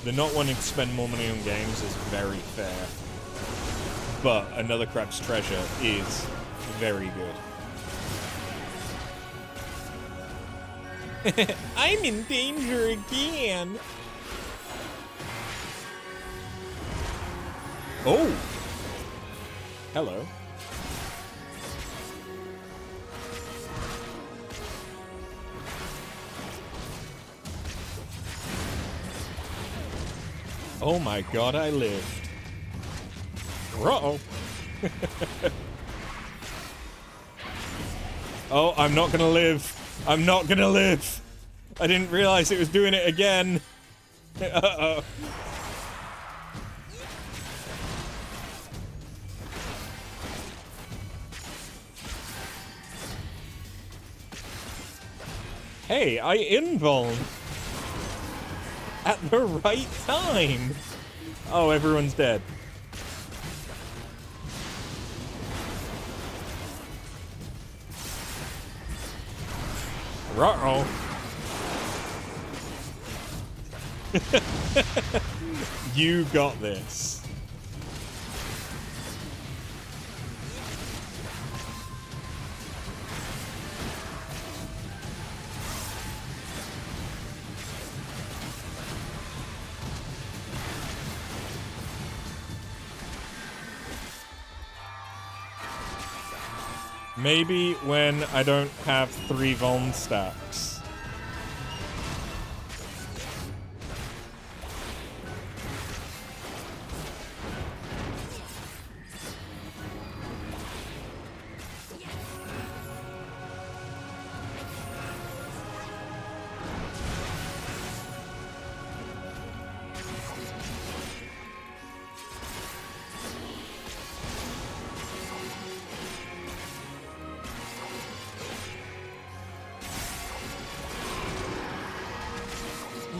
The not wanting to spend more money on games is very fair, but Another Crab's Treasure is very good. I'm in danger again! Oh! Hello. Oh my god, I lived. Uh-oh. Oh, I'm not gonna live. I'm not gonna live. I didn't realize it was doing it again. Uh-oh. Hey, I invuln at the right time. Oh, everyone's dead. Uh-oh. You got this. Maybe when I don't have 3 Vuln stacks.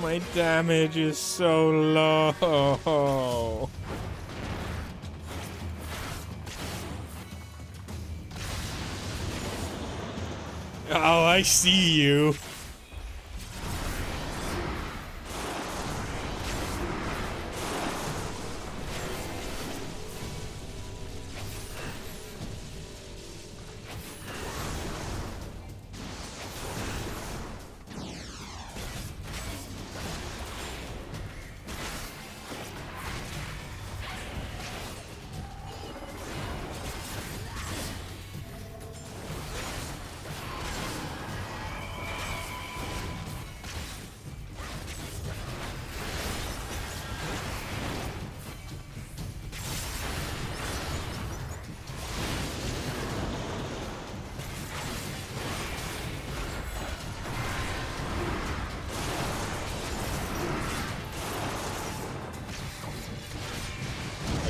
My damage is so low. Oh, I see you.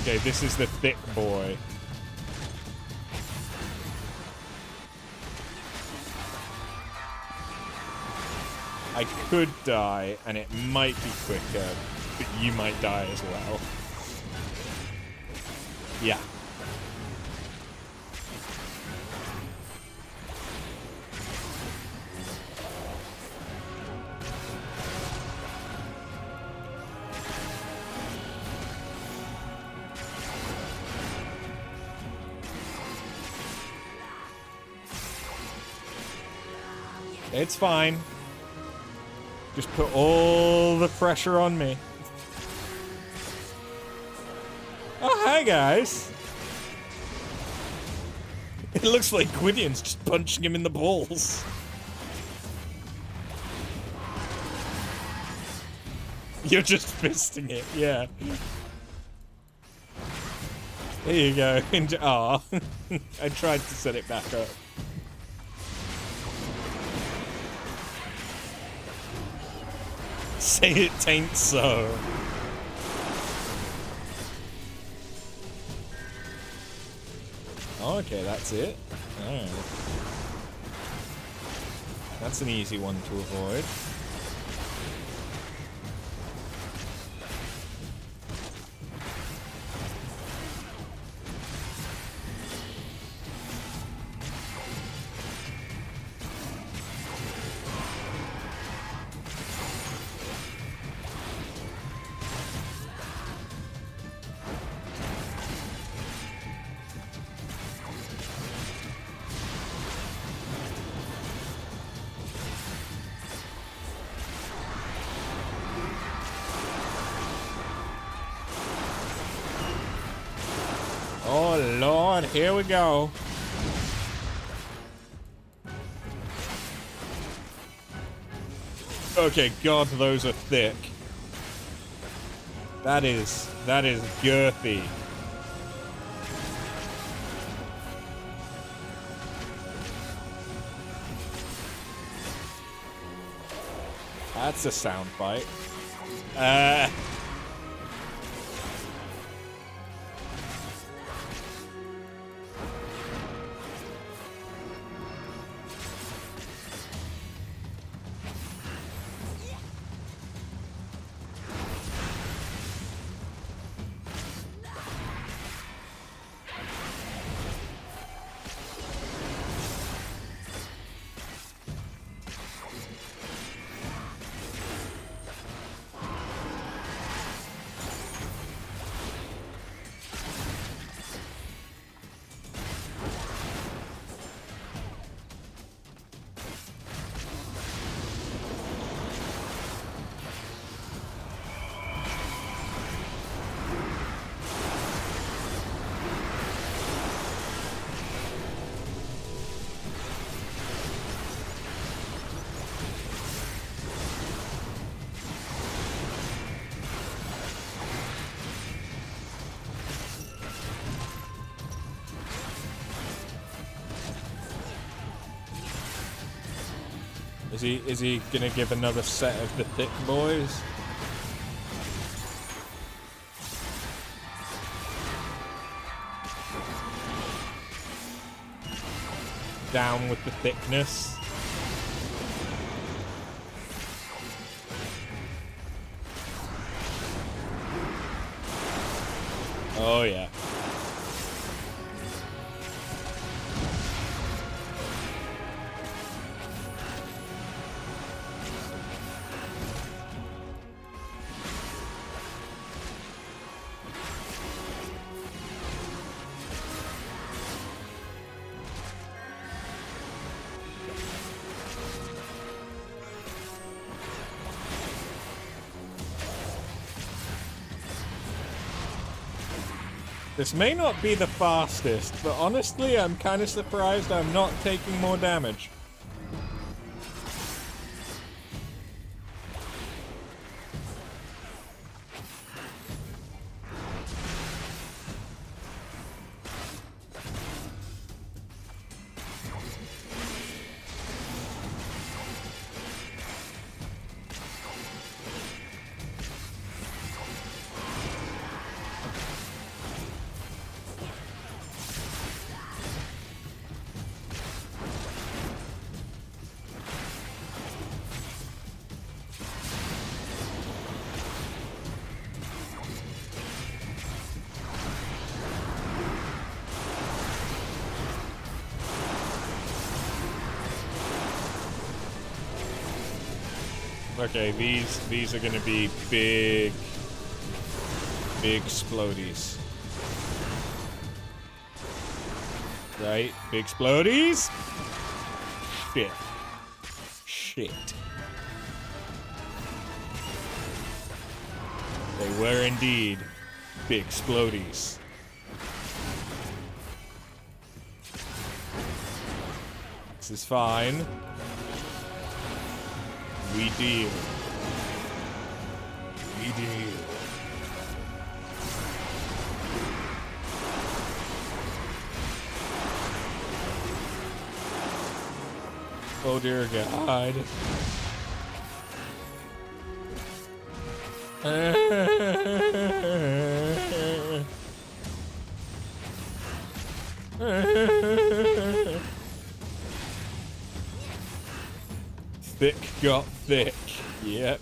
Okay, this is the thick boy. I could die, and it might be quicker, but you might die as well. Yeah. It's fine. Just put all the pressure on me. Oh, hi, guys. It looks like Gwydion's just punching him in the balls. You're just fisting it, yeah. There you go. Aw. I tried to set it back up. Say it tain't so. Oh, okay, that's it. Alright. That's an easy one to avoid. Oh, Lord, here we go. Okay, God, those are thick. That is girthy. That's a sound bite. Is he gonna give another set of the thick boys? Down with the thickness. Oh yeah. This may not be the fastest, but honestly, I'm kind of surprised I'm not taking more damage. Okay, these are gonna be big explodies. Right? Big explodies? Shit. They were indeed big explodies. This is fine. We deal. We deal. Oh dear God. Thick got thick. Yep.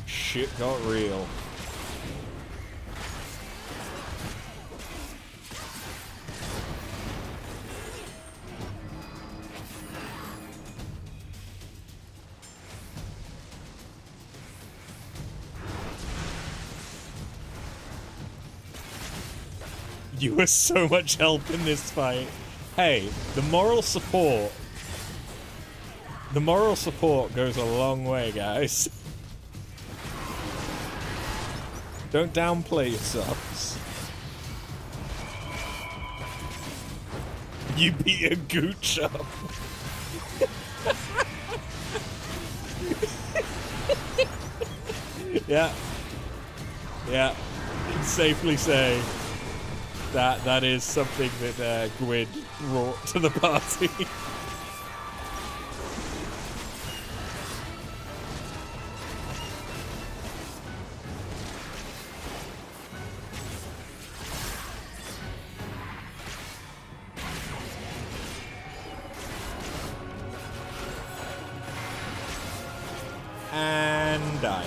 Shit got real. You were so much help in this fight. Hey, the moral support goes a long way, guys. Don't downplay your subs. You beat a gooch up. Yeah. Yeah. You can safely say that that is something that Gwyn brought to the party. And die.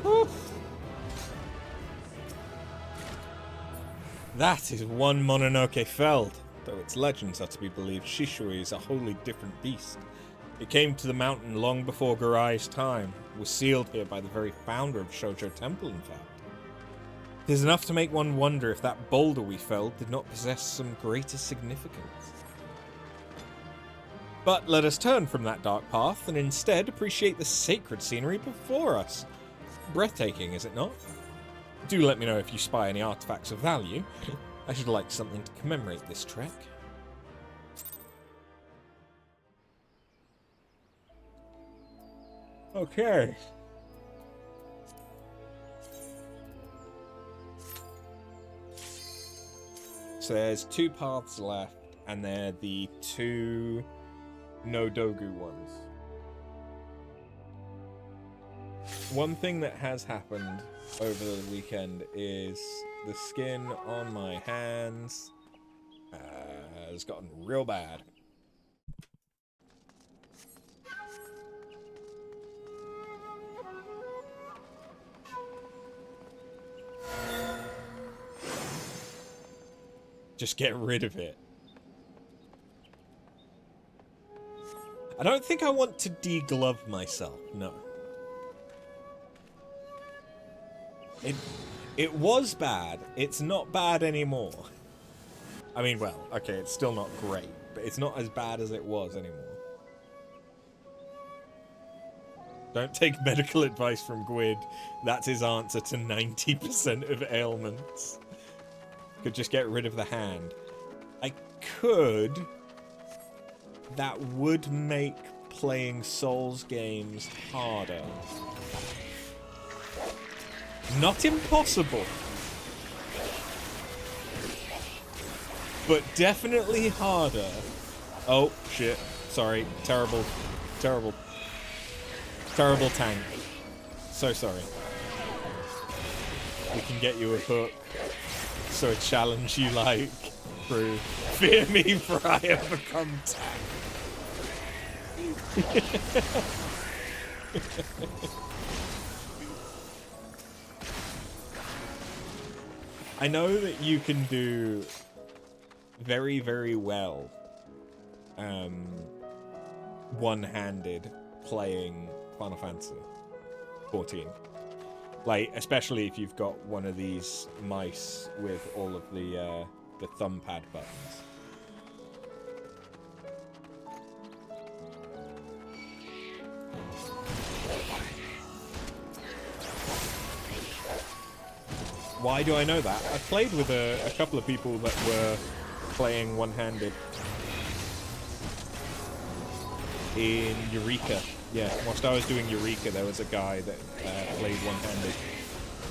Whew. That is one Mononoke Feld. Though its legends are to be believed, Shishui is a wholly different beast. It came to the mountain long before Garai's time, was sealed here by the very founder of Shoujo Temple, in fact. It is enough to make one wonder if that boulder we felled did not possess some greater significance. But let us turn from that dark path and instead appreciate the sacred scenery before us. Breathtaking, is it not? Do let me know if you spy any artifacts of value. I should like something to commemorate this trek. Okay. So there's 2 paths left, and they're the 2 no dogu ones. One thing that has happened over the weekend is the skin on my hands has gotten real bad. Just get rid of it. I don't think I want to deglove myself, no. It was bad. It's not bad anymore. I mean, well, okay, it's still not great, but it's not as bad as it was anymore. Don't take medical advice from Gwyn. That's his answer to 90% of ailments. Could just get rid of the hand. I could. That would make playing Souls games harder. Not impossible. But definitely harder. Oh, shit. Sorry. Terrible. Terrible. Terrible tank. So sorry. We can get you a hook. So a challenge you like. Through fear me for I have become tank. I know that you can do very, very well one-handed playing Final Fantasy XIV. Like, especially if you've got one of these mice with all of the thumb pad buttons. Why do I know that? I played with a couple of people that were playing one-handed in Eureka. Yeah, whilst I was doing Eureka, there was a guy that played one-handed.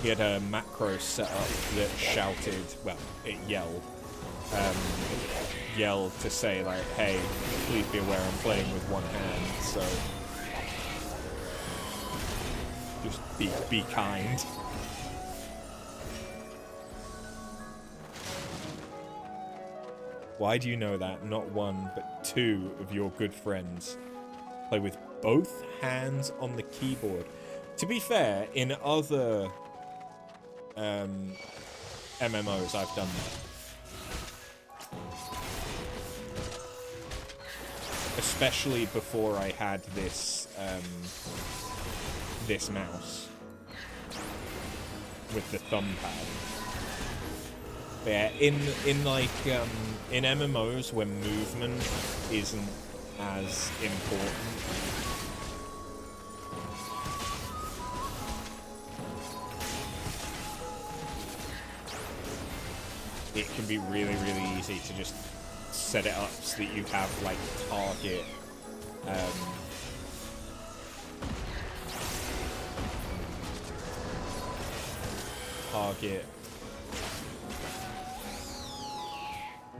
He had a macro set up that shouted, well, it yelled. Yelled to say, like, hey, please be aware I'm playing with one hand, so just be kind. Why do you know that not one, but 2 of your good friends play with both hands on the keyboard? To be fair, in other MMOs, I've done that. Especially before I had this this mouse with the thumb pad. But yeah, in MMOs where movement isn't as important, it can be really, really easy to just set it up so that you have, like, target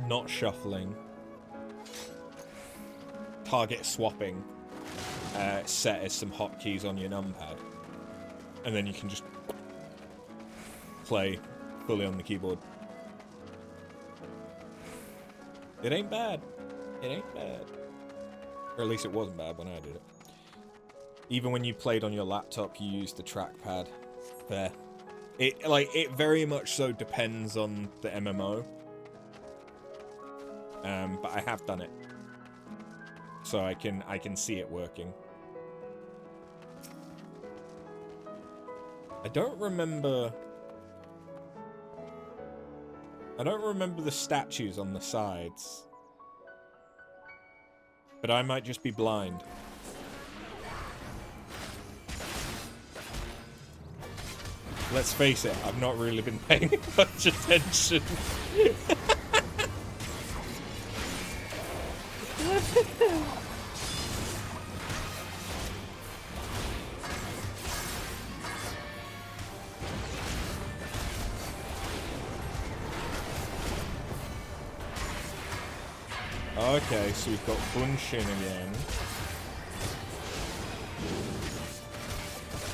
not shuffling, target swapping set as some hotkeys on your numpad, and then you can just play fully on the keyboard. It ain't bad. It ain't bad. Or at least it wasn't bad when I did it. Even when you played on your laptop, you used the trackpad there. It very much so depends on the MMO. But I have done it. So I can see it working. I don't remember the statues on the sides. But I might just be blind. Let's face it, I've not really been paying much attention. Okay, so we've got Bunshin again.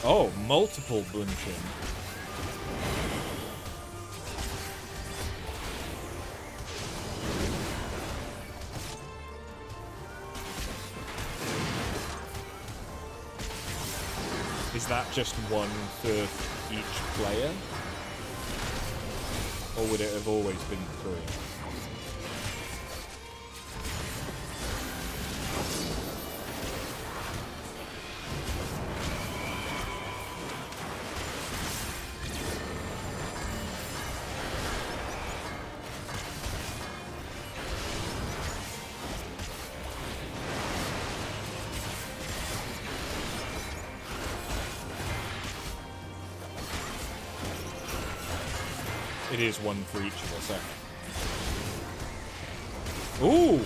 Oh, multiple Bunshin. Is that just one for each player? Or would it have always been 3? It is one for each of us, okay. Ooh!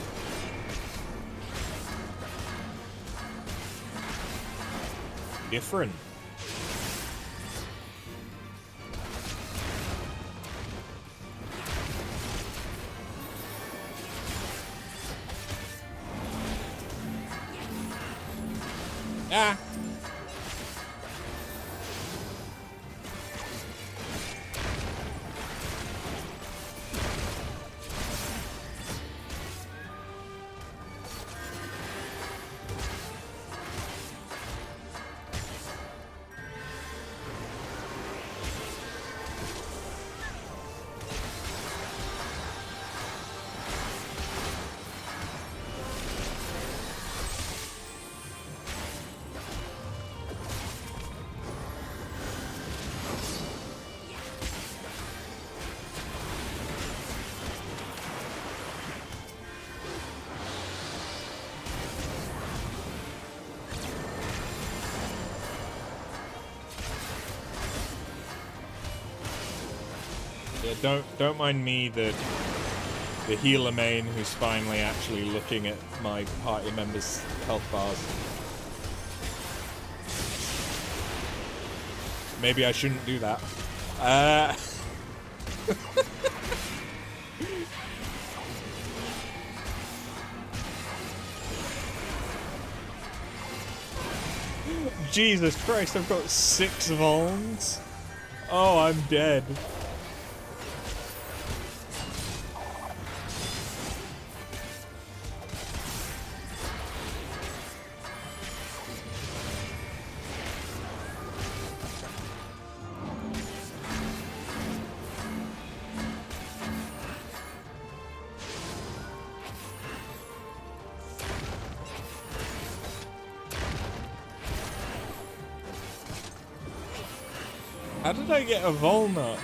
Different. Ah! Yeah, don't mind me, the healer main who's finally actually looking at my party members' health bars. Maybe I shouldn't do that. Jesus Christ, I've got 6 vulns. Oh, I'm dead. How did I get a Volnut?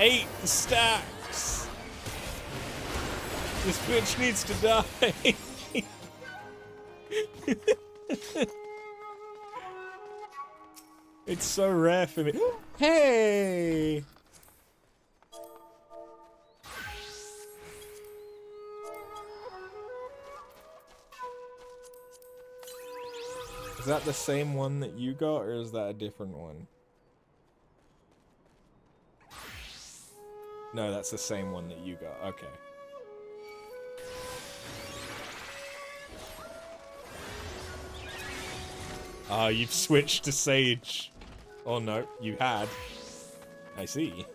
8 stacks! This bitch needs to die! It's so rare for me. Hey! Is that the same one that you got, or is that a different one? No, that's the same one that you got. Okay. Ah, you've switched to Sage. Oh no, you had. I see.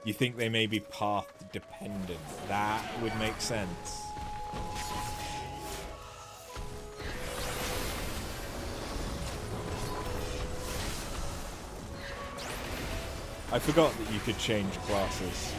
You think they may be path dependent. That would make sense. I forgot that you could change classes.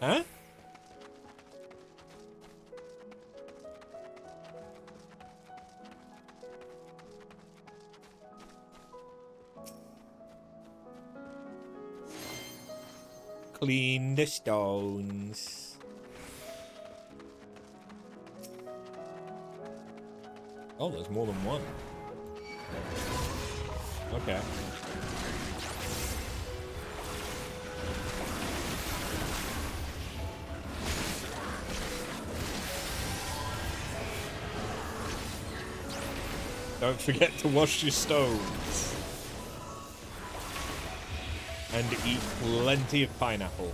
Huh? Clean the stones. Oh, there's more than one. Okay. Don't forget to wash your stones. And eat plenty of pineapple.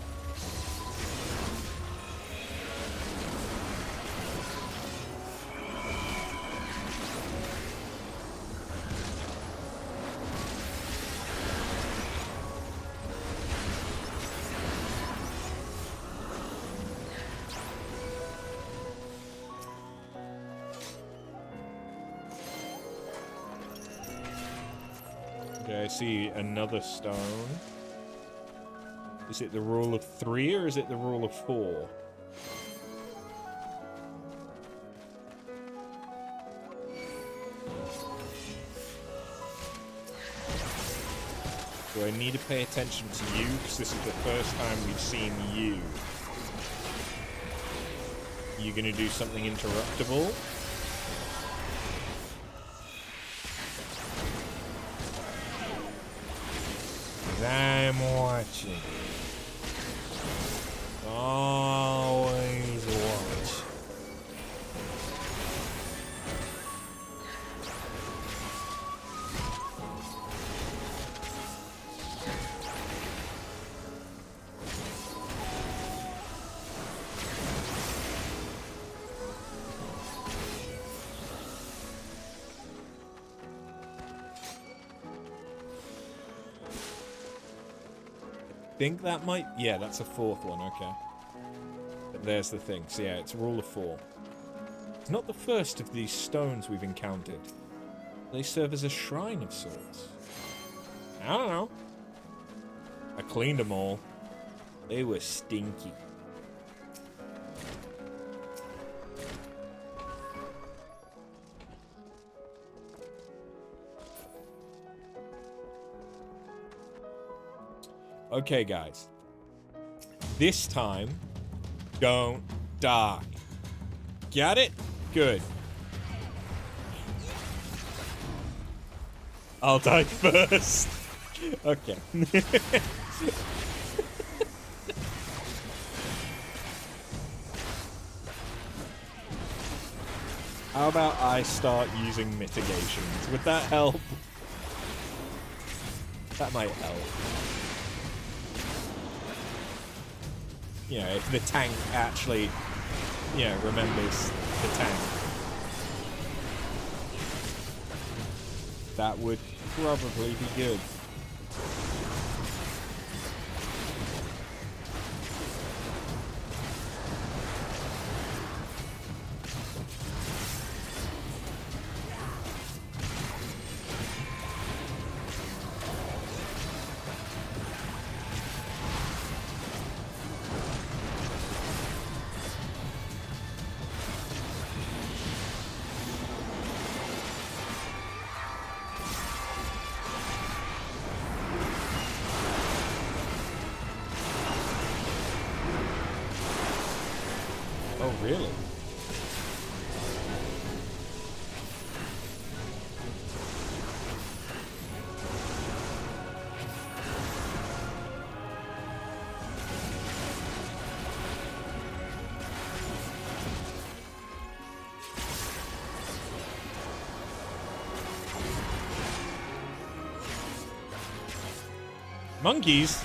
Okay, I see another stone. Is it the rule of 3 or is it the rule of 4? Do I need to pay attention to you? Because this is the first time we've seen you. You gonna do something interruptible? I'm watching. Always watch. Think that might... Yeah, that's a 4th one, okay. But there's the thing. So yeah, it's rule of 4. It's not the first of these stones we've encountered. They serve as a shrine of sorts. I don't know. I cleaned them all. They were stinky. Okay, guys. This time, don't die. Got it? Good. I'll die first. Okay. How about I start using mitigations? Would that help? That might help. You know, if the tank actually, you know, remembers the tank. That would probably be good. Really? Monkeys?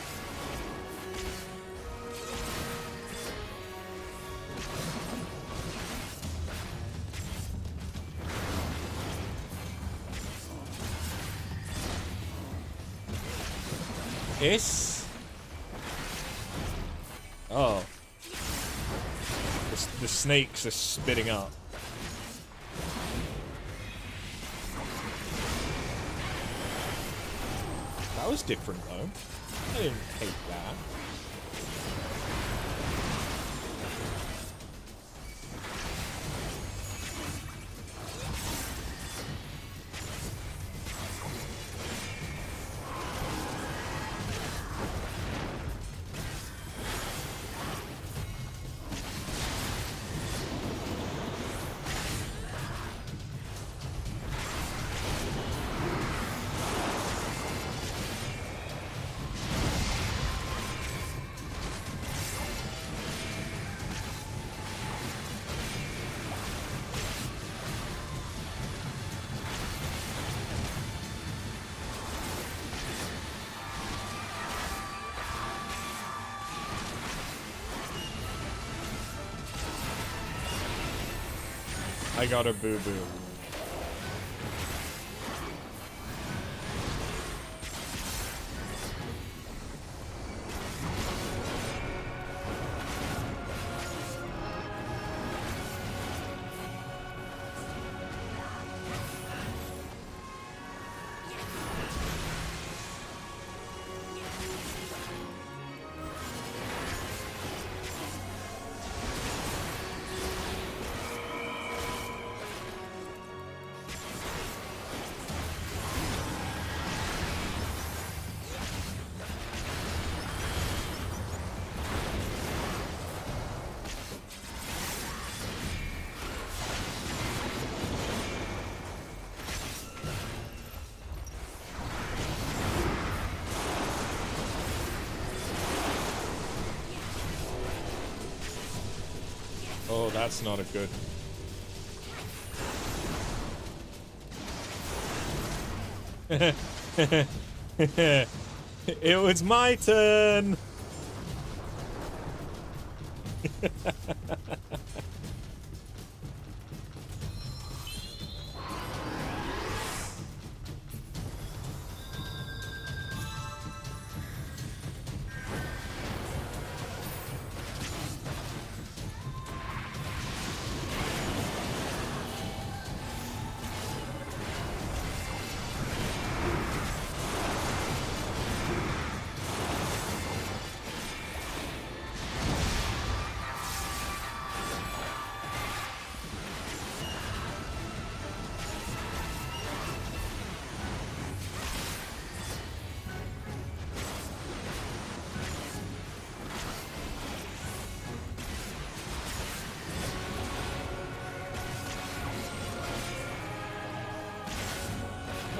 This? Oh. The snakes are spitting up. That was different, though. I didn't hate that. I got a boo-boo. Oh, that's not a good. It was my turn.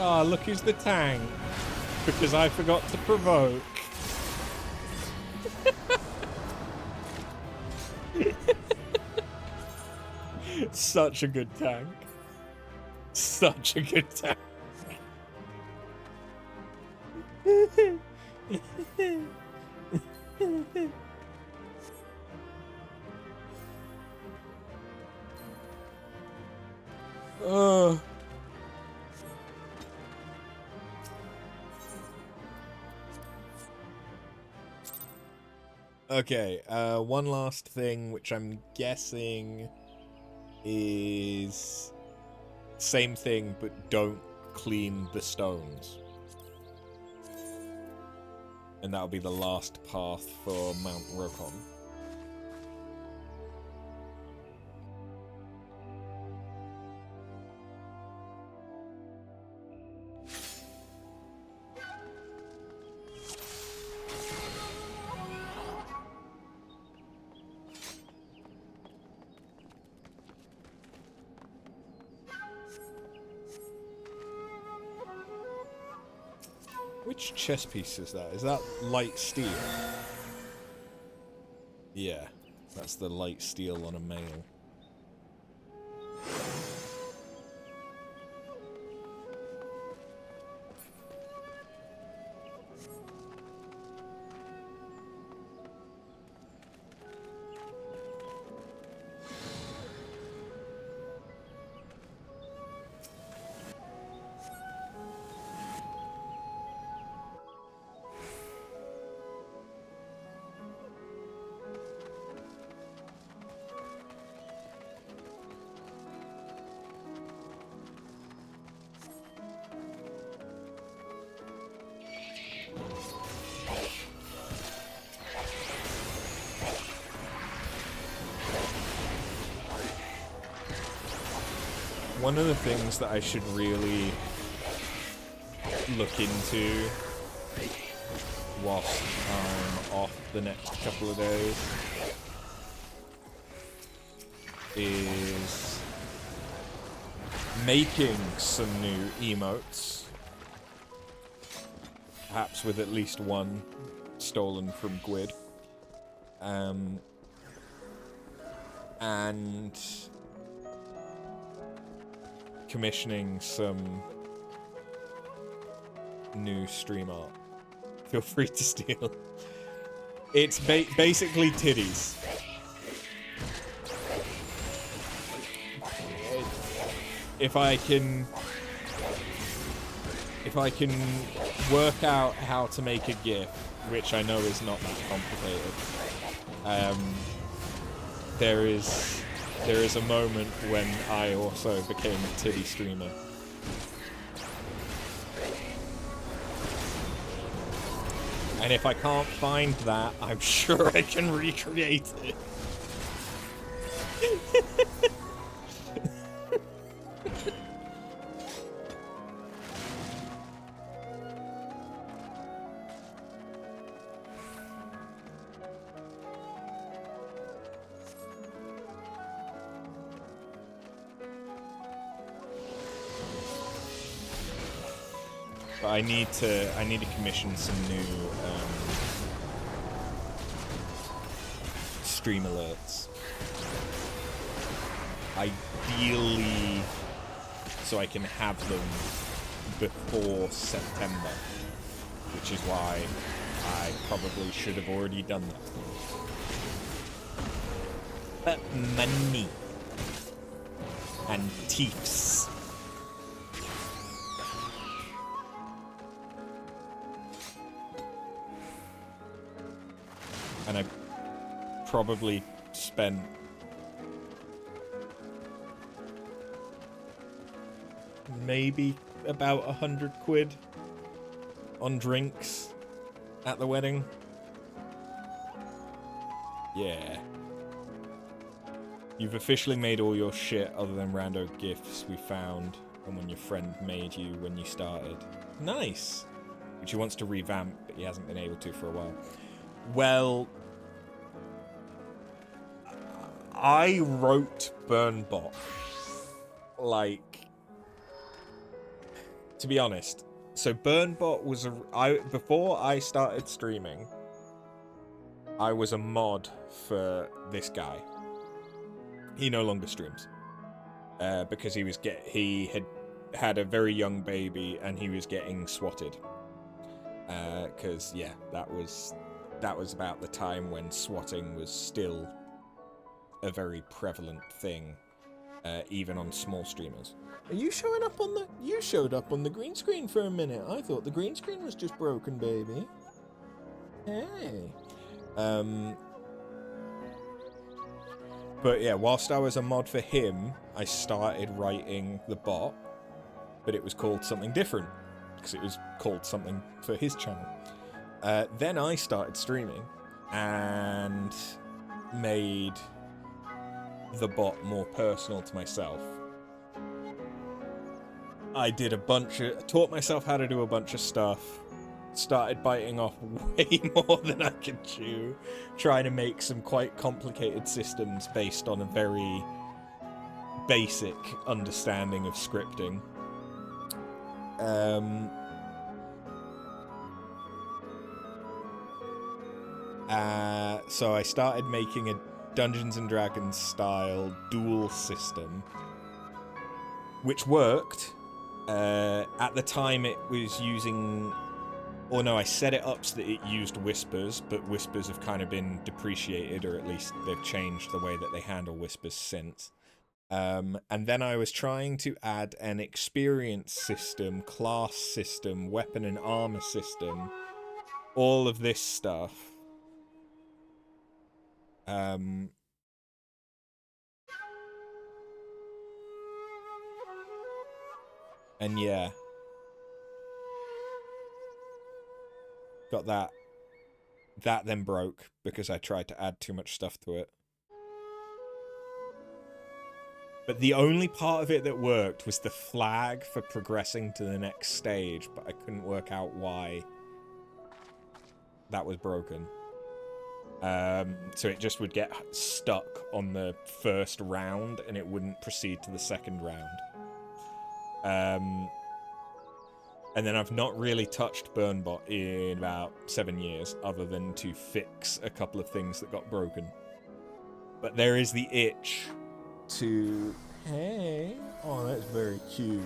Oh, look who's the tank. Because I forgot to provoke. Such a good tank. Such a good tank. Oh. Okay, one last thing, which I'm guessing is same thing, but don't clean the stones. And that'll be the last path for Mount Rokkon. Which chess piece is that? Is that light steel? Yeah, that's the light steel on a male. One of the things that I should really look into whilst I'm off the next couple of days is making some new emotes, perhaps with at least one stolen from Gwyd, and commissioning some new stream art. Feel free to steal. It's basically titties. If I can work out how to make a GIF, which I know is not that complicated, there is a moment when I also became a titty streamer. And if I can't find that, I'm sure I can recreate it. But I need to commission some new stream alerts. Ideally, so I can have them before September, which is why I probably should have already done that. But money and teeths. And I probably spent maybe about 100 quid on drinks at the wedding. Yeah. You've officially made all your shit other than rando gifts we found and when your friend made you when you started. Nice! Which he wants to revamp, but he hasn't been able to for a while. Well, I wrote Burnbot, like, to be honest. So Burnbot was before I started streaming, I was a mod for this guy. He no longer streams because he had a very young baby and he was getting swatted. Because yeah, that was about the time when swatting was still a very prevalent thing, even on small streamers. Are you showing up on the... You showed up on the green screen for a minute. I thought the green screen was just broken, baby. Hey. But yeah, whilst I was a mod for him, I started writing the bot, but it was called something different, because it was called something for his channel. Then I started streaming, and made the bot more personal to myself. I did taught myself how to do a bunch of stuff, started biting off way more than I could chew, trying to make some quite complicated systems based on a very basic understanding of scripting. So I started making a Dungeons and Dragons style duel system, which worked. At the time it was using... Or no, I set it up so that it used whispers, but whispers have kind of been depreciated, or at least they've changed the way that they handle whispers since. And then I was trying to add an experience system, class system, weapon and armor system, all of this stuff. And yeah. Got that. That then broke because I tried to add too much stuff to it. But the only part of it that worked was the flag for progressing to the next stage, but I couldn't work out why that was broken. So it just would get stuck on the first round and it wouldn't proceed to the second round. And then I've not really touched Burnbot in about 7 years, other than to fix a couple of things that got broken. But there is the itch to... Hey! Oh, that's very cute.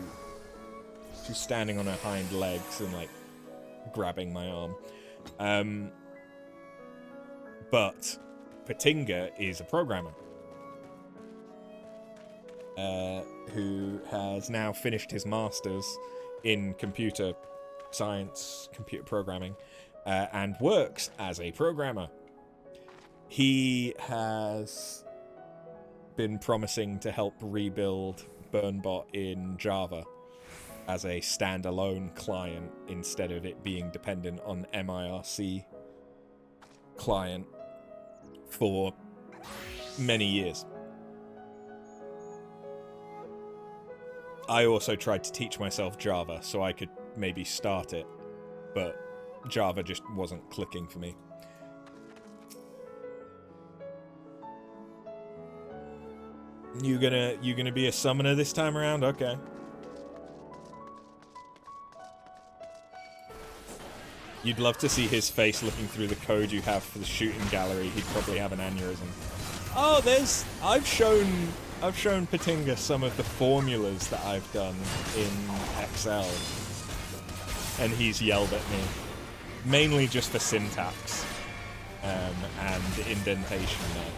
She's standing on her hind legs and, like, grabbing my arm. But Patinga is a programmer. Who has now finished his master's in computer science, computer programming, and works as a programmer. He has been promising to help rebuild Burnbot in Java as a standalone client instead of it being dependent on MIRC client for many years. I also tried to teach myself Java so I could maybe start it, but Java just wasn't clicking for me. You gonna be a summoner this time around? Okay. You'd love to see his face looking through the code you have for the shooting gallery. He'd probably have an aneurysm. Oh, I've shown Patinga some of the formulas that I've done in Excel, and he's yelled at me, mainly just for syntax and indentation there.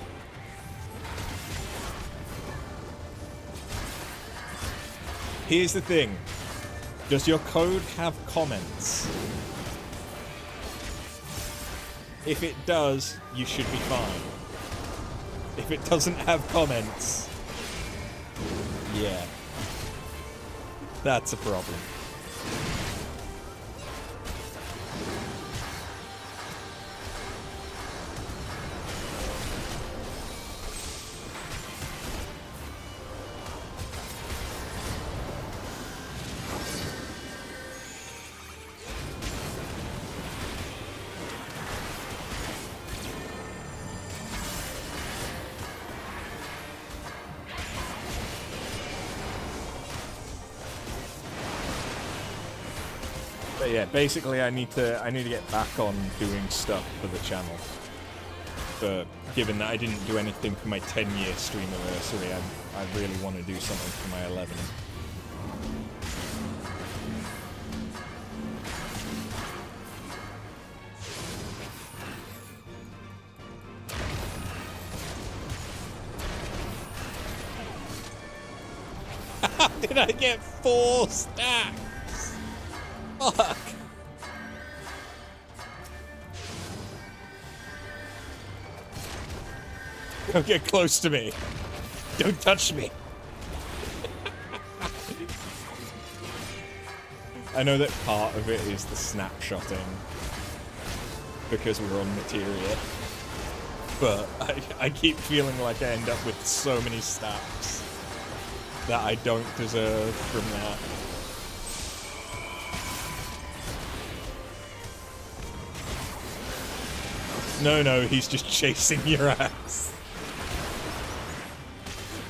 Here's the thing. Does your code have comments? If it does, you should be fine. If it doesn't have comments, yeah, that's a problem. But yeah, basically I need to get back on doing stuff for the channel. But given that I didn't do anything for my 10-year stream anniversary, I really want to do something for my 11. How did I get 4 stacks? Fuck! Don't get close to me. Don't touch me. I know that part of it is the snapshotting because we're on materia, but I keep feeling like I end up with so many stacks that I don't deserve from that. No, he's just chasing your ass.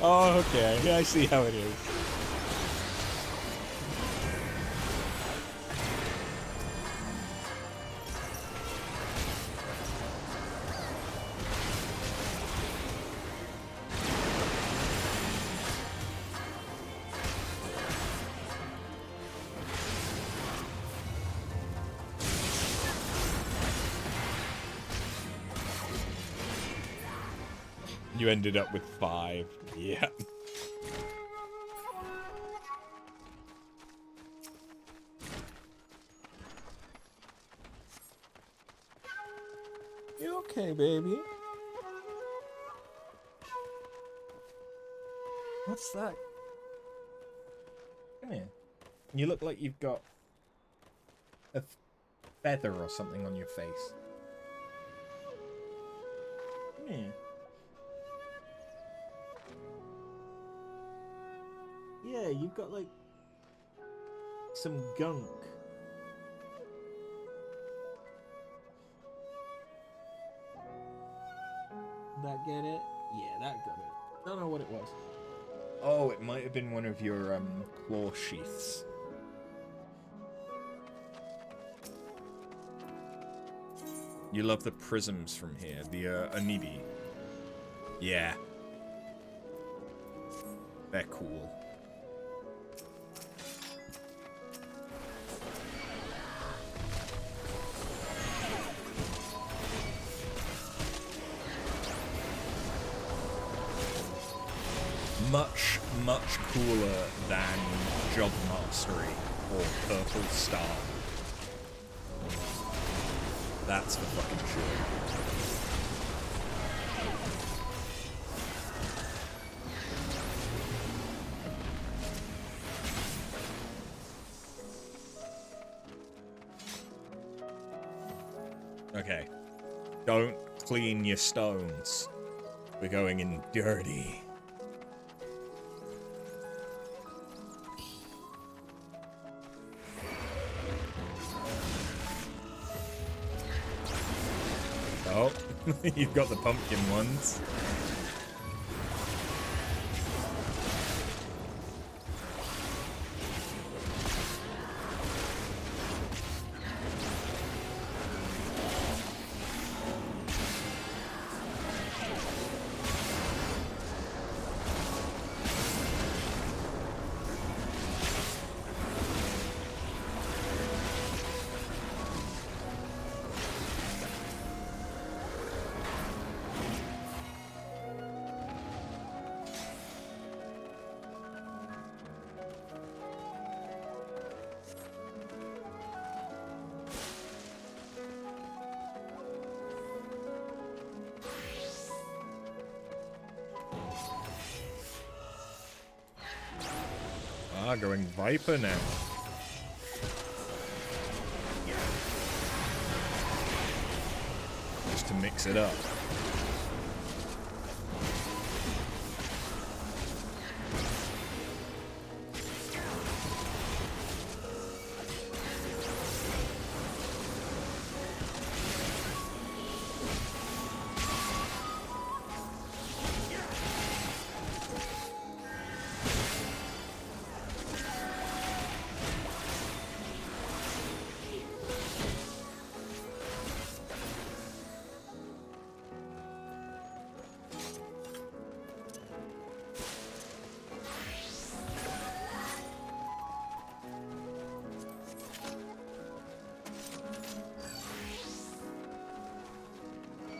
Oh, okay. Yeah, I see how it is. You ended up with 5. Yeah. You okay, baby? What's that? Come here. You look like you've got a feather or something on your face. Come here. Yeah, you've got like some gunk. That get it? Yeah, that got it. Don't know what it was. Oh, it might have been one of your claw sheaths. You love the prisms from here, the onibi. Yeah. They're cool. Much, much cooler than Job Mastery or Purple Star. That's for fucking sure. Okay. Don't clean your stones. We're going in dirty. Oh, you've got the pumpkin ones. Going Viper now. Just to mix it up.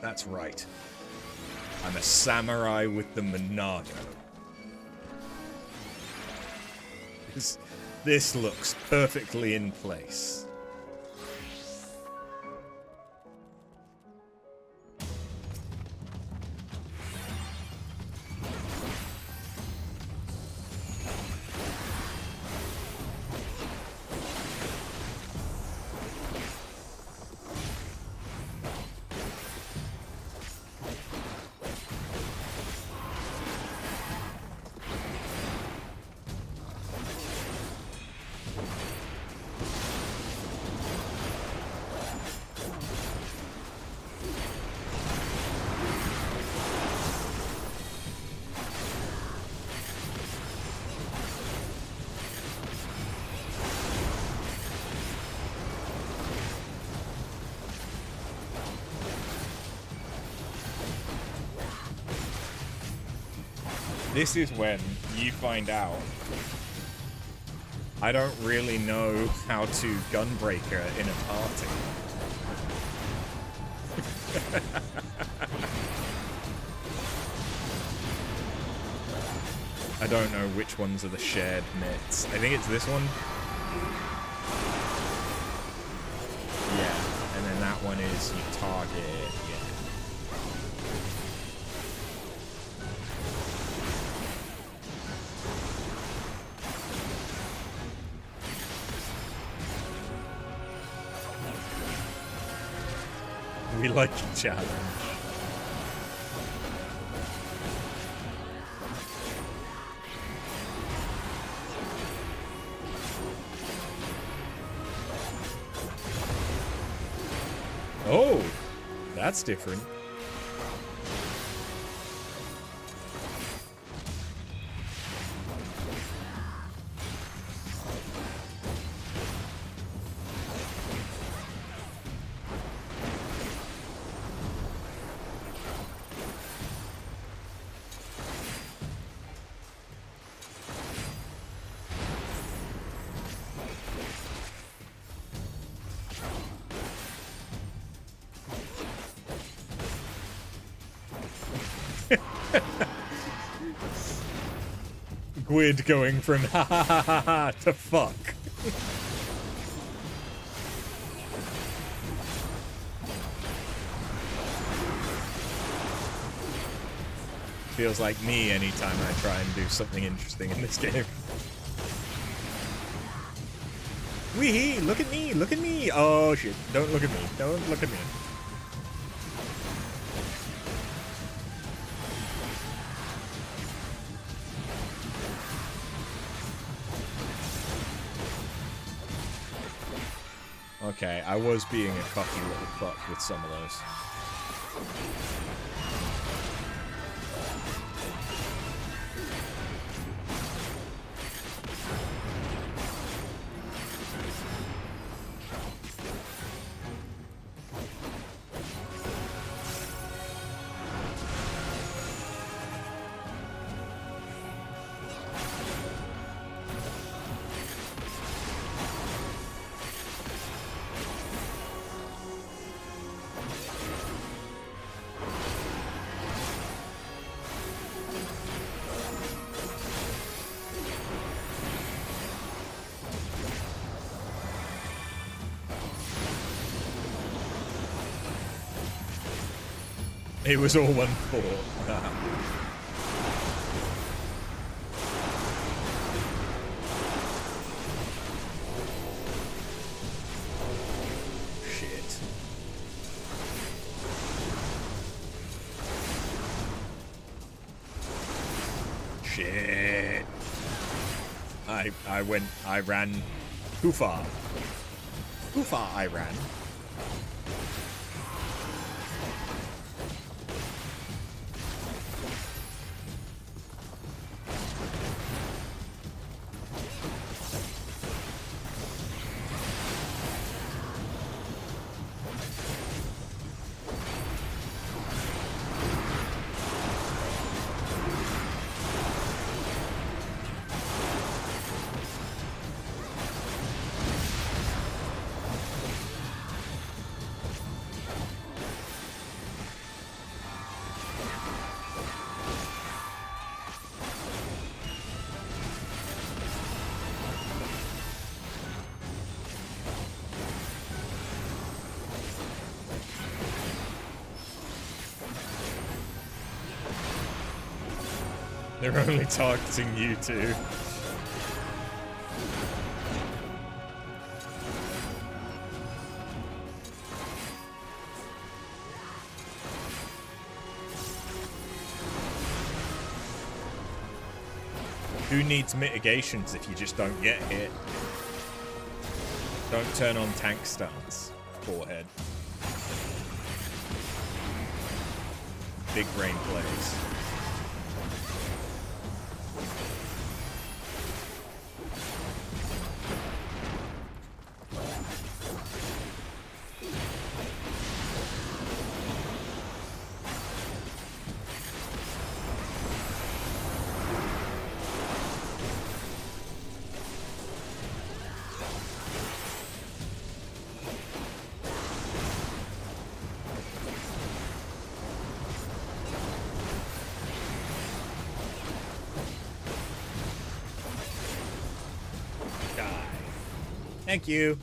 That's right. I'm a samurai with the Monado. This looks perfectly in place. This is when you find out I don't really know how to gunbreaker in a party. I don't know which ones are the shared mitts. I think it's this one. Yeah, and then that one is you target. Yeah. We like a challenge. Oh, that's different. Gwyd going from ha ha ha ha ha to fuck. Feels like me anytime I try and do something interesting in this game. Wee-hee, look at me, look at me. Oh shit, don't look at me, don't look at me. Okay, I was being a cocky little fuck with some of those. It was all one thought. Shit. Shit. I ran too far. Too far I ran. They're only targeting you two. Who needs mitigations if you just don't get hit? Don't turn on tank stance, forehead. Big brain plays. Thank you.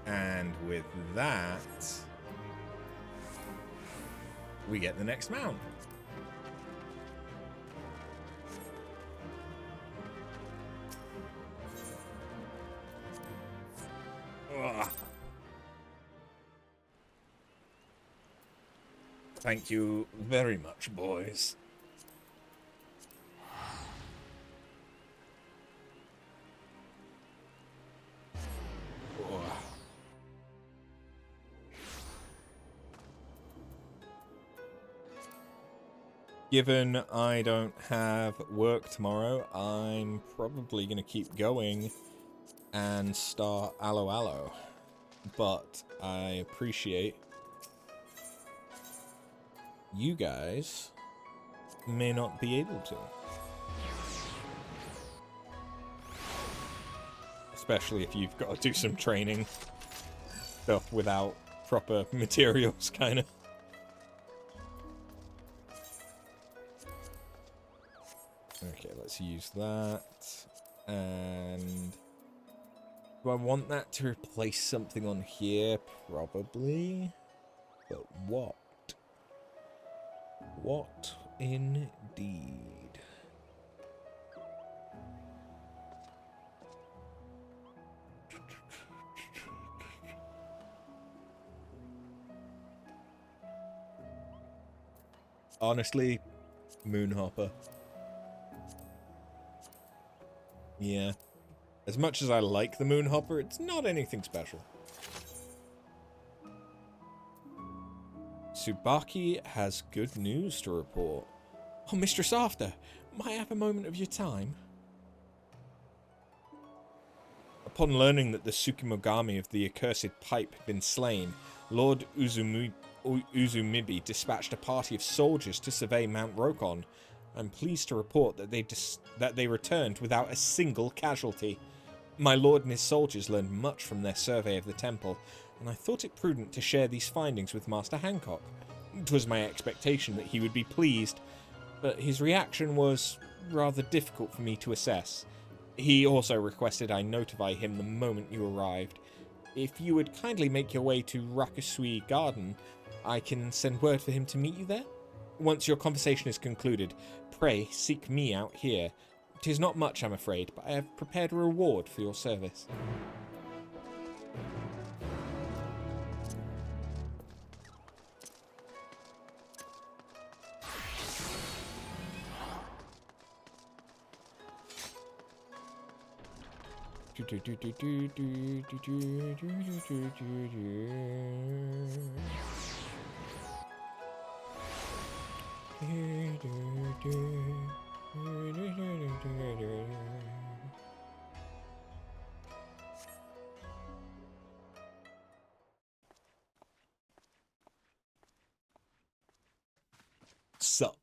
And with that, we get the next mount. Ugh. Thank you very much, boys. Ugh. Given I don't have work tomorrow, I'm probably going to keep going and start Aloe Aloe. But I appreciate you guys may not be able to. Especially if you've got to do some training stuff without proper materials, kind of. Okay, let's use that. And do I want that to replace something on here? Probably. But what? What indeed? Honestly, Moonhopper. Yeah. As much as I like the Moonhopper, it's not anything special. Tsubaki has good news to report. Oh, Mistress After, might I have a moment of your time? Upon learning that the Tsukimogami of the accursed pipe had been slain, Lord Uzumibi dispatched a party of soldiers to survey Mount Rokkon. I'm pleased to report that they returned without a single casualty. My lord and his soldiers learned much from their survey of the temple, and I thought it prudent to share these findings with Master Hancock. It was my expectation that he would be pleased, but his reaction was rather difficult for me to assess. He also requested I notify him the moment you arrived. If you would kindly make your way to Rakusui Garden, I can send word for him to meet you there. Once your conversation is concluded, pray seek me out here. 'Tis not much, I'm afraid, but I have prepared a reward for your service. Sup.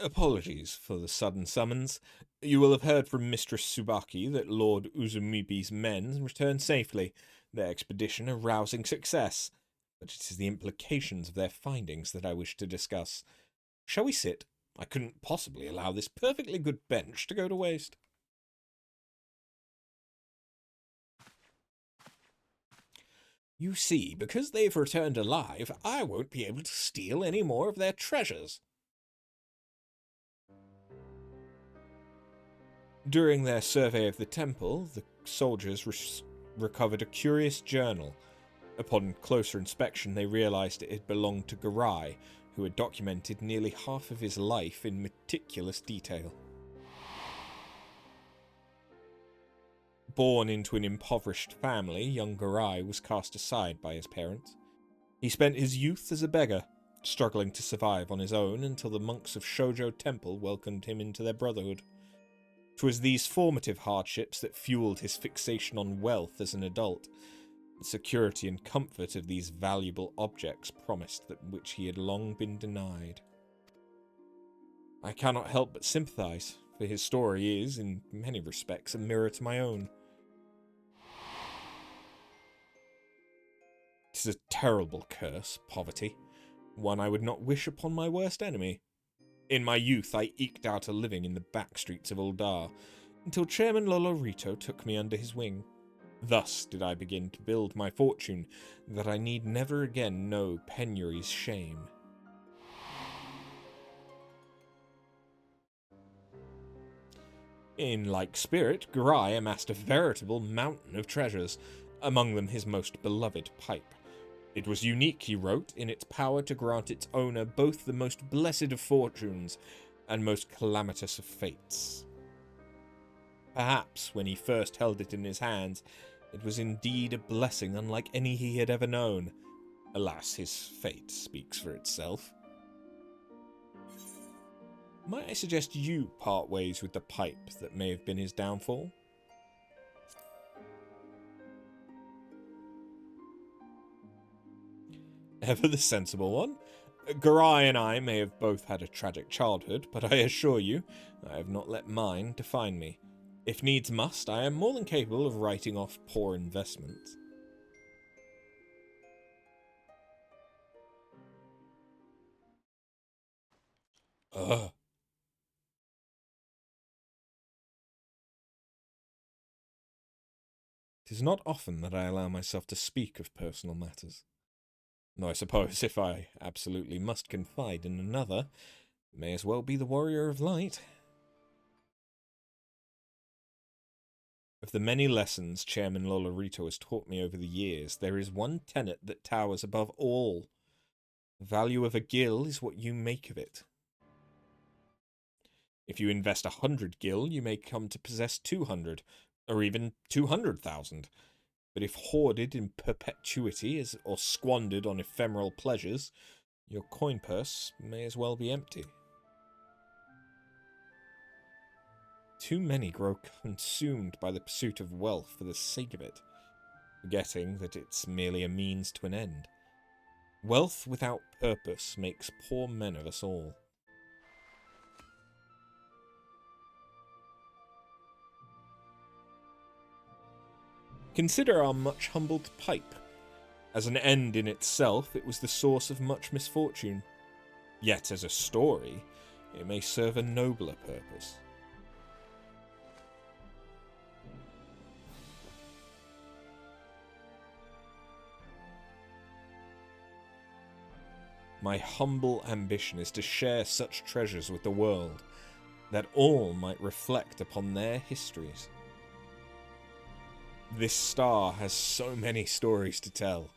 Apologies for the sudden summons. You will have heard from Mistress Tsubaki that Lord Uzumibi's men returned safely, their expedition a rousing success. But it is the implications of their findings that I wish to discuss. Shall we sit? I couldn't possibly allow this perfectly good bench to go to waste. You see, because they've returned alive, I won't be able to steal any more of their treasures. During their survey of the temple, the soldiers recovered a curious journal. Upon closer inspection, they realized it had belonged to Garai, who had documented nearly half of his life in meticulous detail. Born into an impoverished family, young Garai was cast aside by his parents. He spent his youth as a beggar, struggling to survive on his own until the monks of Shoujo Temple welcomed him into their brotherhood. 'Twas these formative hardships that fueled his fixation on wealth as an adult. The security and comfort of these valuable objects promised that which he had long been denied. I cannot help but sympathize, for his story is, in many respects, a mirror to my own. It is a terrible curse, poverty. one I would not wish upon my worst enemy. In my youth, I eked out a living in the back streets of Uldar, until Chairman Lolorito took me under his wing. Thus did I begin to build my fortune, that I need never again know penury's shame. In like spirit, Garai amassed a veritable mountain of treasures, among them his most beloved pipe. It was unique, he wrote, in its power to grant its owner both the most blessed of fortunes and most calamitous of fates. Perhaps, when he first held it in his hands, it was indeed a blessing unlike any he had ever known. Alas, his fate speaks for itself. Might I suggest you part ways with the pipe that may have been his downfall? Ever the sensible one. Garai and I may have both had a tragic childhood, but I assure you, I have not let mine define me. If needs must, I am more than capable of writing off poor investments. Ugh. It is not often that I allow myself to speak of personal matters. Though I suppose if I absolutely must confide in another, it may as well be the Warrior of Light. Of the many lessons Chairman Lolorito has taught me over the years, there is one tenet that towers above all. The value of a gil is what you make of it. If you invest 100 gil, you may come to possess 200, or even 200,000. But if hoarded in perpetuity or squandered on ephemeral pleasures, your coin purse may as well be empty. Too many grow consumed by the pursuit of wealth for the sake of it, forgetting that it's merely a means to an end. Wealth without purpose makes poor men of us all. Consider our much humbled pipe. As an end in itself, it was the source of much misfortune. Yet as a story, it may serve a nobler purpose. My humble ambition is to share such treasures with the world, that all might reflect upon their histories. This star has so many stories to tell,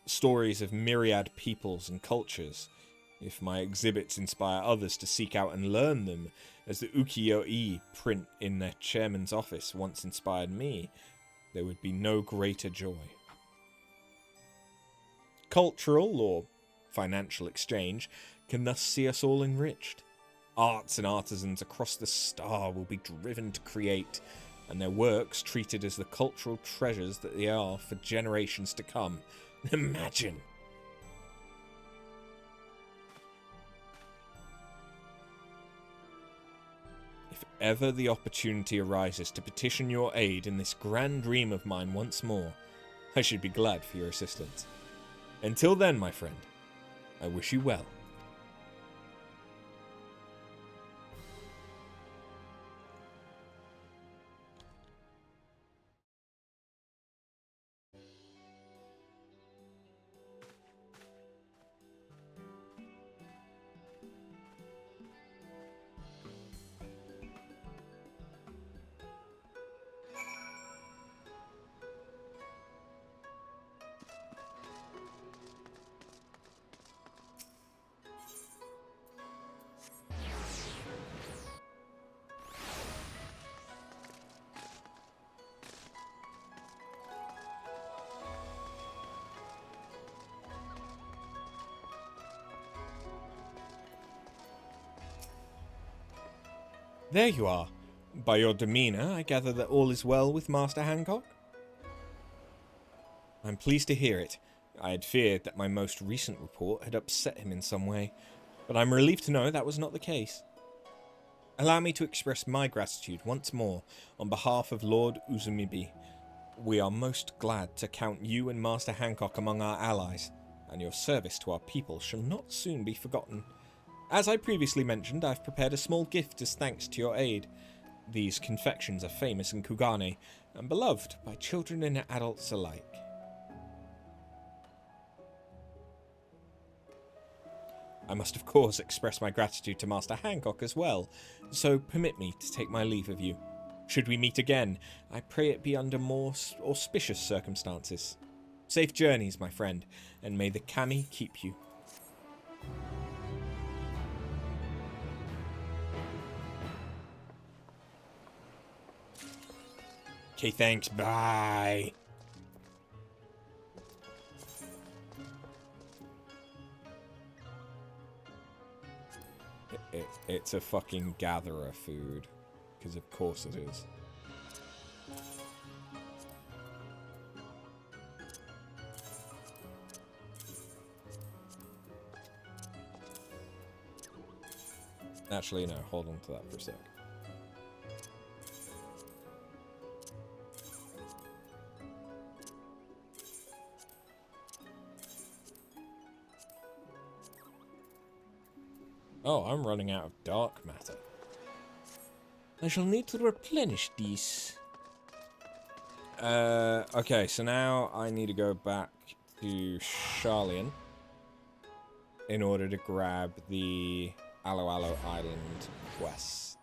stories of myriad peoples and cultures. If my exhibits inspire others to seek out and learn them, as the ukiyo-e print in their chairman's office once inspired me, there would be no greater joy. Cultural or financial exchange can thus see us all enriched. Arts and artisans across the star will be driven to create, and their works treated as the cultural treasures that they are for generations to come. Imagine! If ever the opportunity arises to petition your aid in this grand dream of mine once more, I should be glad for your assistance. Until then, my friend, I wish you well. There you are. By your demeanour, I gather that all is well with Master Hancock? I'm pleased to hear it. I had feared that my most recent report had upset him in some way, but I'm relieved to know that was not the case. Allow me to express my gratitude once more on behalf of Lord Uzumibe. We are most glad to count you and Master Hancock among our allies, and your service to our people shall not soon be forgotten. As I previously mentioned, I've prepared a small gift as thanks to your aid. These confections are famous in Kugane, and beloved by children and adults alike. I must of course express my gratitude to Master Hancock as well, so permit me to take my leave of you. Should we meet again, I pray it be under more auspicious circumstances. Safe journeys, my friend, and may the Kami keep you. Okay, thanks, bye. It's a fucking gatherer food, because of course it is. Actually, no, hold on to that for a sec. Oh, I'm running out of dark matter. I shall need to replenish these. Okay, so now I need to go back to Sharlayan in order to grab the Alo Alo Island quest.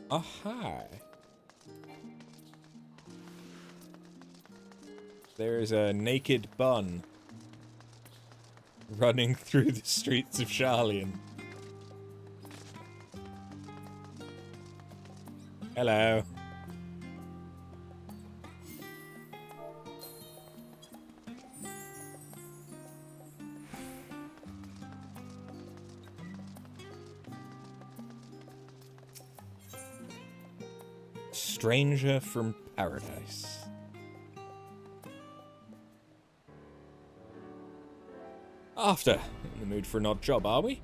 Aha! There is a naked bun running through the streets of Sharlayan. Hello. Stranger from paradise. After, in the mood for an odd job, are we?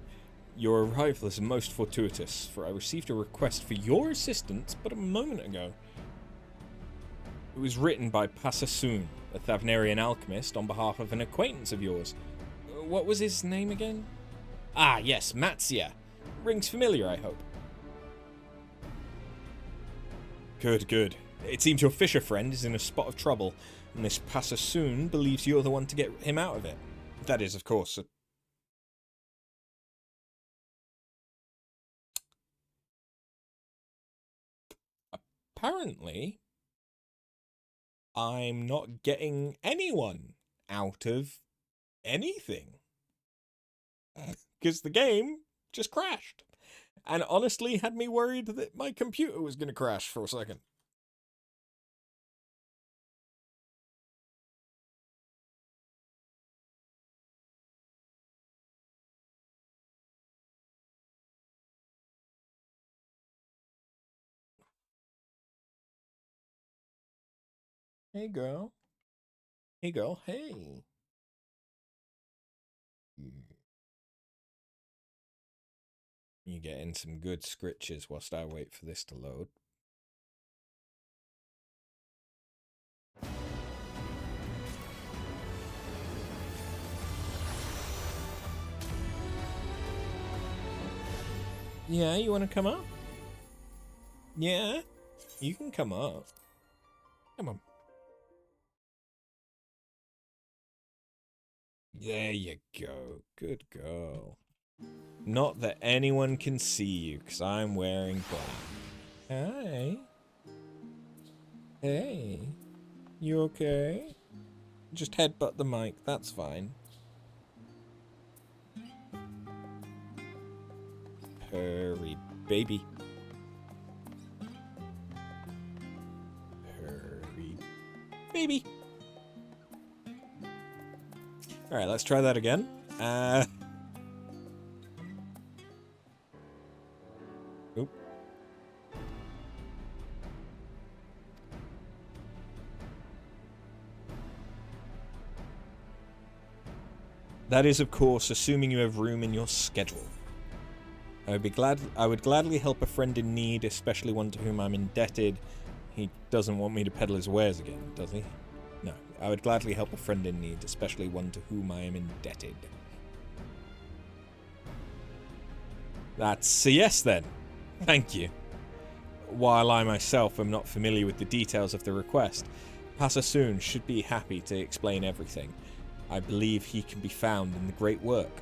Your arrival is most fortuitous, for I received a request for your assistance but a moment ago. It was written by Pasasun, a Thavnarian alchemist, on behalf of an acquaintance of yours. What was his name again? Ah, yes, Matsuya. Rings familiar, I hope. Good, good. It seems your fisher friend is in a spot of trouble, and this Pasasun believes you're the one to get him out of it. That is, of course, apparently, I'm not getting anyone out of anything. Because the game just crashed. And honestly had me worried that my computer was going to crash for a second. Hey, girl. Hey, girl. Hey. You getting some good scritches whilst I wait for this to load. Yeah, you want to come up? Yeah, you can come up. Come on. There you go. Good girl. Not that anyone can see you, because I'm wearing black. Hi. Hey. You okay? Just headbutt the mic, that's fine. Hurry, baby. Hurry, baby. Alright, let's try that again. Oop. That is, of course, assuming you have room in your schedule. I would gladly help a friend in need, especially one to whom I'm indebted. He doesn't want me to peddle his wares again, does he? No. I would gladly help a friend in need, especially one to whom I am indebted. That's a yes then. Thank you. While I myself am not familiar with the details of the request, Passer Soon should be happy to explain everything. I believe he can be found in the great work.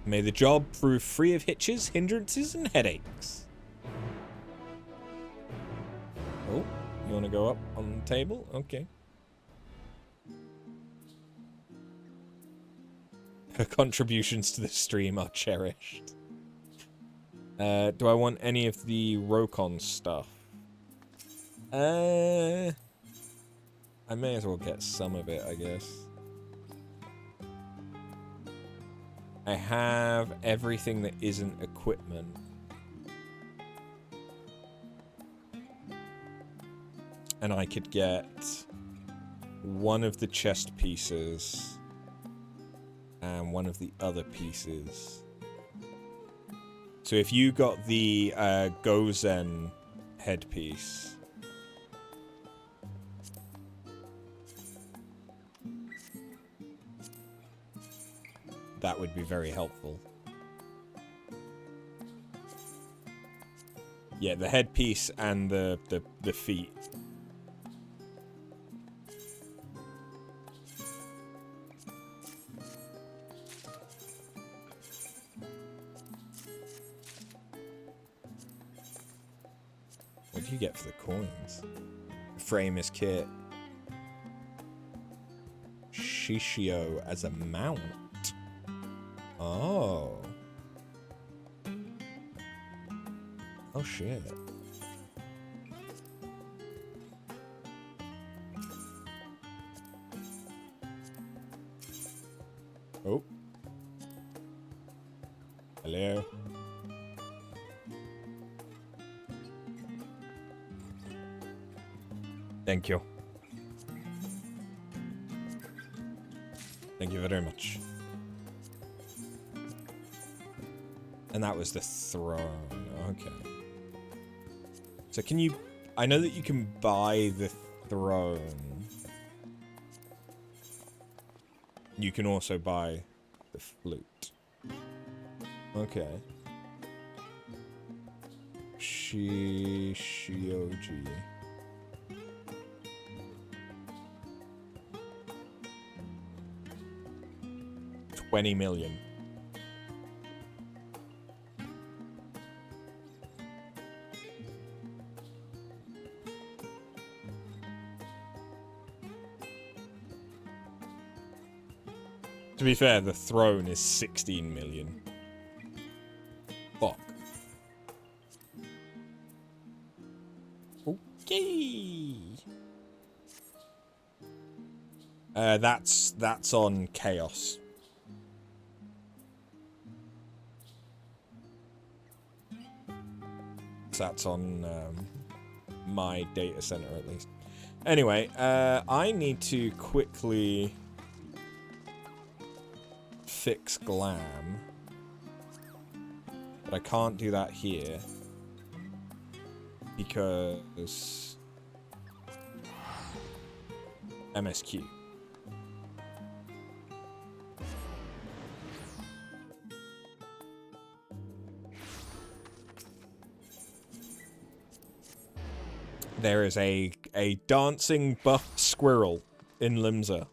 May the job prove free of hitches, hindrances, and headaches. Oh, you want to go up on the table? Okay. Her contributions to the stream are cherished. Do I want any of the Rokkon stuff? I may as well get some of it, I guess. I have everything that isn't equipment. And I could get one of the chest pieces and one of the other pieces. So if you got the Gozen headpiece, that would be very helpful. Yeah, the headpiece and the feet. What do you get for the coins? Frame is kit. Shishio as a mount. Oh. Oh shit. Oh. Hello. Thank you. Thank you very much. And that was the throne. Okay. So can you... I know that you can buy the throne. You can also buy the flute. Okay. Shioji. $20 million. To be fair, the throne is 16 million. Fuck. Okay. That's on Chaos. That's on my data center at least. Anyway, I need to quickly fix Glam, but I can't do that here because MSQ. There is a dancing buff squirrel in Limsa.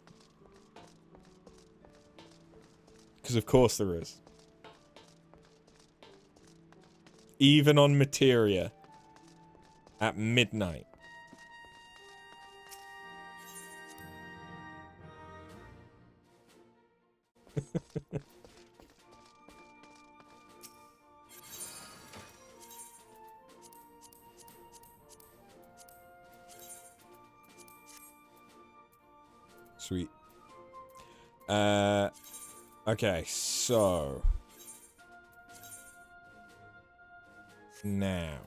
Because of course there is. Even on Materia. At midnight. Sweet. Okay, so now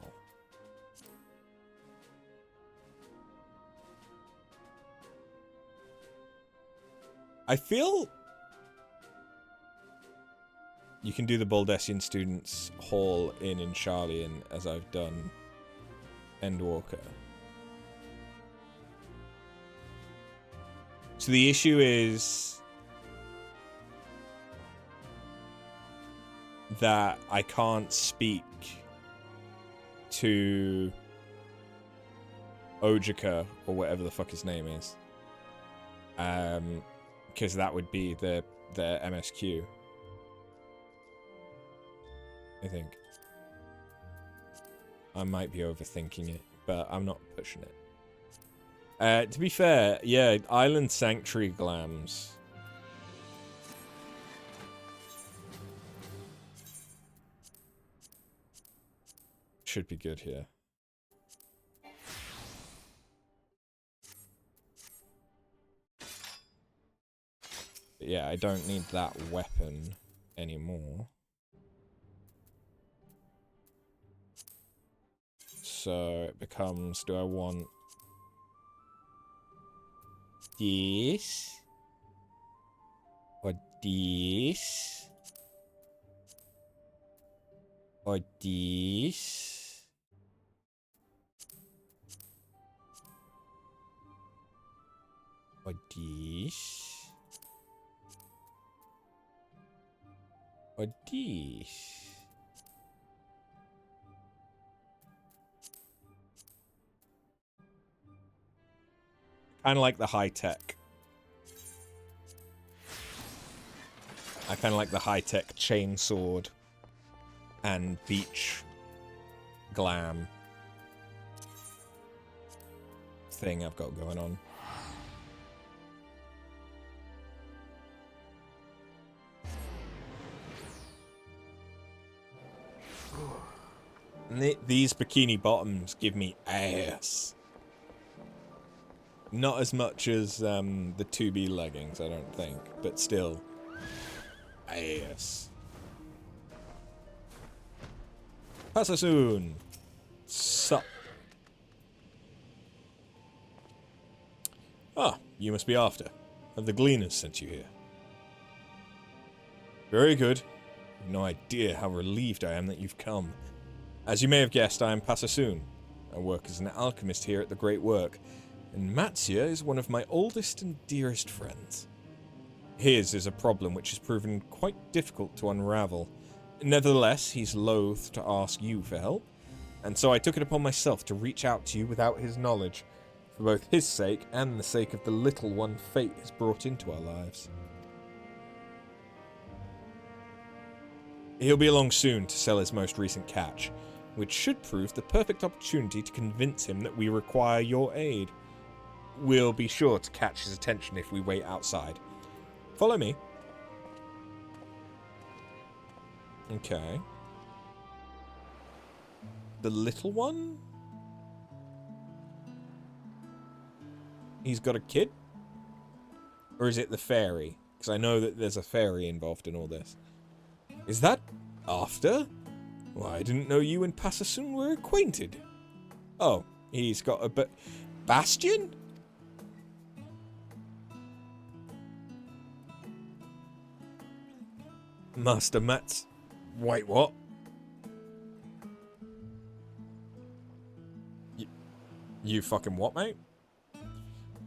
I feel You can do the Baldessian Students Hall in Charlian, as I've done Endwalker. So the issue is that I can't speak to Ojika, or whatever the fuck his name is. Because that would be the MSQ. I think. I might be overthinking it, but I'm not pushing it. To be fair, yeah, Island Sanctuary Glams. Should be good here. But yeah, I don't need that weapon anymore. So it becomes, do I want this? Or this? Or this? Or this? Or this? Kind of like the high-tech. I kind of like the high-tech chainsword and beach glam thing I've got going on. And these bikini bottoms give me ass. Not as much as the 2B leggings, I don't think, but still, ass. Passa soon. Sup. Ah, you must be after. Have the Gleaners sent you here? Very good. You've no idea how relieved I am that you've come. As you may have guessed, I am Passasoon. I work as an alchemist here at the Great Work, and Matsuya is one of my oldest and dearest friends. His is a problem which has proven quite difficult to unravel. Nevertheless, he's loath to ask you for help, and so I took it upon myself to reach out to you without his knowledge, for both his sake and the sake of the little one fate has brought into our lives. He'll be along soon to sell his most recent catch, which should prove the perfect opportunity to convince him that we require your aid. We'll be sure to catch his attention if we wait outside. Follow me. Okay. The little one? He's got a kid? Or is it the fairy? Because I know that there's a fairy involved in all this. Is that after? Well, I didn't know you and Passasoon were acquainted. Oh, he's got a Bastion? Master Mats. Wait, what? You fucking what, mate?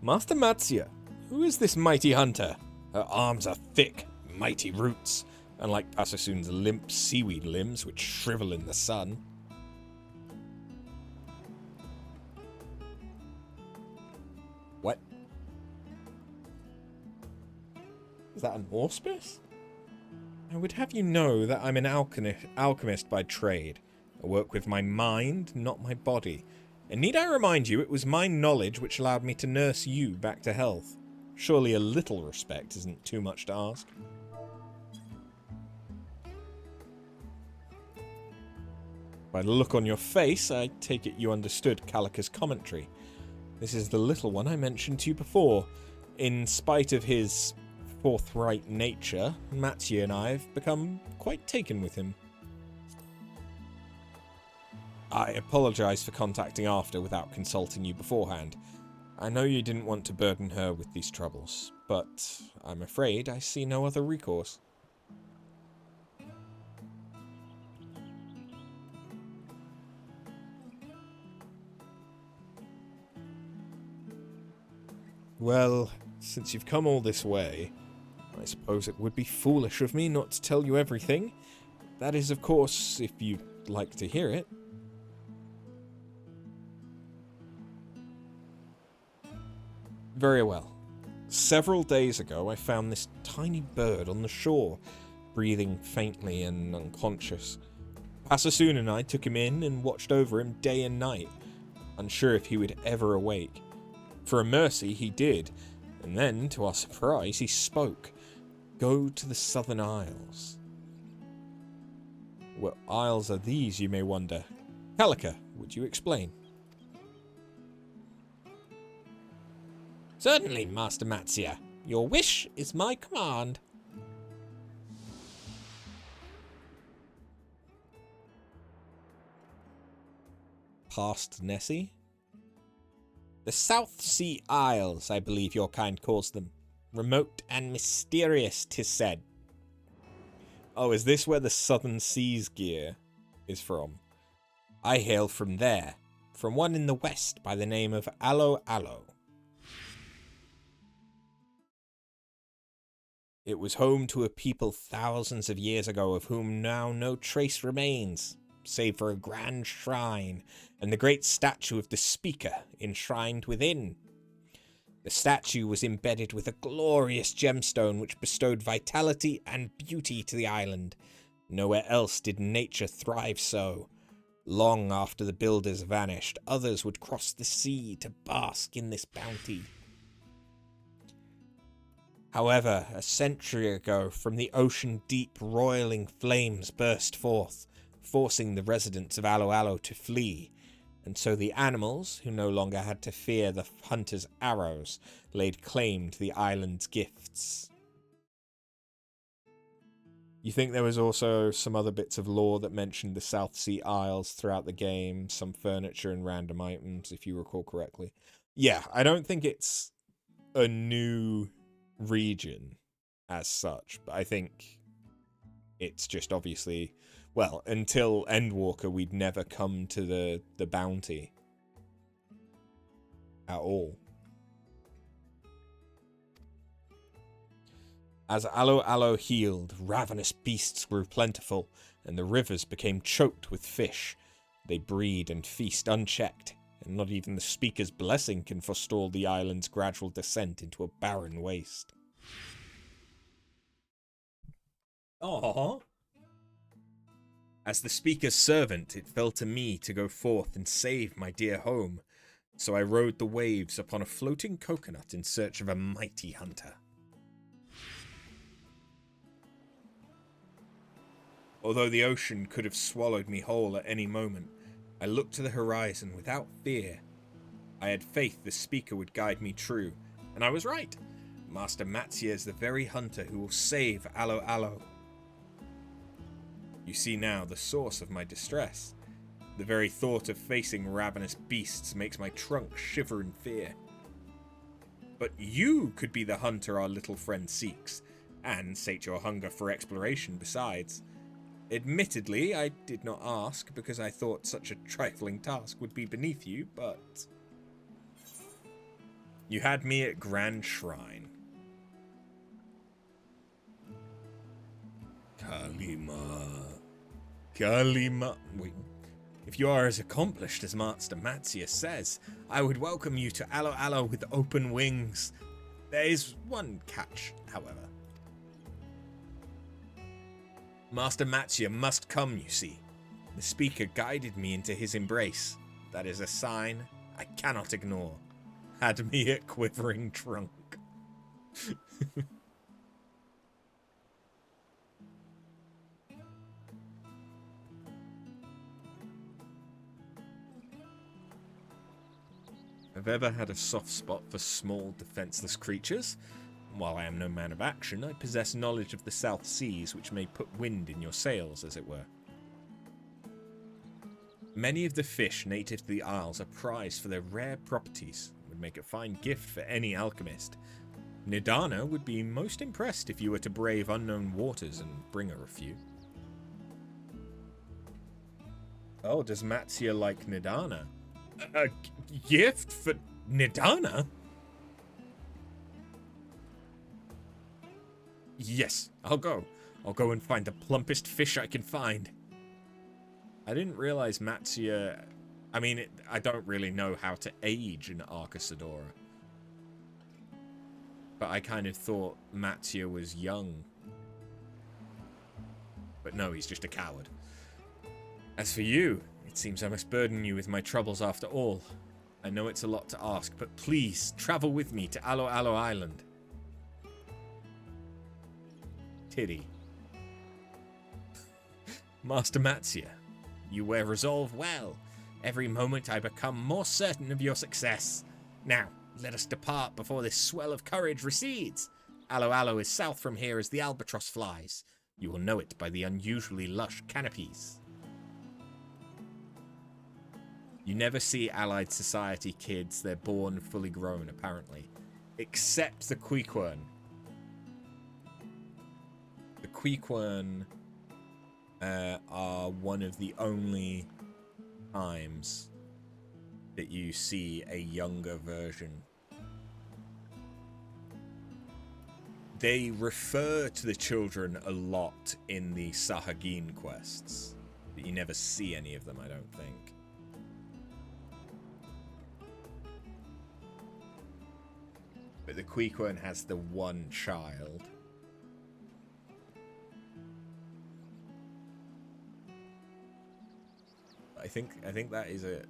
Master Matsuya. Who is this mighty hunter? Her arms are thick, mighty roots, unlike Passasoon's limp seaweed limbs which shrivel in the sun. What? Is that an auspice? I would have you know that I'm an alchemist by trade. I work with my mind, not my body. And need I remind you, it was my knowledge which allowed me to nurse you back to health. Surely a little respect isn't too much to ask. By the look on your face, I take it you understood Kalika's commentary. This is the little one I mentioned to you before. In spite of his forthright nature, Matsuya and I have become quite taken with him. I apologize for contacting after without consulting you beforehand. I know you didn't want to burden her with these troubles, but I'm afraid I see no other recourse. Well, since you've come all this way, I suppose it would be foolish of me not to tell you everything. That is, of course, if you'd like to hear it. Very well. Several days ago, I found this tiny bird on the shore, breathing faintly and unconscious. Pasasune and I took him in and watched over him day and night, unsure if he would ever awake. For a mercy, he did, and then, to our surprise, he spoke. Go to the Southern Isles. What isles are these, you may wonder? Calica, would you explain? Certainly, Master Matsuya. Your wish is my command. Past Nessie? The South Sea Isles, I believe your kind calls them. Remote and mysterious, 'tis said. Oh, is this where the Southern Seas gear is from? I hail from there, from one in the west by the name of Alo Alo. It was home to a people thousands of years ago of whom now no trace remains, save for a grand shrine and the great statue of the speaker enshrined within. The statue was embedded with a glorious gemstone which bestowed vitality and beauty to the island. Nowhere else did nature thrive so. Long after the builders vanished, others would cross the sea to bask in this bounty. However, a century ago, from the ocean deep roiling flames burst forth, forcing the residents of Alo Alo to flee, and so the animals, who no longer had to fear the hunter's arrows, laid claim to the island's gifts. You think there was also some other bits of lore that mentioned the South Sea Isles throughout the game, some furniture and random items, if you recall correctly? Yeah, I don't think it's a new region as such, but I think it's just obviously, well, until Endwalker, we'd never come to the bounty at all. As Alo Alo healed, ravenous beasts grew plentiful, and the rivers became choked with fish. They breed and feast unchecked, and not even the speaker's blessing can forestall the island's gradual descent into a barren waste. Aww. As the speaker's servant, it fell to me to go forth and save my dear home, so I rode the waves upon a floating coconut in search of a mighty hunter. Although the ocean could have swallowed me whole at any moment, I looked to the horizon without fear. I had faith the speaker would guide me true, and I was right. Master Matsuya is the very hunter who will save Alo Alo. You see now the source of my distress. The very thought of facing ravenous beasts makes my trunk shiver in fear. But you could be the hunter our little friend seeks, and sate your hunger for exploration besides. Admittedly, I did not ask because I thought such a trifling task would be beneath you, but you had me at Grand Shrine. Kalima. Wait. If you are as accomplished as Master Matsuya says, I would welcome you to Alo Alo with open wings. There is one catch, however. Master Matsuya must come, you see. The speaker guided me into his embrace. That is a sign I cannot ignore. Had me at quivering trunk. I've ever had a soft spot for small, defenseless creatures. While I am no man of action, I possess knowledge of the South Seas which may put wind in your sails, as it were. Many of the fish native to the Isles are prized for their rare properties and would make a fine gift for any alchemist. Nidana would be most impressed if you were to brave unknown waters and bring her a few. Oh, does Matsuya like Nidana? A gift for Nidana? Yes, I'll go. I'll go and find the plumpest fish I can find. I didn't realize Matsuya... I mean, I don't really know how to age an Arcasadora. But I kind of thought Matsuya was young. But no, he's just a coward. As for you, it seems I must burden you with my troubles after all. I know it's a lot to ask, but please, travel with me to Alo Alo Island. Titty. Master Matsuya, you wear resolve well. Every moment I become more certain of your success. Now, let us depart before this swell of courage recedes. Alo Alo is south from here as the albatross flies. You will know it by the unusually lush canopies. You never see Allied Society kids. They're born fully grown, apparently. Except the Queequern. The Queequern are one of the only times that you see a younger version. They refer to the children a lot in the Sahagin quests, but you never see any of them, I don't think. But the Queequern has the one child. I think that is it.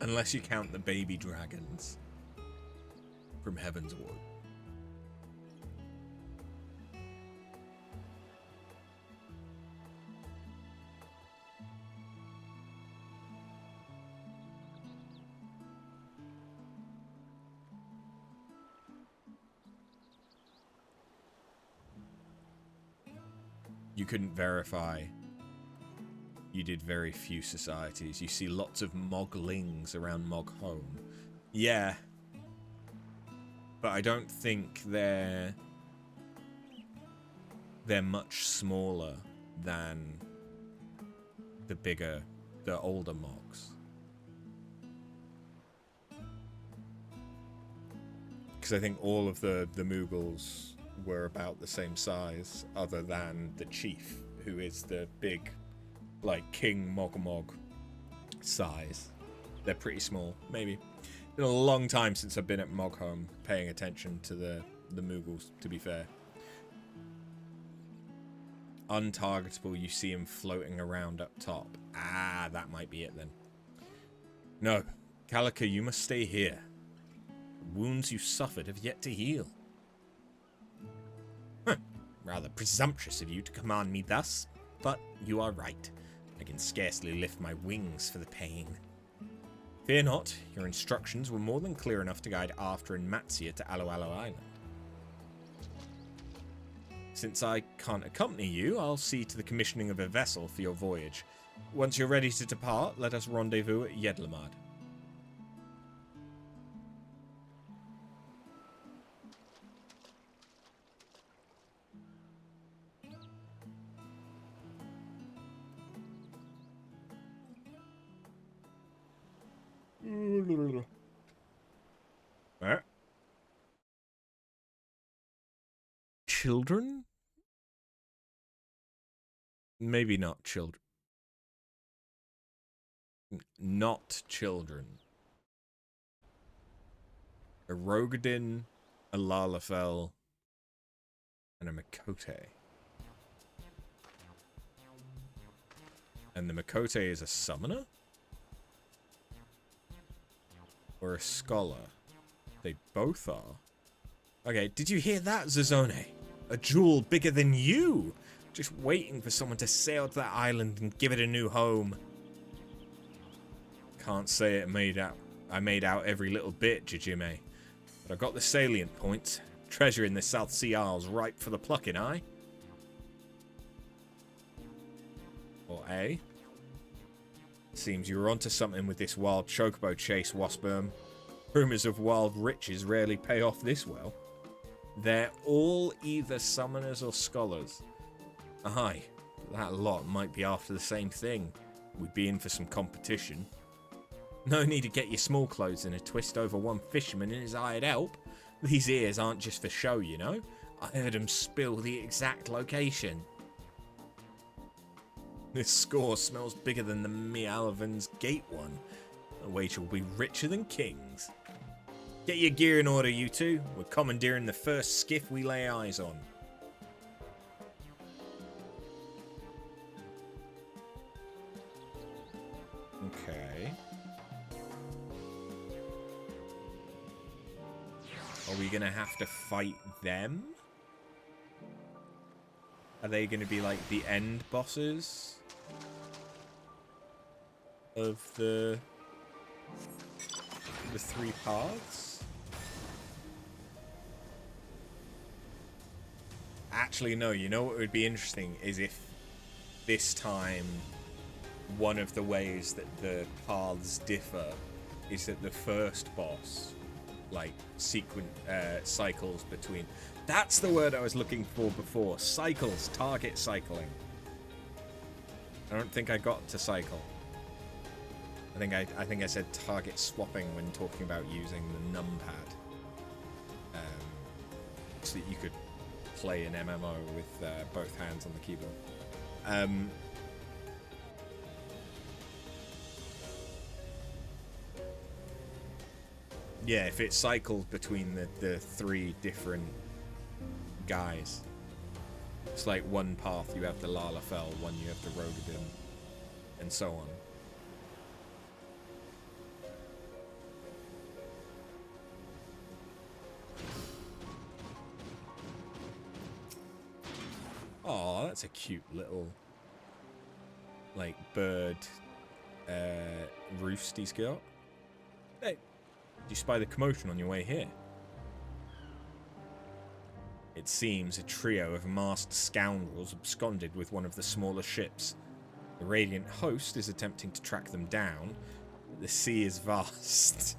Unless you count the baby dragons from Heavensward. You couldn't verify. You did very few societies. You see lots of Moglings around Moghome. Yeah. But I don't think they're much smaller than the older Mogs. Because I think all of the Moogles were about the same size, other than the chief, who is the big, like, King Mogmog size. They're pretty small, maybe. Been a long time since I've been at Moghome paying attention to the Moogles, to be fair. Untargetable, you see him floating around up top. Ah, that might be it then. No, Calica, you must stay here. The wounds you suffered have yet to heal. Rather presumptuous of you to command me thus, but you are right. I can scarcely lift my wings for the pain. Fear not, your instructions were more than clear enough to guide After and Matsuya to Alo Alo Island. Since I can't accompany you, I'll see to the commissioning of a vessel for your voyage. Once you're ready to depart, let us rendezvous at Yedlamad. Children? Maybe not children. Not children. A Rogadin, a Lalafell, and a Makote. And the Makote is a summoner? Or a scholar? They both are. Okay, did you hear that, Zazone? A jewel bigger than you! Just waiting for someone to sail to that island and give it a new home. Can't say I made out every little bit, Jijime. But I got the salient points. Treasure in the South Sea Isles ripe for the plucking, aye? Or A? Seems you were onto something with this wild chocobo chase, Waspurm. Rumors of wild riches rarely pay off this well. They're all either summoners or scholars. Aye, that lot might be after the same thing. We'd be in for some competition. No need to get your small clothes in a twist over one fisherman in his hired help. These ears aren't just for show, you know. I heard him spill the exact location. This score smells bigger than the Mealvan's Gate one. The wager will be richer than kings. Get your gear in order, you two. We're commandeering the first skiff we lay eyes on. Okay. Are we gonna have to fight them? Are they gonna be like the end bosses of the three paths? Actually, no. You know what would be interesting is if this time one of the ways that the paths differ is that the first boss like cycles between. That's the word I was looking for before. Cycles, target cycling. I don't think I got to cycle. I think I said target swapping when talking about using the numpad, so that you could play an MMO with both hands on the keyboard. Yeah, if it cycled between the three different guys. It's like one path you have the Lalafell, one you have the Rogadin, and so on. Oh, that's a cute little, like, bird roost he's got. Hey, did you spy the commotion on your way here? It seems a trio of masked scoundrels absconded with one of the smaller ships. The Radiant host is attempting to track them down, but the sea is vast,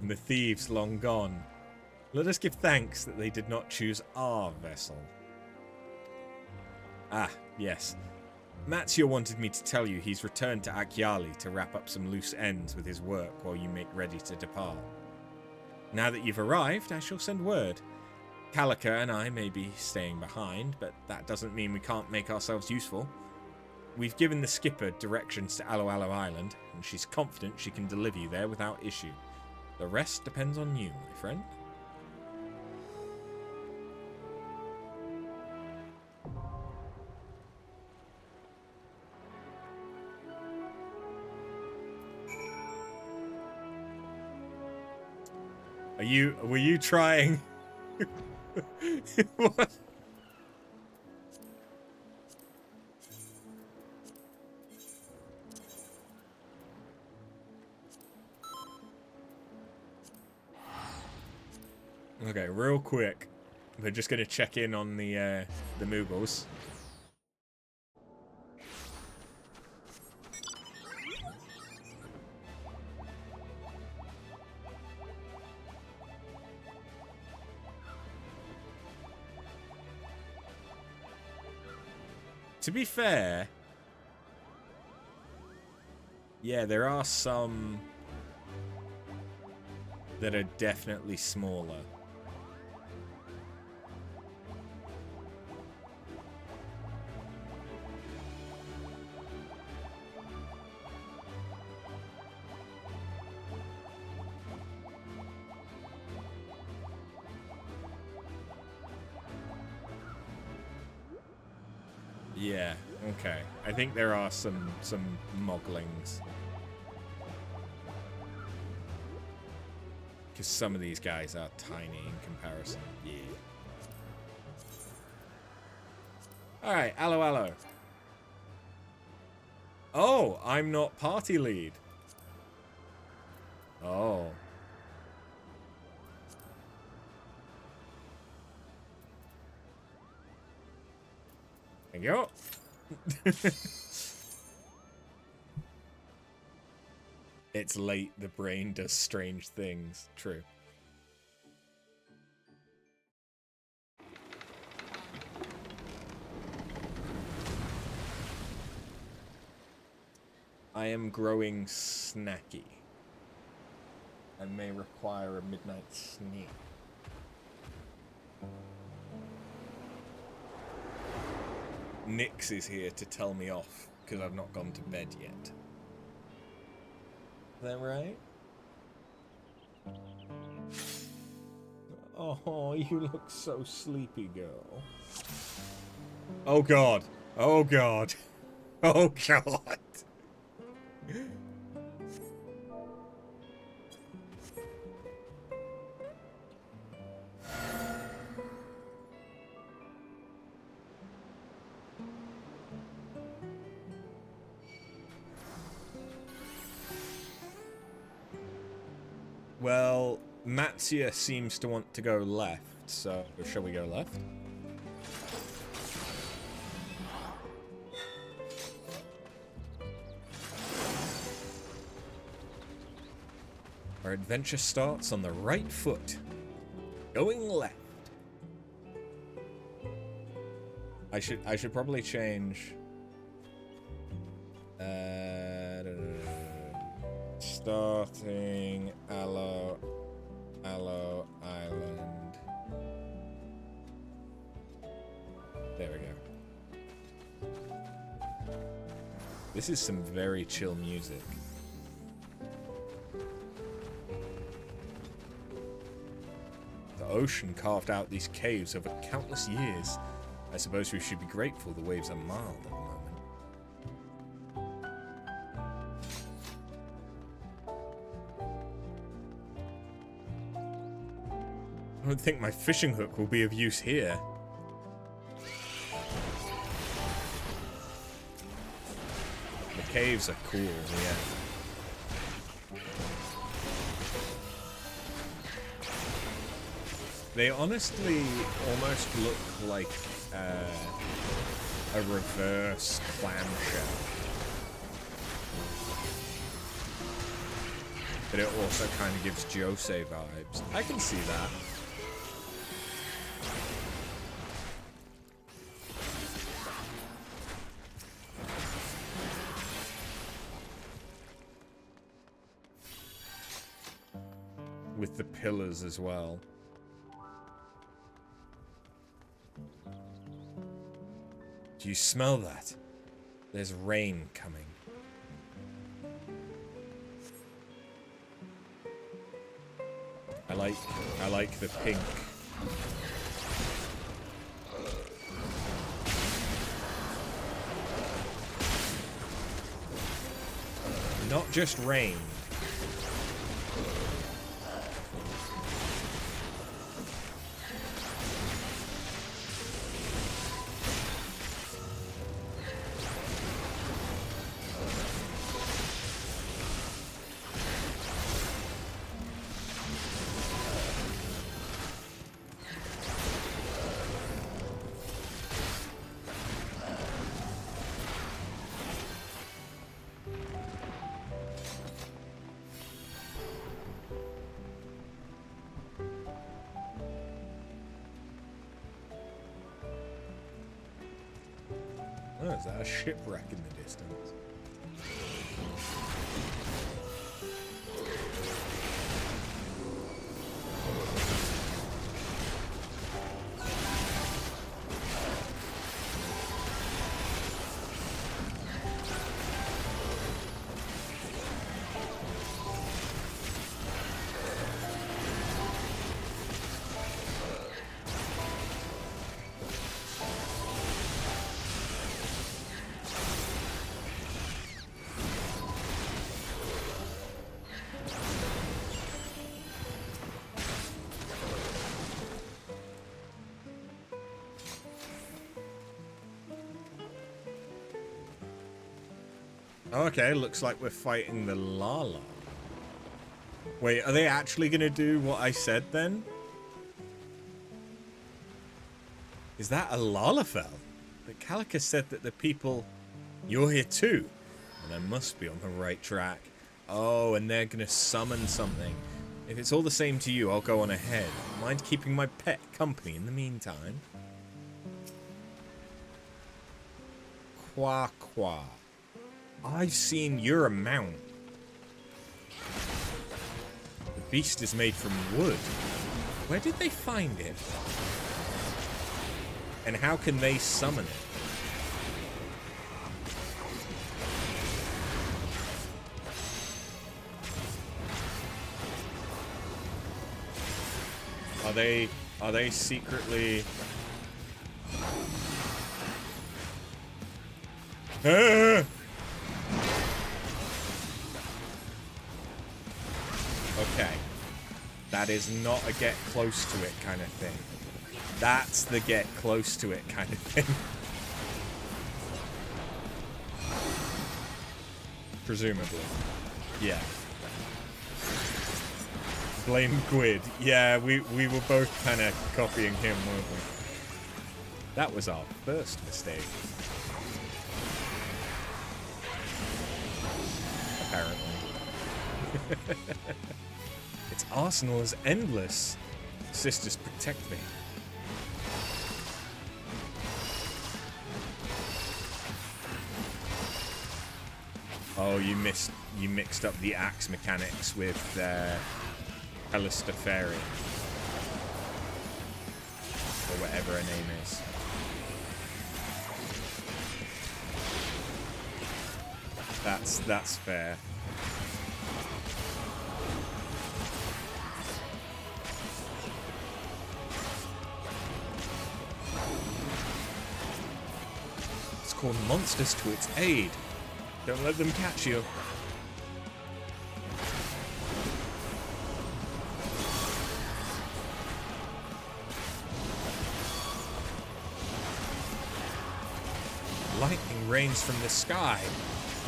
and the thieves long gone. Let us give thanks that they did not choose our vessel. Ah, yes. Matsuo wanted me to tell you he's returned to Akyali to wrap up some loose ends with his work while you make ready to depart. Now that you've arrived, I shall send word. Calica and I may be staying behind, but that doesn't mean we can't make ourselves useful. We've given the skipper directions to Alo Alo Island, and she's confident she can deliver you there without issue. The rest depends on you, my friend. Were you trying? What? Okay, real quick. We're just gonna check in on the Moogles. To be fair, yeah, there are some that are definitely smaller. Yeah, okay. I think there are some moglings. Because some of these guys are tiny in comparison. Yeah. Alright, allo allo. Oh, I'm not party lead. Oh. Thank you. It's late, the brain does strange things. True. I am growing snacky. I may require a midnight sneak. Nix is here to tell me off because I've not gone to bed yet. Is that right? Oh, you look so sleepy, girl. Oh god. Oh god. Oh god. Well, Matsuya seems to want to go left, so shall we go left? Our adventure starts on the right foot. Going left. I should probably change starting Aloe Island. There we go. This is some very chill music. The ocean carved out these caves over countless years. I suppose we should be grateful the waves are mild at the moment. I don't think my fishing hook will be of use here. The caves are cool, yeah. They honestly almost look like a reverse clamshell. But it also kind of gives Josei vibes. I can see that. With the pillars as well. Do you smell that? There's rain coming. I like the pink. Not just rain. Oh, is that a shipwreck in the distance? Okay, looks like we're fighting the Lala. Wait, are they actually going to do what I said then? Is that a Lalafell? But Calica said that the people... You're here too. And I must be on the right track. Oh, and they're going to summon something. If it's all the same to you, I'll go on ahead. Mind keeping my pet company in the meantime? Qua qua. I've seen your mount. The beast is made from wood. Where did they find it? And how can they summon it? Are they secretly... Ah! Okay. That is not a get close to it kind of thing. That's the get close to it kind of thing. Presumably. Yeah. Blame Gwyd. Yeah, we were both kind of copying him, weren't we? That was our first mistake. Apparently. Its arsenal is endless. Sisters, protect me. Oh, you mixed up the axe mechanics with Elistafari. Or whatever her name is. That's fair. It's called monsters to its aid. Don't let them catch you. Lightning rains from the sky.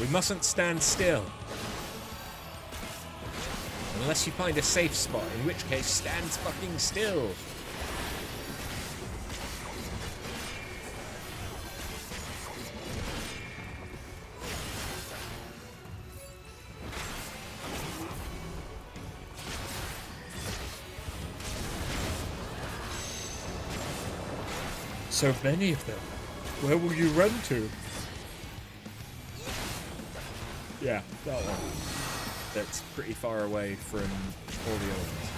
We mustn't stand still. Unless you find a safe spot, in which case stand fucking still. So many of them. Where will you run to? Yeah, that one. That's pretty far away from all the other ones.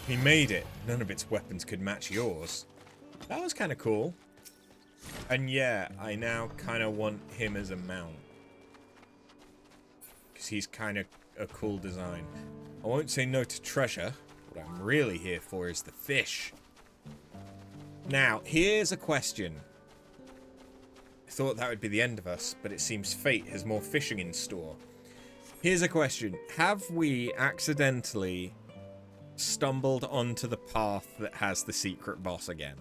He made it. None of its weapons could match yours. That was kind of cool. And yeah, I now kind of want him as a mount. Because he's kind of a cool design. I won't say no to treasure. What I'm really here for is the fish. Now, here's a question. I thought that would be the end of us, but it seems fate has more fishing in store. Here's a question. Have we accidentally stumbled onto the path that has the secret boss again?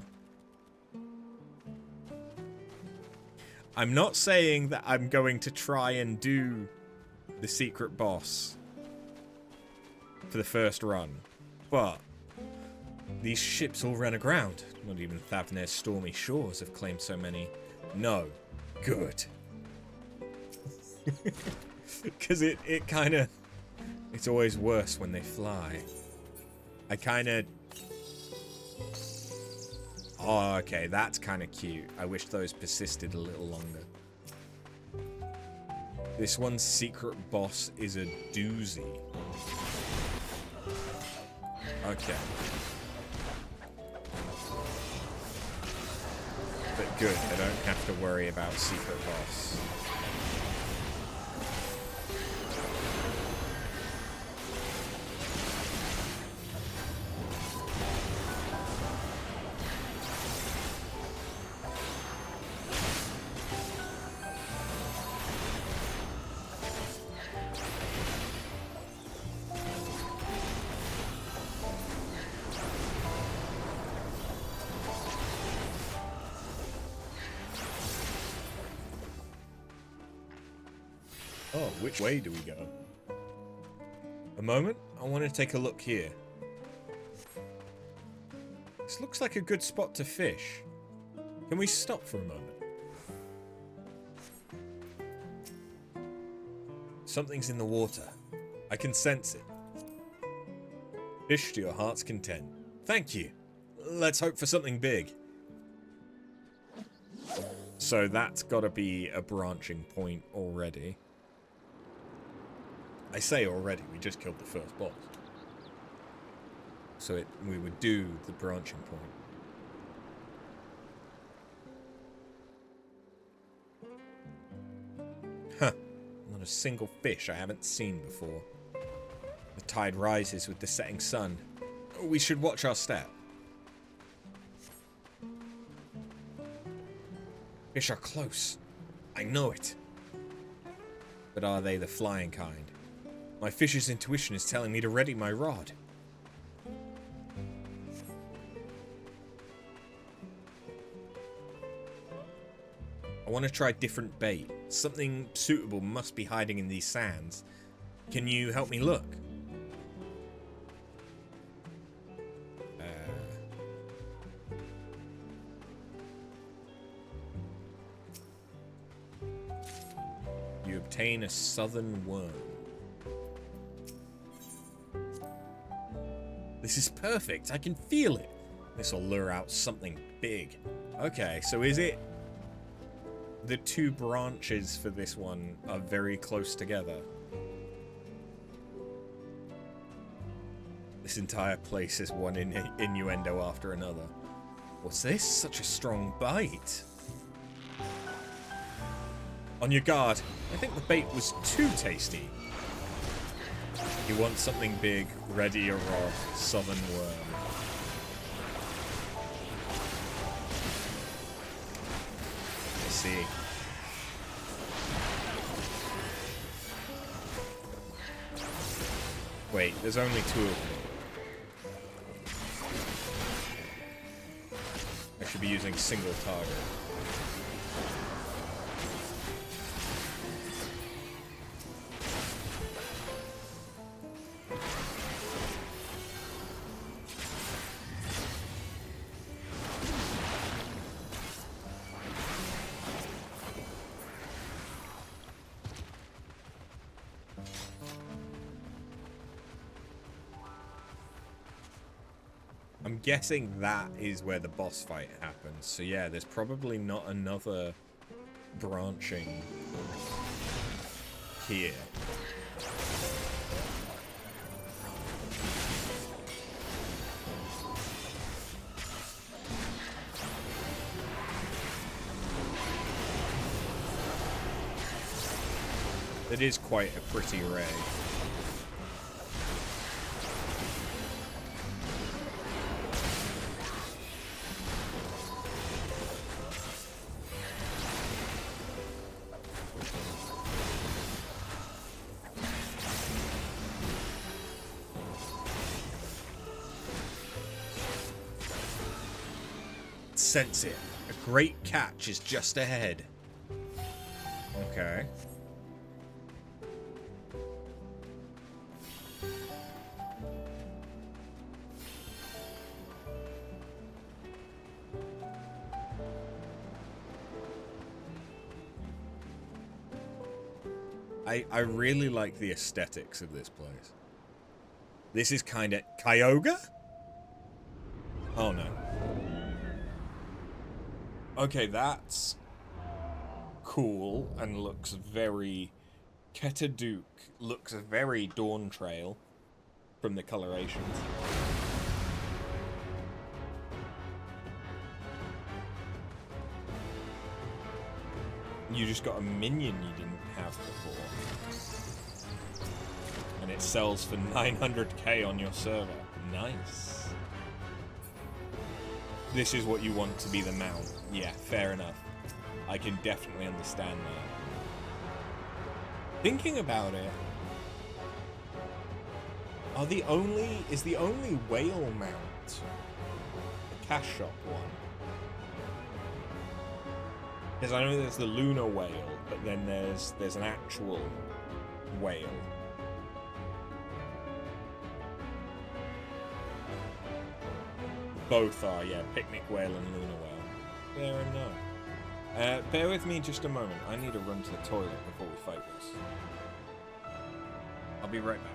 I'm not saying that I'm going to try and do the secret boss for the first run, but these ships all run aground. Not even Thavner's stormy shores have claimed so many. No. Good. Because it kind of... It's always worse when they fly. I kind of... Oh, okay, that's kind of cute. I wish those persisted a little longer. This one's secret boss is a doozy. Okay. But good, I don't have to worry about secret boss. Oh, which way do we go? A moment, I want to take a look here. This looks like a good spot to fish. Can we stop for a moment? Something's in the water. I can sense it. Fish to your heart's content. Thank you. Let's hope for something big. So that's got to be a branching point already. I say already, we just killed the first boss. So we would do the branching point. Huh. Not a single fish I haven't seen before. The tide rises with the setting sun. We should watch our step. Fish are close. I know it. But are they the flying kind? My fish's intuition is telling me to ready my rod. I want to try different bait. Something suitable must be hiding in these sands. Can you help me look? You obtain a southern worm. This is perfect. I can feel it. This will lure out something big. Okay, so is it... The two branches for this one are very close together. This entire place is one innuendo after another. What's this? Such a strong bite. On your guard. I think the bait was too tasty. You want something big, ready your rod, southern worm. I see. Wait, there's only two of them. I should be using single target. I'm guessing that is where the boss fight happens. So yeah, there's probably not another branching here. It is quite a pretty ray. Sense it. A great catch is just ahead. Okay. I really like the aesthetics of this place. This is kind of... Kyogre? Oh no. Okay, that's cool and looks very Ketaduk looks very Dawn Trail from the colorations. You just got a minion you didn't have before. And it sells for 900k on your server. Nice. This is what you want to be the mount. Yeah, fair enough. I can definitely understand that. Thinking about it, is the only whale mount the cash shop one? Because I know there's the lunar whale, but then there's an actual whale. Both are, yeah, picnic whale and lunar whale. Fair enough. Bear with me just a moment. I need to run to the toilet before we fight this. I'll be right back.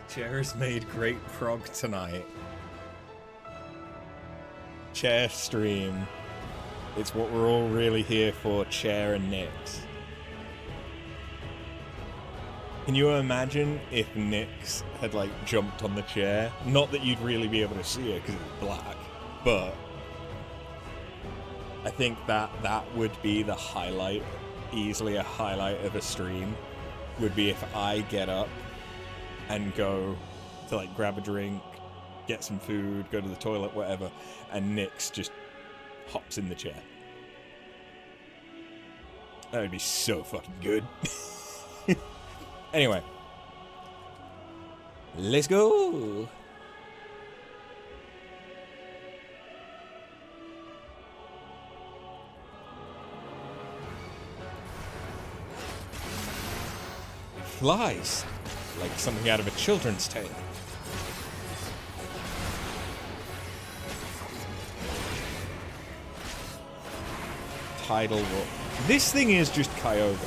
Chair's made great prog tonight. Chair stream. It's what we're all really here for, Chair and Nyx. Can you imagine if Nyx had, like, jumped on the chair? Not that you'd really be able to see her because it's black, but I think that would be the highlight, easily a highlight of a stream, would be if I get up and go to, like, grab a drink, get some food, go to the toilet, whatever, and Nyx just hops in the chair. That would be so fucking good. Anyway. Let's go! Flies! Like something out of a children's tale. Tidal Rock. This thing is just Kyogre.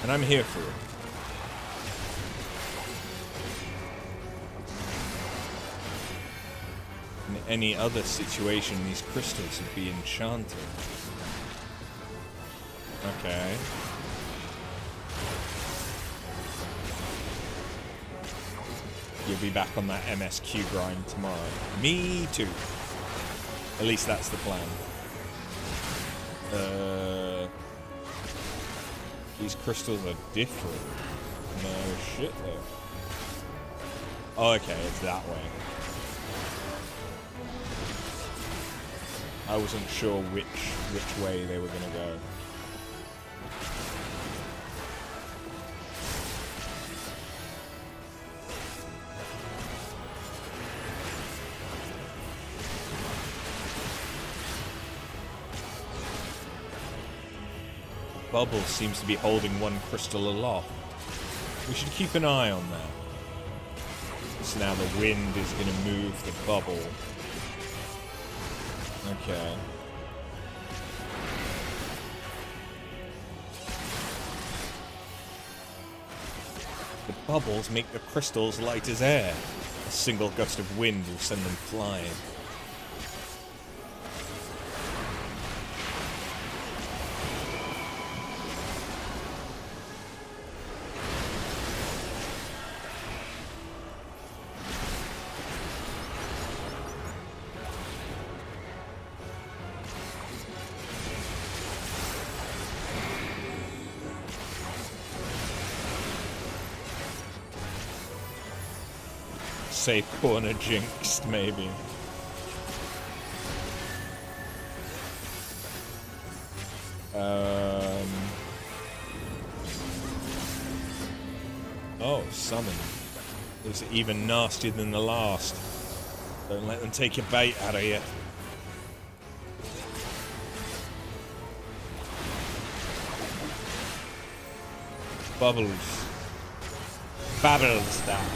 And I'm here for it. In any other situation, these crystals would be enchanted. Okay. You'll be back on that MSQ grind tomorrow. Me too. At least that's the plan. These crystals are different. No shit though. Oh, okay, it's that way. I wasn't sure which way they were gonna go. Bubble seems to be holding one crystal aloft. We should keep an eye on that. So now the wind is going to move the bubble. Okay. The bubbles make the crystals light as air. A single gust of wind will send them flying. Safe corner jinxed, maybe. Oh, summon. Is even nastier than the last. Don't let them take your bait out of you. Bubbles. Babbles down.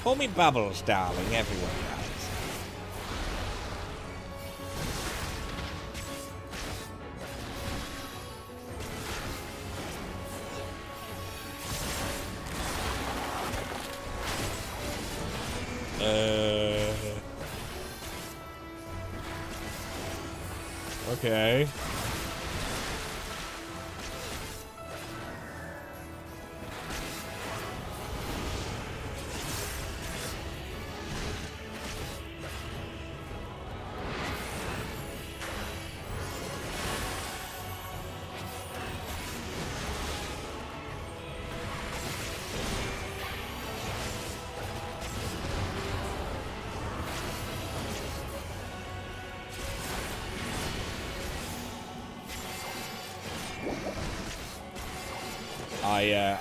Call me Bubbles, darling, everyone does. Okay.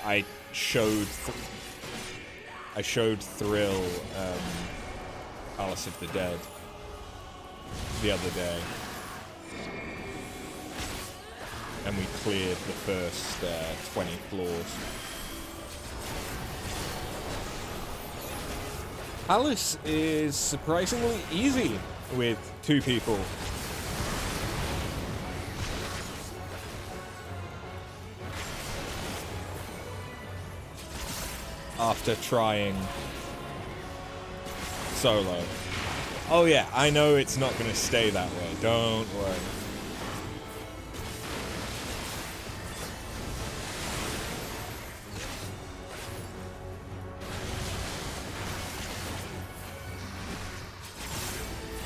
I showed Thrill Palace of the Dead the other day, and we cleared the first 20 floors. Palace is surprisingly easy. with 2 people. After trying solo. Oh yeah, I know it's not going to stay that way. Don't worry.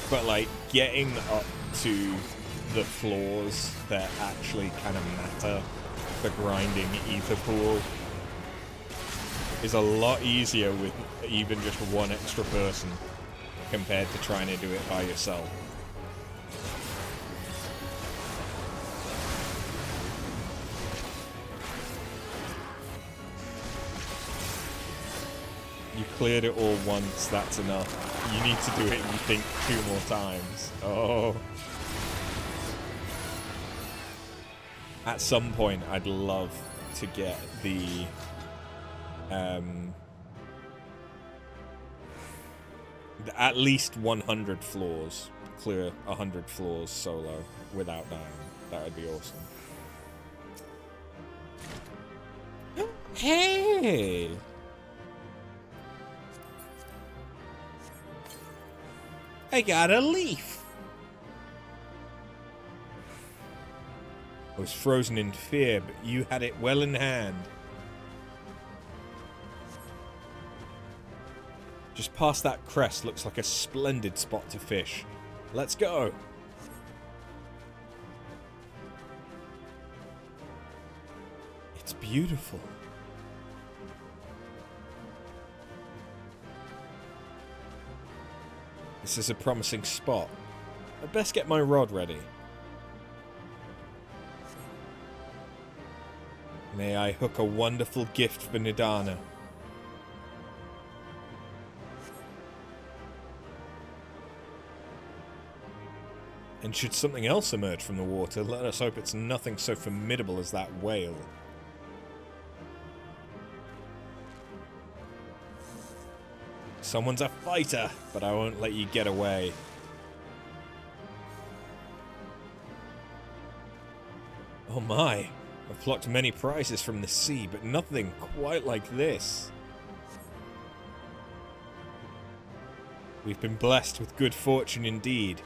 But like getting up to the floors that actually kind of matter for grinding ether pool is a lot easier with even just one extra person compared to trying to do it by yourself. You cleared it all once, that's enough. You need to do it, you think, 2 more times. Oh. At some point, I'd love to get the at least 100 floors. Clear 100 floors solo without dying. That would be awesome. Hey! I got a leaf! I was frozen in fear, but you had it well in hand. Just past that crest looks like a splendid spot to fish. Let's go! It's beautiful. This is a promising spot. I'd best get my rod ready. May I hook a wonderful gift for Nidana. And should something else emerge from the water, let us hope it's nothing so formidable as that whale. Someone's a fighter, but I won't let you get away. Oh my, I've plucked many prizes from the sea, but nothing quite like this. We've been blessed with good fortune indeed.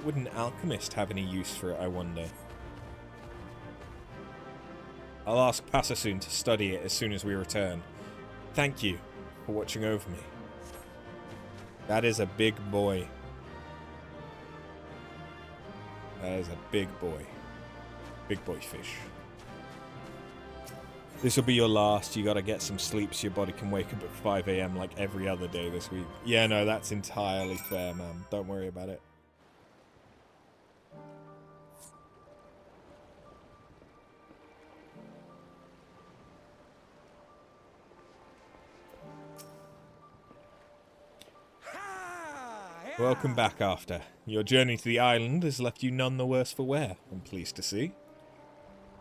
Would an alchemist have any use for it, I wonder? I'll ask Passasoon to study it as soon as we return. Thank you for watching over me. That is a big boy. That is a big boy. Big boy fish. This will be your last. You gotta get some sleep so your body can wake up at 5 AM like every other day this week. Yeah, no, that's entirely fair, man. Don't worry about it. Welcome back, After. Your journey to the island has left you none the worse for wear, I'm pleased to see.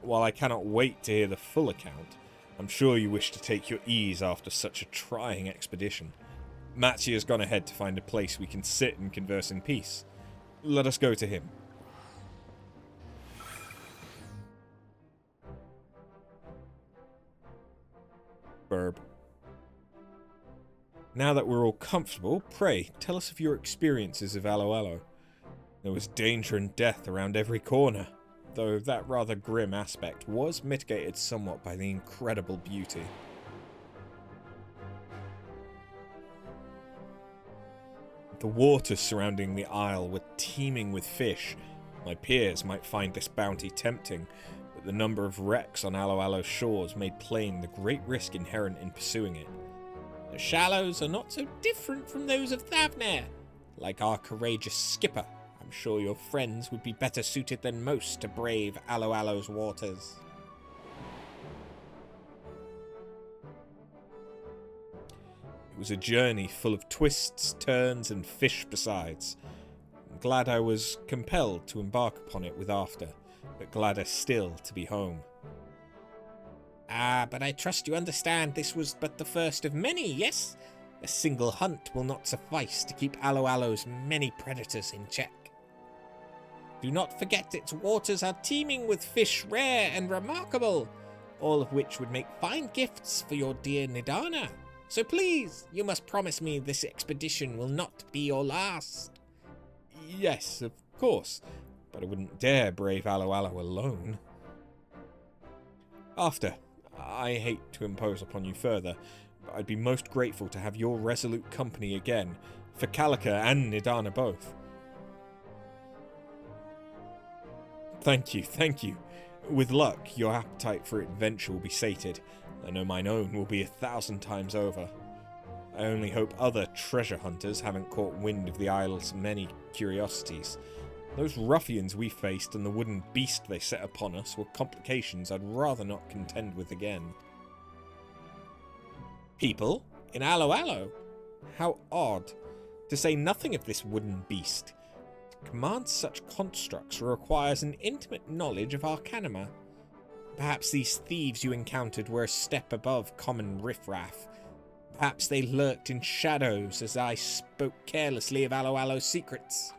While I cannot wait to hear the full account, I'm sure you wish to take your ease after such a trying expedition. Matsuya has gone ahead to find a place we can sit and converse in peace. Let us go to him. Burb. Now that we're all comfortable, pray, tell us of your experiences of Alo Alo. There was danger and death around every corner, though that rather grim aspect was mitigated somewhat by the incredible beauty. The waters surrounding the isle were teeming with fish. My peers might find this bounty tempting, but the number of wrecks on Alo Alo's shores made plain the great risk inherent in pursuing it. The shallows are not so different from those of Thavnair. Like our courageous skipper, I'm sure your friends would be better suited than most to brave Alo Alo's waters. It was a journey full of twists, turns, and fish besides. I'm glad I was compelled to embark upon it with After, but gladder still to be home. Ah, but I trust you understand this was but the first of many, yes? A single hunt will not suffice to keep Alo Alo's many predators in check. Do not forget its waters are teeming with fish rare and remarkable, all of which would make fine gifts for your dear Nidana. So please, you must promise me this expedition will not be your last. Yes, of course, but I wouldn't dare brave Alo Alo alone. After, I hate to impose upon you further, but I'd be most grateful to have your resolute company again, for Calica and Nidana both. Thank you. With luck, your appetite for adventure will be sated. I know mine own will be 1,000 times over. I only hope other treasure hunters haven't caught wind of the isle's many curiosities. Those ruffians we faced and the wooden beast they set upon us were complications I'd rather not contend with again. People? In Alo Alo? How odd. To say nothing of this wooden beast. To command such constructs requires an intimate knowledge of Arcanima. Perhaps these thieves you encountered were a step above common riffraff. Perhaps they lurked in shadows as I spoke carelessly of Alo Alo's secrets.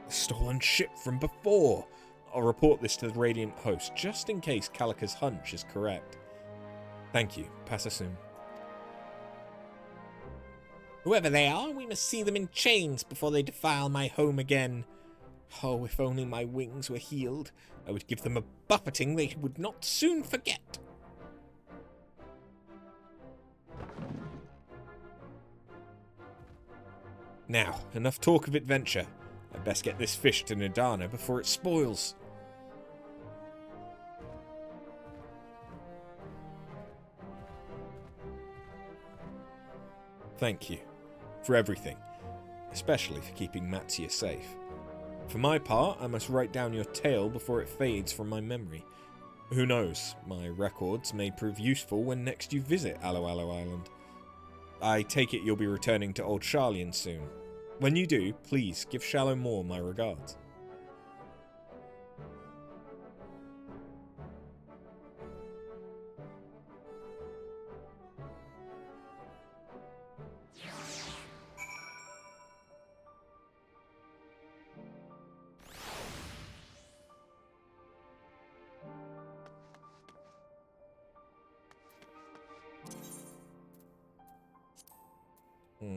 A stolen ship from before. I'll report this to the Radiant Host, just in case Calica's hunch is correct. Thank you. Passa soon. Whoever they are, we must see them in chains before they defile my home again. Oh, if only my wings were healed, I would give them a buffeting they would not soon forget. Now, enough talk of adventure. I'd best get this fish to Nidana before it spoils. Thank you for everything, especially for keeping Matsuya safe. For my part, I must write down your tale before it fades from my memory. Who knows, my records may prove useful when next you visit Alo Alo Island. I take it you'll be returning to Old Sharlayan soon. When you do, please give Shallow Moor my regards.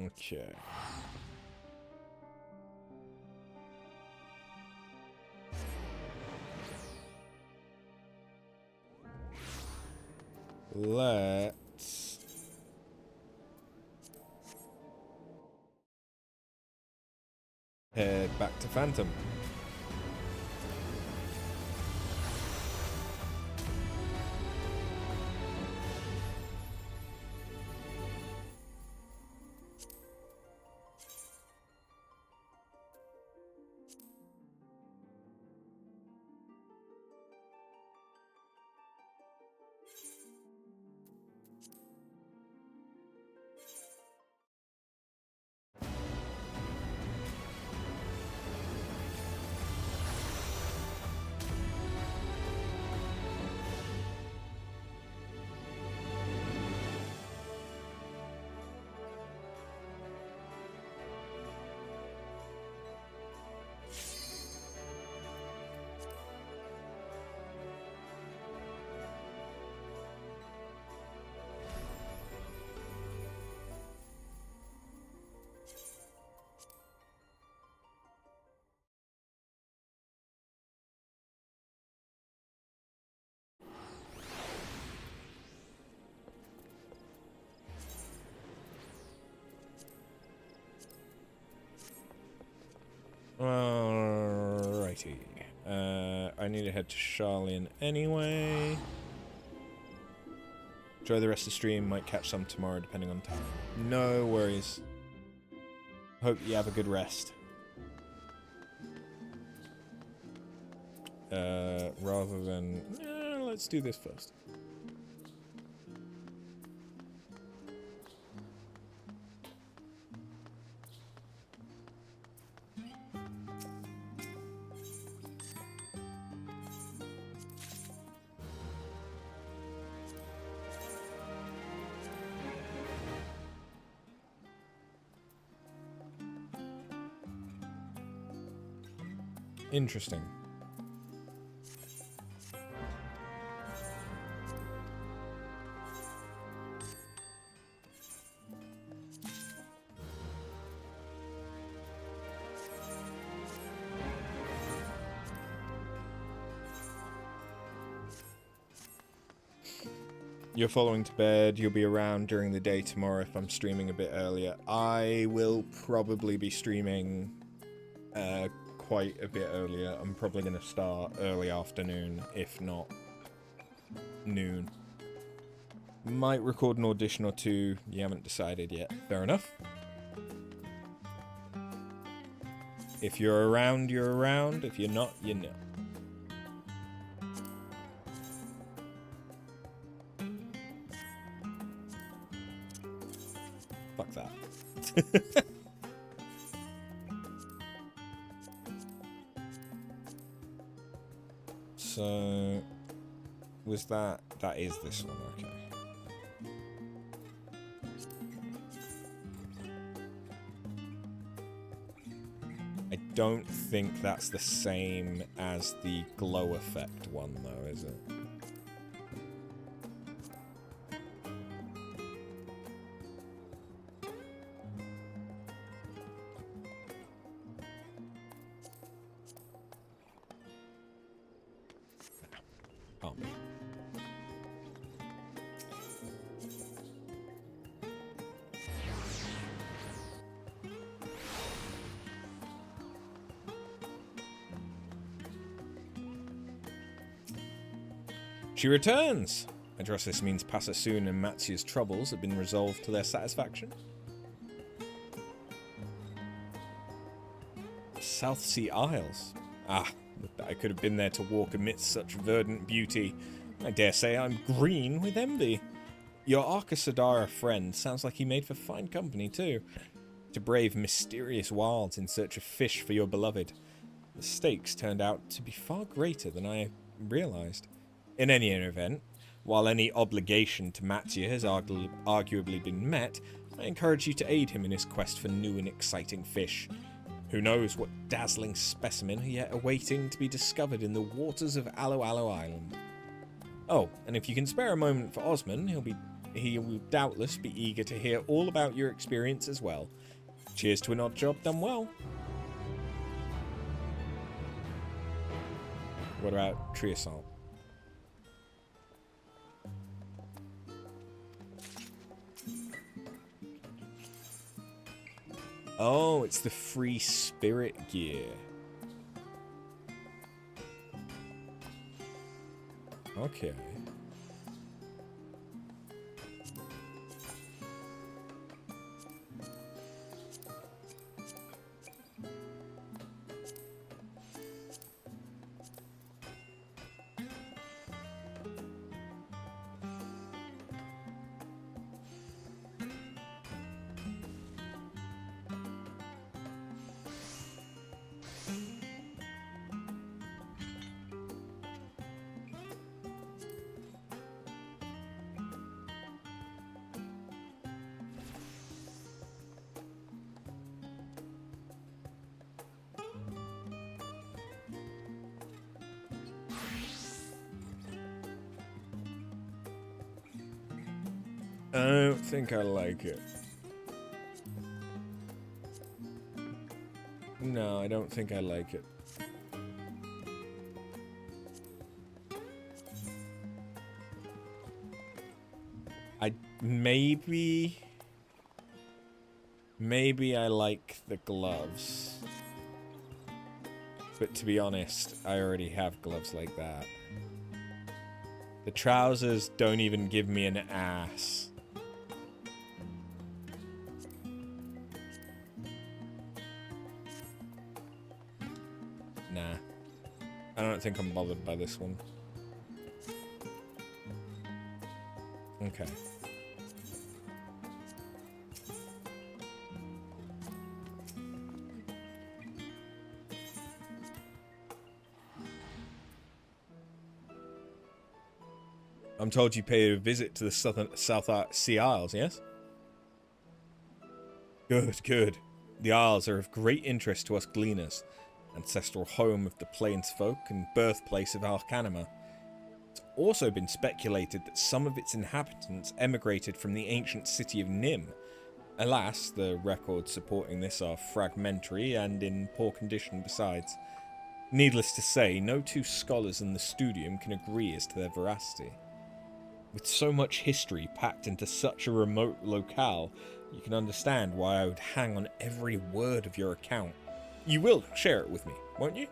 Okay. Let's head back to Phantom. Alrighty. I need to head to Sharlayan anyway. Enjoy the rest of the stream. Might catch some tomorrow depending on time. No worries. Hope you have a good rest. Rather than... let's do this first. Interesting. You're following to bed. You'll be around during the day tomorrow if I'm streaming a bit earlier. I will probably be streaming quite a bit earlier. I'm probably going to start early afternoon, if not noon. Might record an audition or two. You haven't decided yet. Fair enough. If you're around, you're around. If you're not, you're not. Fuck that. So, was that... That is this one, okay. I don't think that's the same as the glow effect one, though, is it? Can't be. She returns! I trust this means Pasasune and Matsu's troubles have been resolved to their satisfaction. South Sea Isles. Ah, I could have been there to walk amidst such verdant beauty. I dare say I'm green with envy. Your Arcasadara friend sounds like he made for fine company too. To brave mysterious wilds in search of fish for your beloved. The stakes turned out to be far greater than I realized. In any event, while any obligation to Matsuya has arguably been met, I encourage you to aid him in his quest for new and exciting fish. Who knows what dazzling specimen are yet awaiting to be discovered in the waters of Alo Alo Island. Oh, and if you can spare a moment for Osman, he will doubtless be eager to hear all about your experience as well. Cheers to an odd job done well. What about Triasol? Oh, it's the free spirit gear. Okay. I don't think I like it. No, I don't think I like it. Maybe I like the gloves. But to be honest, I already have gloves like that. The trousers don't even give me an ass. Nah. I don't think I'm bothered by this one. Okay. I'm told you paid a visit to the South Sea Isles, yes? Good, good. The Isles are of great interest to us gleaners. ancestral home of the Plainsfolk and birthplace of Arcanima. It's also been speculated that some of its inhabitants emigrated from the ancient city of Nim. Alas, the records supporting this are fragmentary and in poor condition besides. Needless to say, no two scholars in the studium can agree as to their veracity. With so much history packed into such a remote locale, you can understand why I would hang on every word of your account. You will share it with me, won't you?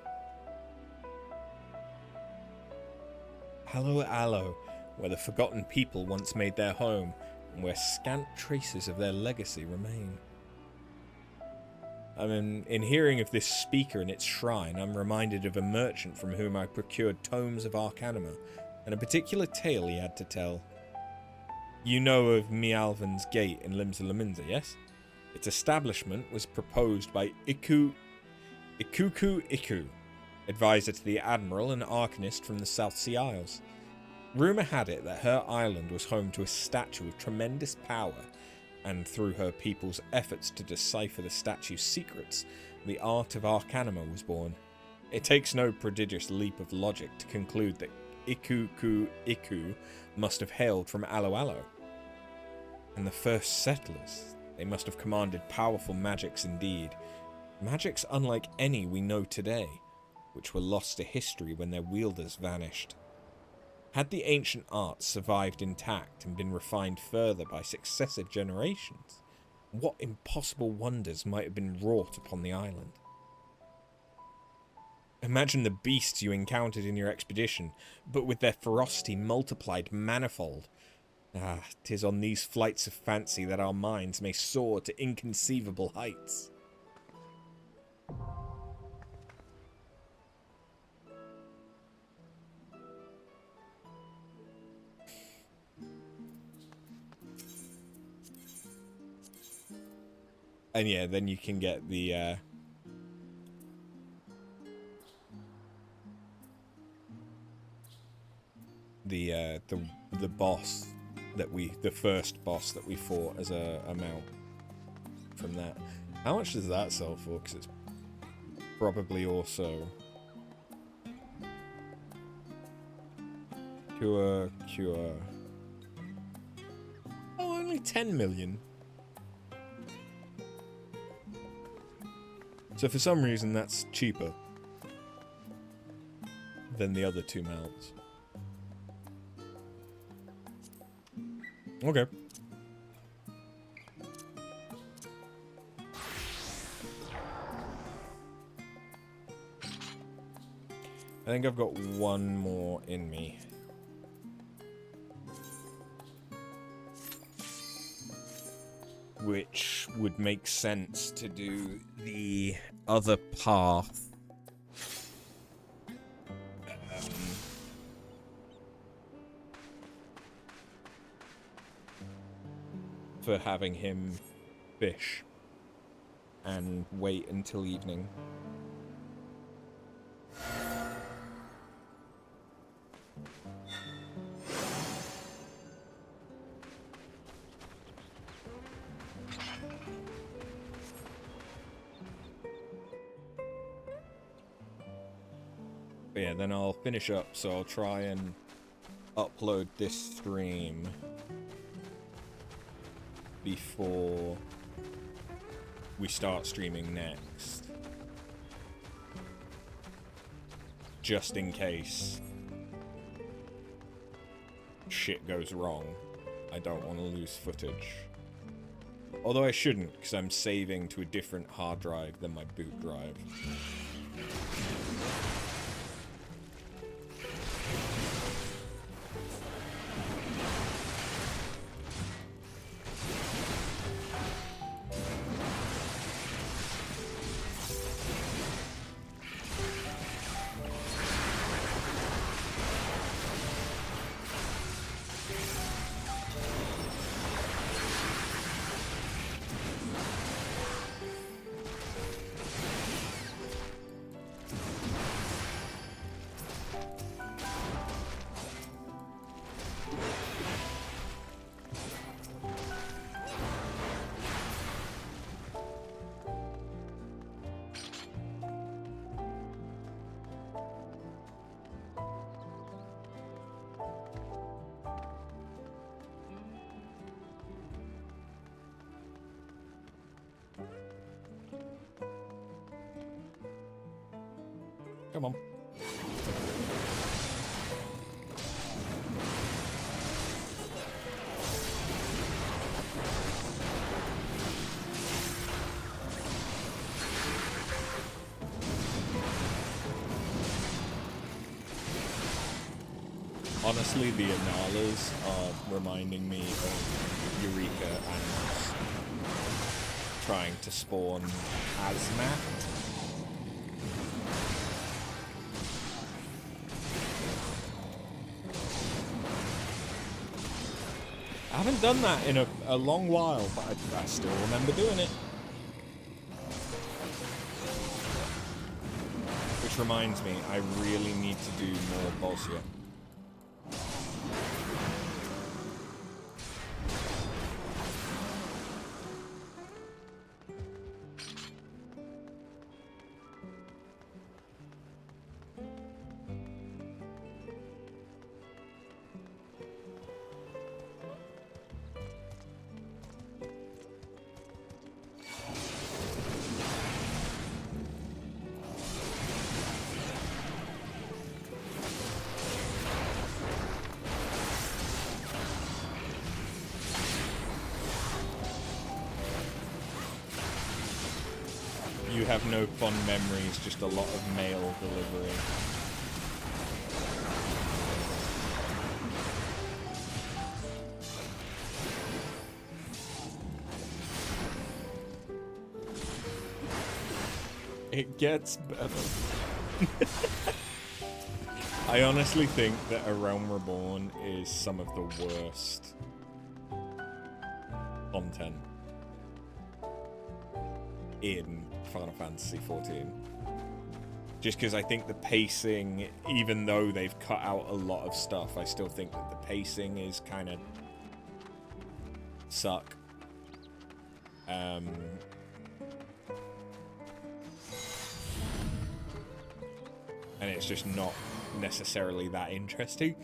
Alo Alo, where the forgotten people once made their home, and where scant traces of their legacy remain. In hearing of this speaker and its shrine, I'm reminded of a merchant from whom I procured tomes of Arcanima, and a particular tale he had to tell. You know of Mialvan's Gate in Limsa Lominsa, yes? Its establishment was proposed by Ikuku Iku, advisor to the Admiral and Arcanist from the South Sea Isles. Rumour had it that her island was home to a statue of tremendous power, and through her people's efforts to decipher the statue's secrets, the art of Arcanima was born. It takes no prodigious leap of logic to conclude that Iku must have hailed from Alo Alo. And the first settlers, they must have commanded powerful magics indeed. Magics unlike any we know today, which were lost to history when their wielders vanished. Had the ancient arts survived intact and been refined further by successive generations, what impossible wonders might have been wrought upon the island? Imagine the beasts you encountered in your expedition, but with their ferocity multiplied manifold. 'Tis on these flights of fancy that our minds may soar to inconceivable heights. And yeah, then you can get the boss that the first boss that we fought as a mount from that. How much does that sell for? Because it's probably also Cure. Oh, only 10 million. So for some reason that's cheaper than the other two mounts. Okay. I think I've got one more in me. Which would make sense to do the other path. For having him fish and wait until evening. But yeah, then I'll finish up, so I'll try and upload this stream before we start streaming next. Just in case shit goes wrong. I don't want to lose footage. Although I shouldn't, because I'm saving to a different hard drive than my boot drive. Come on. Honestly, the Analas are reminding me of Eureka animals trying to spawn hazmat. I haven't done that in a long while, but I still remember doing it. Which reminds me, I really need to do more Bosnia. You have no fond memories, just a lot of mail delivery. It gets better. I honestly think that A Realm Reborn is some of the worst content in Final Fantasy XIV. Just because I think the pacing, even though they've cut out a lot of stuff, I still think that the pacing is kind of suck. And it's just not necessarily that interesting.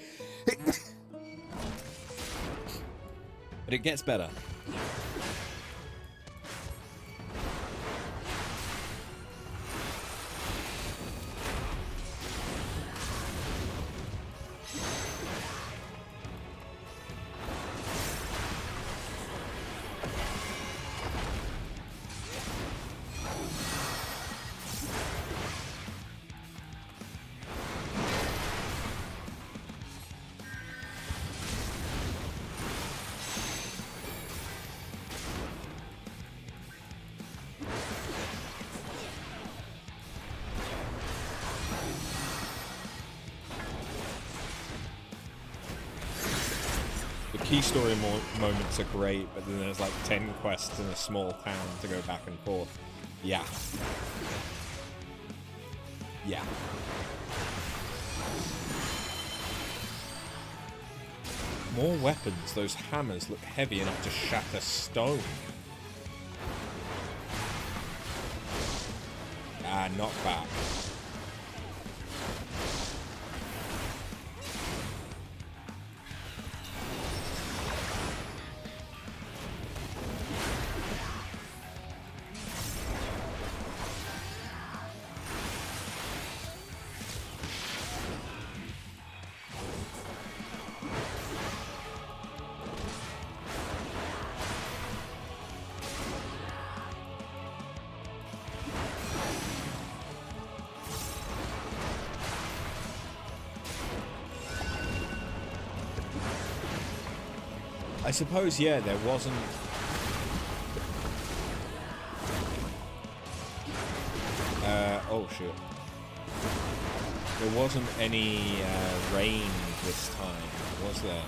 But it gets better. Key story moments are great, but then there's like 10 quests in a small town to go back and forth. Yeah. Yeah. More weapons. Those hammers look heavy enough to shatter stone. Ah, knockback. I suppose, yeah, there wasn't... oh shit. There wasn't any rain this time, was there?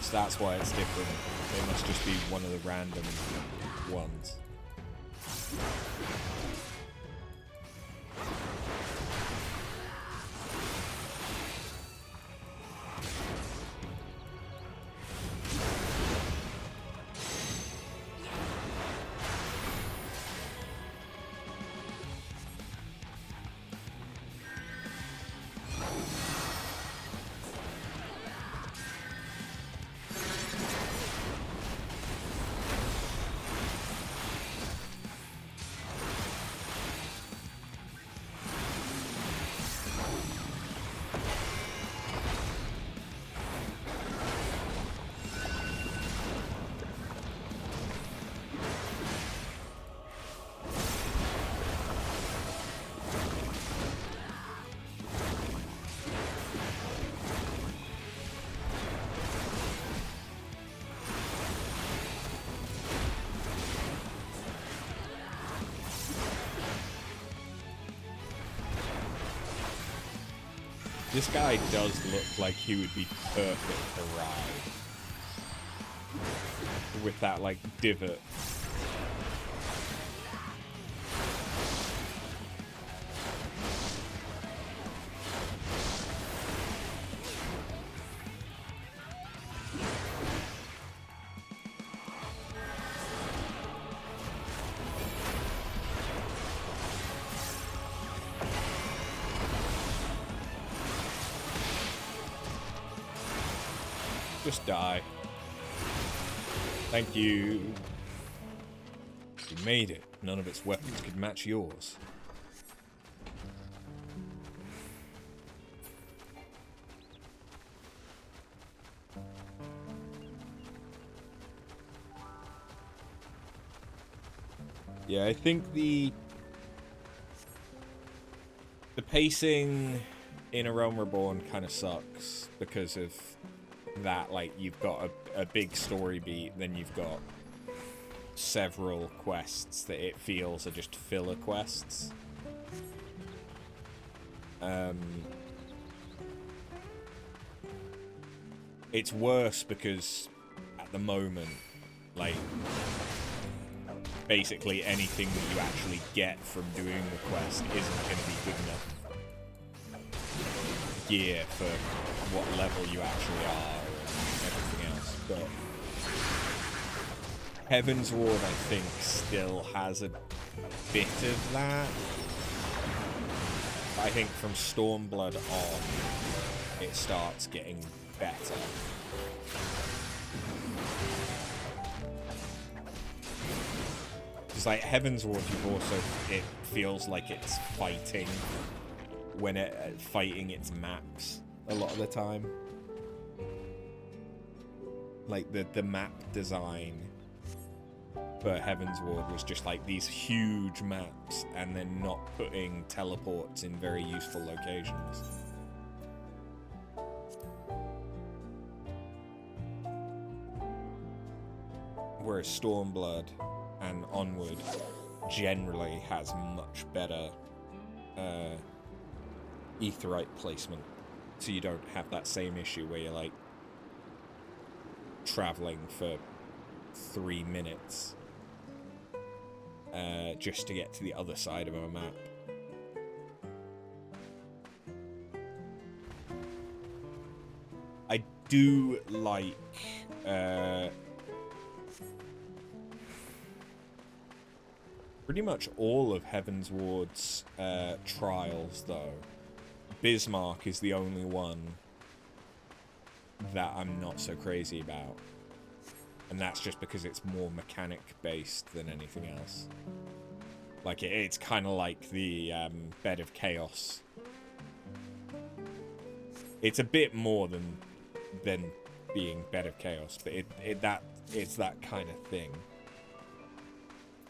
So that's why it's different. It must just be one of the random ones. This guy does look like he would be perfect to ride. With that, like, divot. Just die. Thank you. We made it. None of its weapons could match yours. Yeah, I think the pacing in A Realm Reborn kind of sucks because of that. Like, you've got a big story beat, then you've got several quests that it feels are just filler quests. It's worse because at the moment, like, basically anything that you actually get from doing the quest isn't going to be good enough gear for what level you actually are and everything else. But Heavensward, I think, still has a bit of that. I think from Stormblood on, it starts getting better. It's like Heavensward, you've also, it feels like it's fighting when fighting its maps a lot of the time. Like the map design for Heavensward was just like these huge maps and then not putting teleports in very useful locations. Whereas Stormblood and Onward generally has much better aetheryte placement, so you don't have that same issue where you're like traveling for 3 minutes just to get to the other side of a map. I do like pretty much all of Heavensward's trials, though. Bismarck is the only one that I'm not so crazy about. And that's just because it's more mechanic-based than anything else. Like, it's kind of like the Bed of Chaos. It's a bit more than being Bed of Chaos, but it's that kind of thing.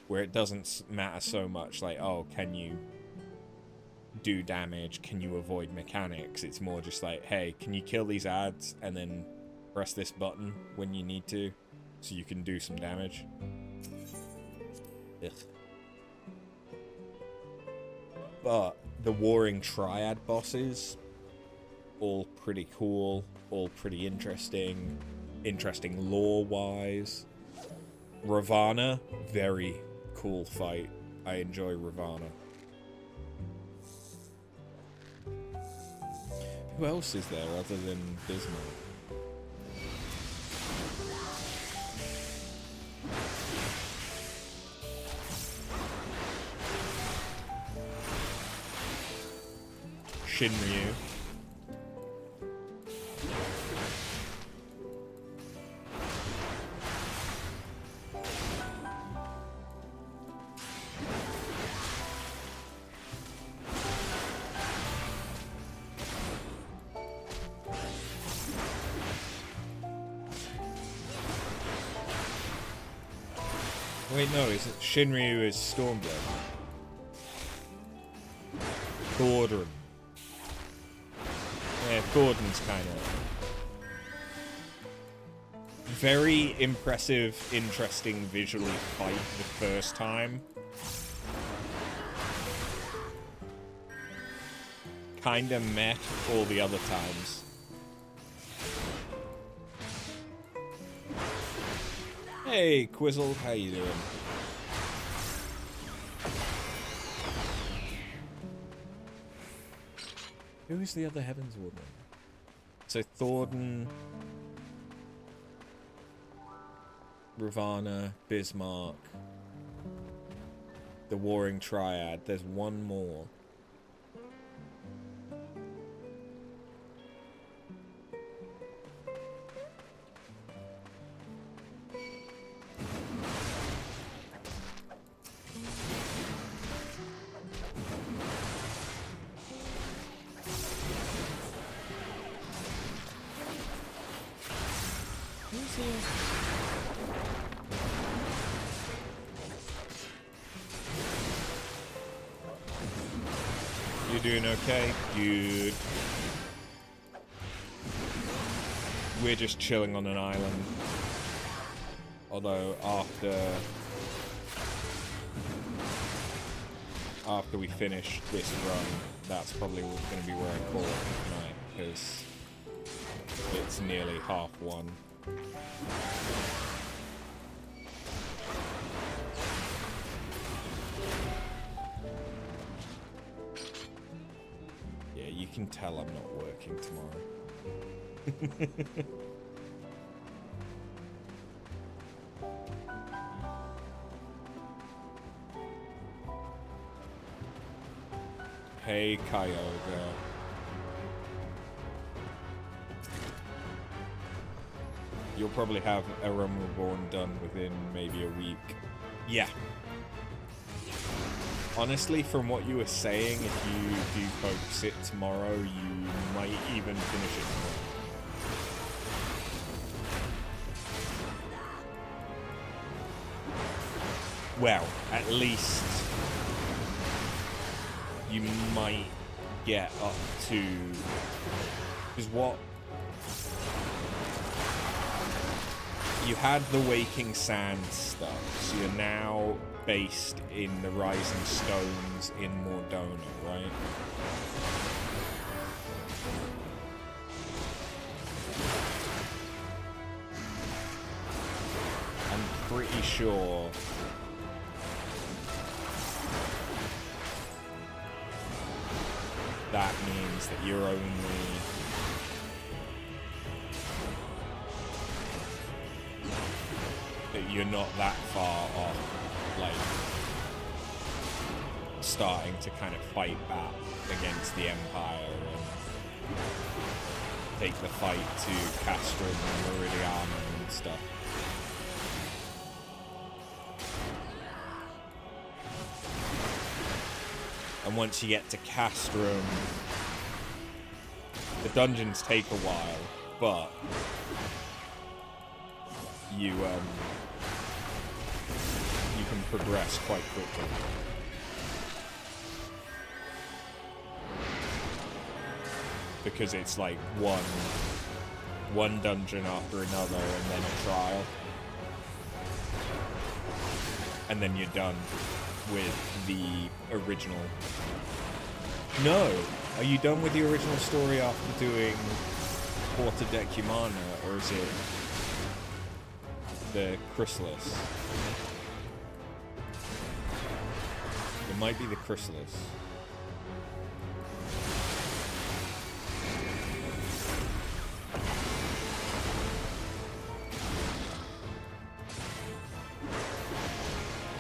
Where it doesn't matter so much, like, oh, can you do damage? Can you avoid mechanics? It's more just like, hey, can you kill these ads and then press this button when you need to so you can do some damage? Ugh. But the Warring Triad bosses, all pretty cool, all pretty interesting lore-wise. Ravana, very cool fight. I enjoy Ravana. Who else is there other than Bismarck? Shinryu. Wait, no, is it Shinryu is Stormblood? Gordon. Yeah, Gordon's kind of very impressive, interesting visually fight the first time. kinda met all the other times. Hey, Quizzle, how you doing? Who is the other Heavensward one? So Thornton, Ravana, Bismarck, the Warring Triad. There's one more. You doing okay? Good. We're just chilling on an island. Although after we finish this run, that's probably going to be where I call it tonight, because it's nearly 1:30. Yeah, you can tell I'm not working tomorrow. Hey, Kyogre. You'll probably have A Realm Reborn done within maybe a week. Yeah. Honestly, from what you were saying, if you do focus it tomorrow, you might even finish it tomorrow. Well, at least you might get up to... Because what... You had the Waking Sand stuff, so you're now based in the Rising Stones in Mordona, right? I'm pretty sure that means that you're only... that you're not that far off, like, starting to kind of fight back against the Empire and take the fight to Castrum and Meridiana and stuff. And once you get to Castrum, the dungeons take a while, but you can progress quite quickly. Because it's like one dungeon after another and then a trial. And then you're done with the original. No! Are you done with the original story after doing Porta Decumana, or is it the Chrysalis? It might be the Chrysalis.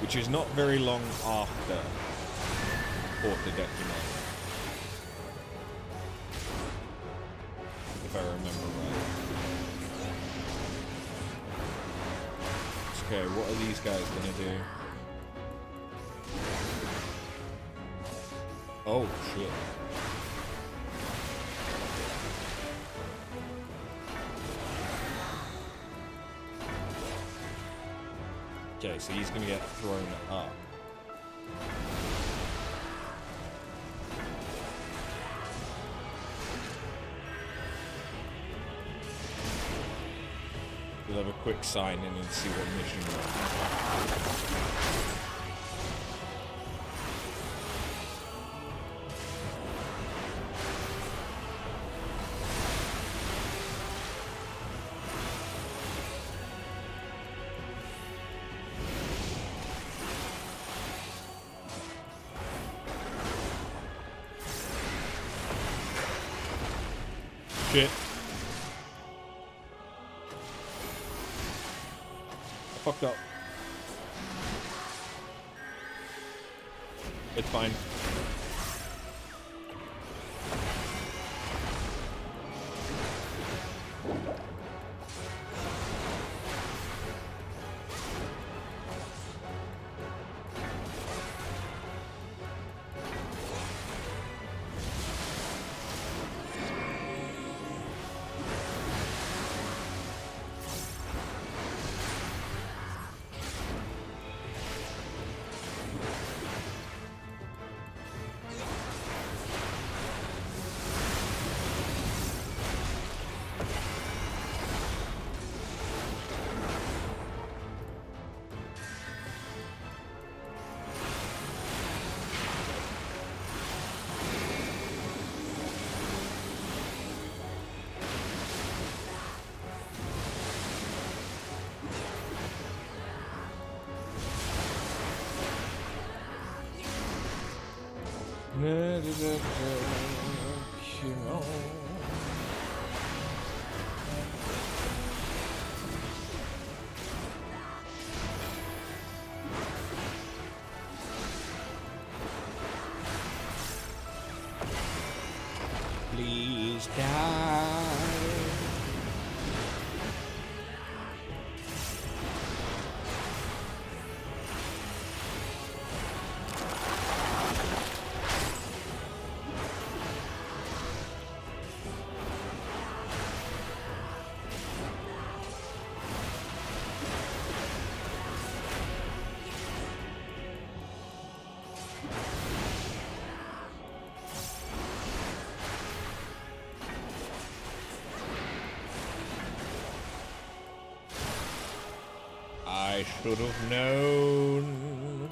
Which is not very long after Porta Decumana, if I remember right. Okay, what are these guys gonna do? Oh, shit. Okay, so he's gonna get thrown up. We'll have a quick sign in and see what mission we're on. Shit. I fucked up. It's fine. Please die. I should have known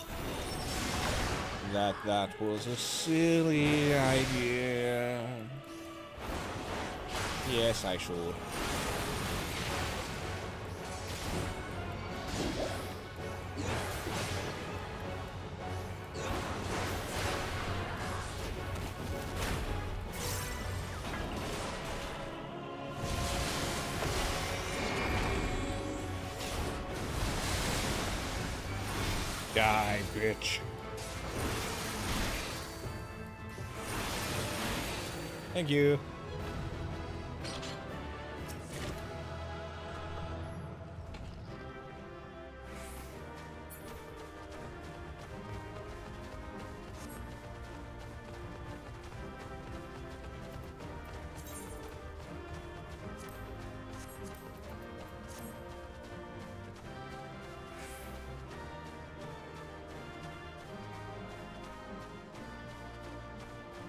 that that was a silly idea. Yes, I should. Die, bitch. Thank you.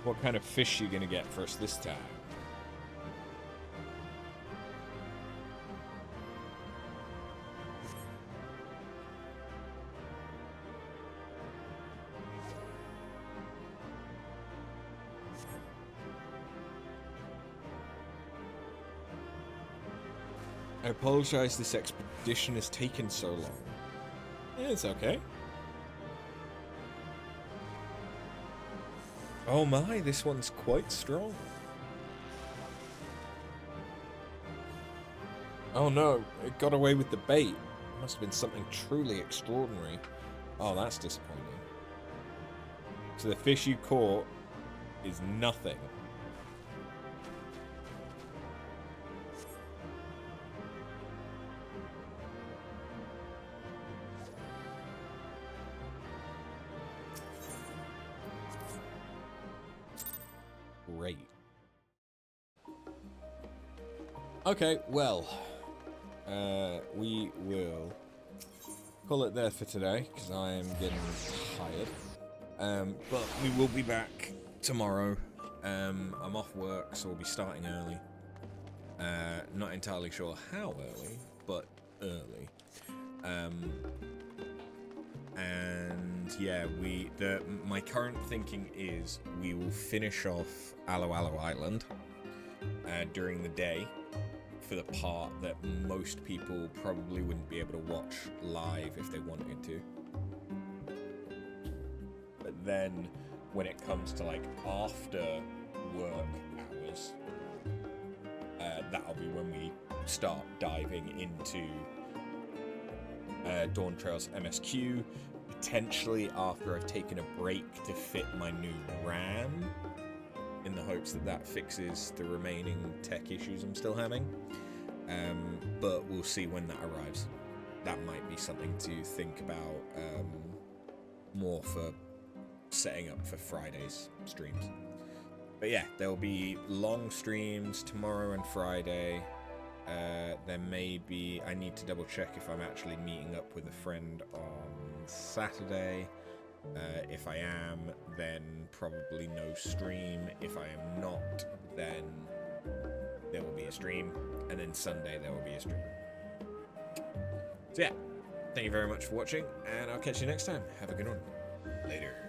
What kind of fish you gonna get for us this time? I apologize this expedition has taken so long. It's okay. Oh my, this one's quite strong. Oh no, it got away with the bait. It must have been something truly extraordinary. Oh, that's disappointing. So the fish you caught is nothing. Great. Okay, well, we will call it there for today, because I am getting tired. But we will be back tomorrow. I'm off work, so we'll be starting early. Not entirely sure how early, but early. And yeah, my current thinking is we will finish off Alo Alo Island during the day for the part that most people probably wouldn't be able to watch live if they wanted to. But then when it comes to like after work hours, start diving into Dawn Trails MSQ, potentially after I've taken a break to fit my new RAM, in the hopes that that fixes the remaining tech issues I'm still having. But we'll see when that arrives. That might be something to think about more for setting up for Friday's streams. But yeah, there will be long streams tomorrow and Friday. There may be, I need to double check if I'm actually meeting up with a friend on Saturday. If I am, then probably no stream. If I am not, then there will be a stream. And then Sunday there will be a stream. So yeah, thank you very much for watching, and I'll catch you next time. Have a good one. Later.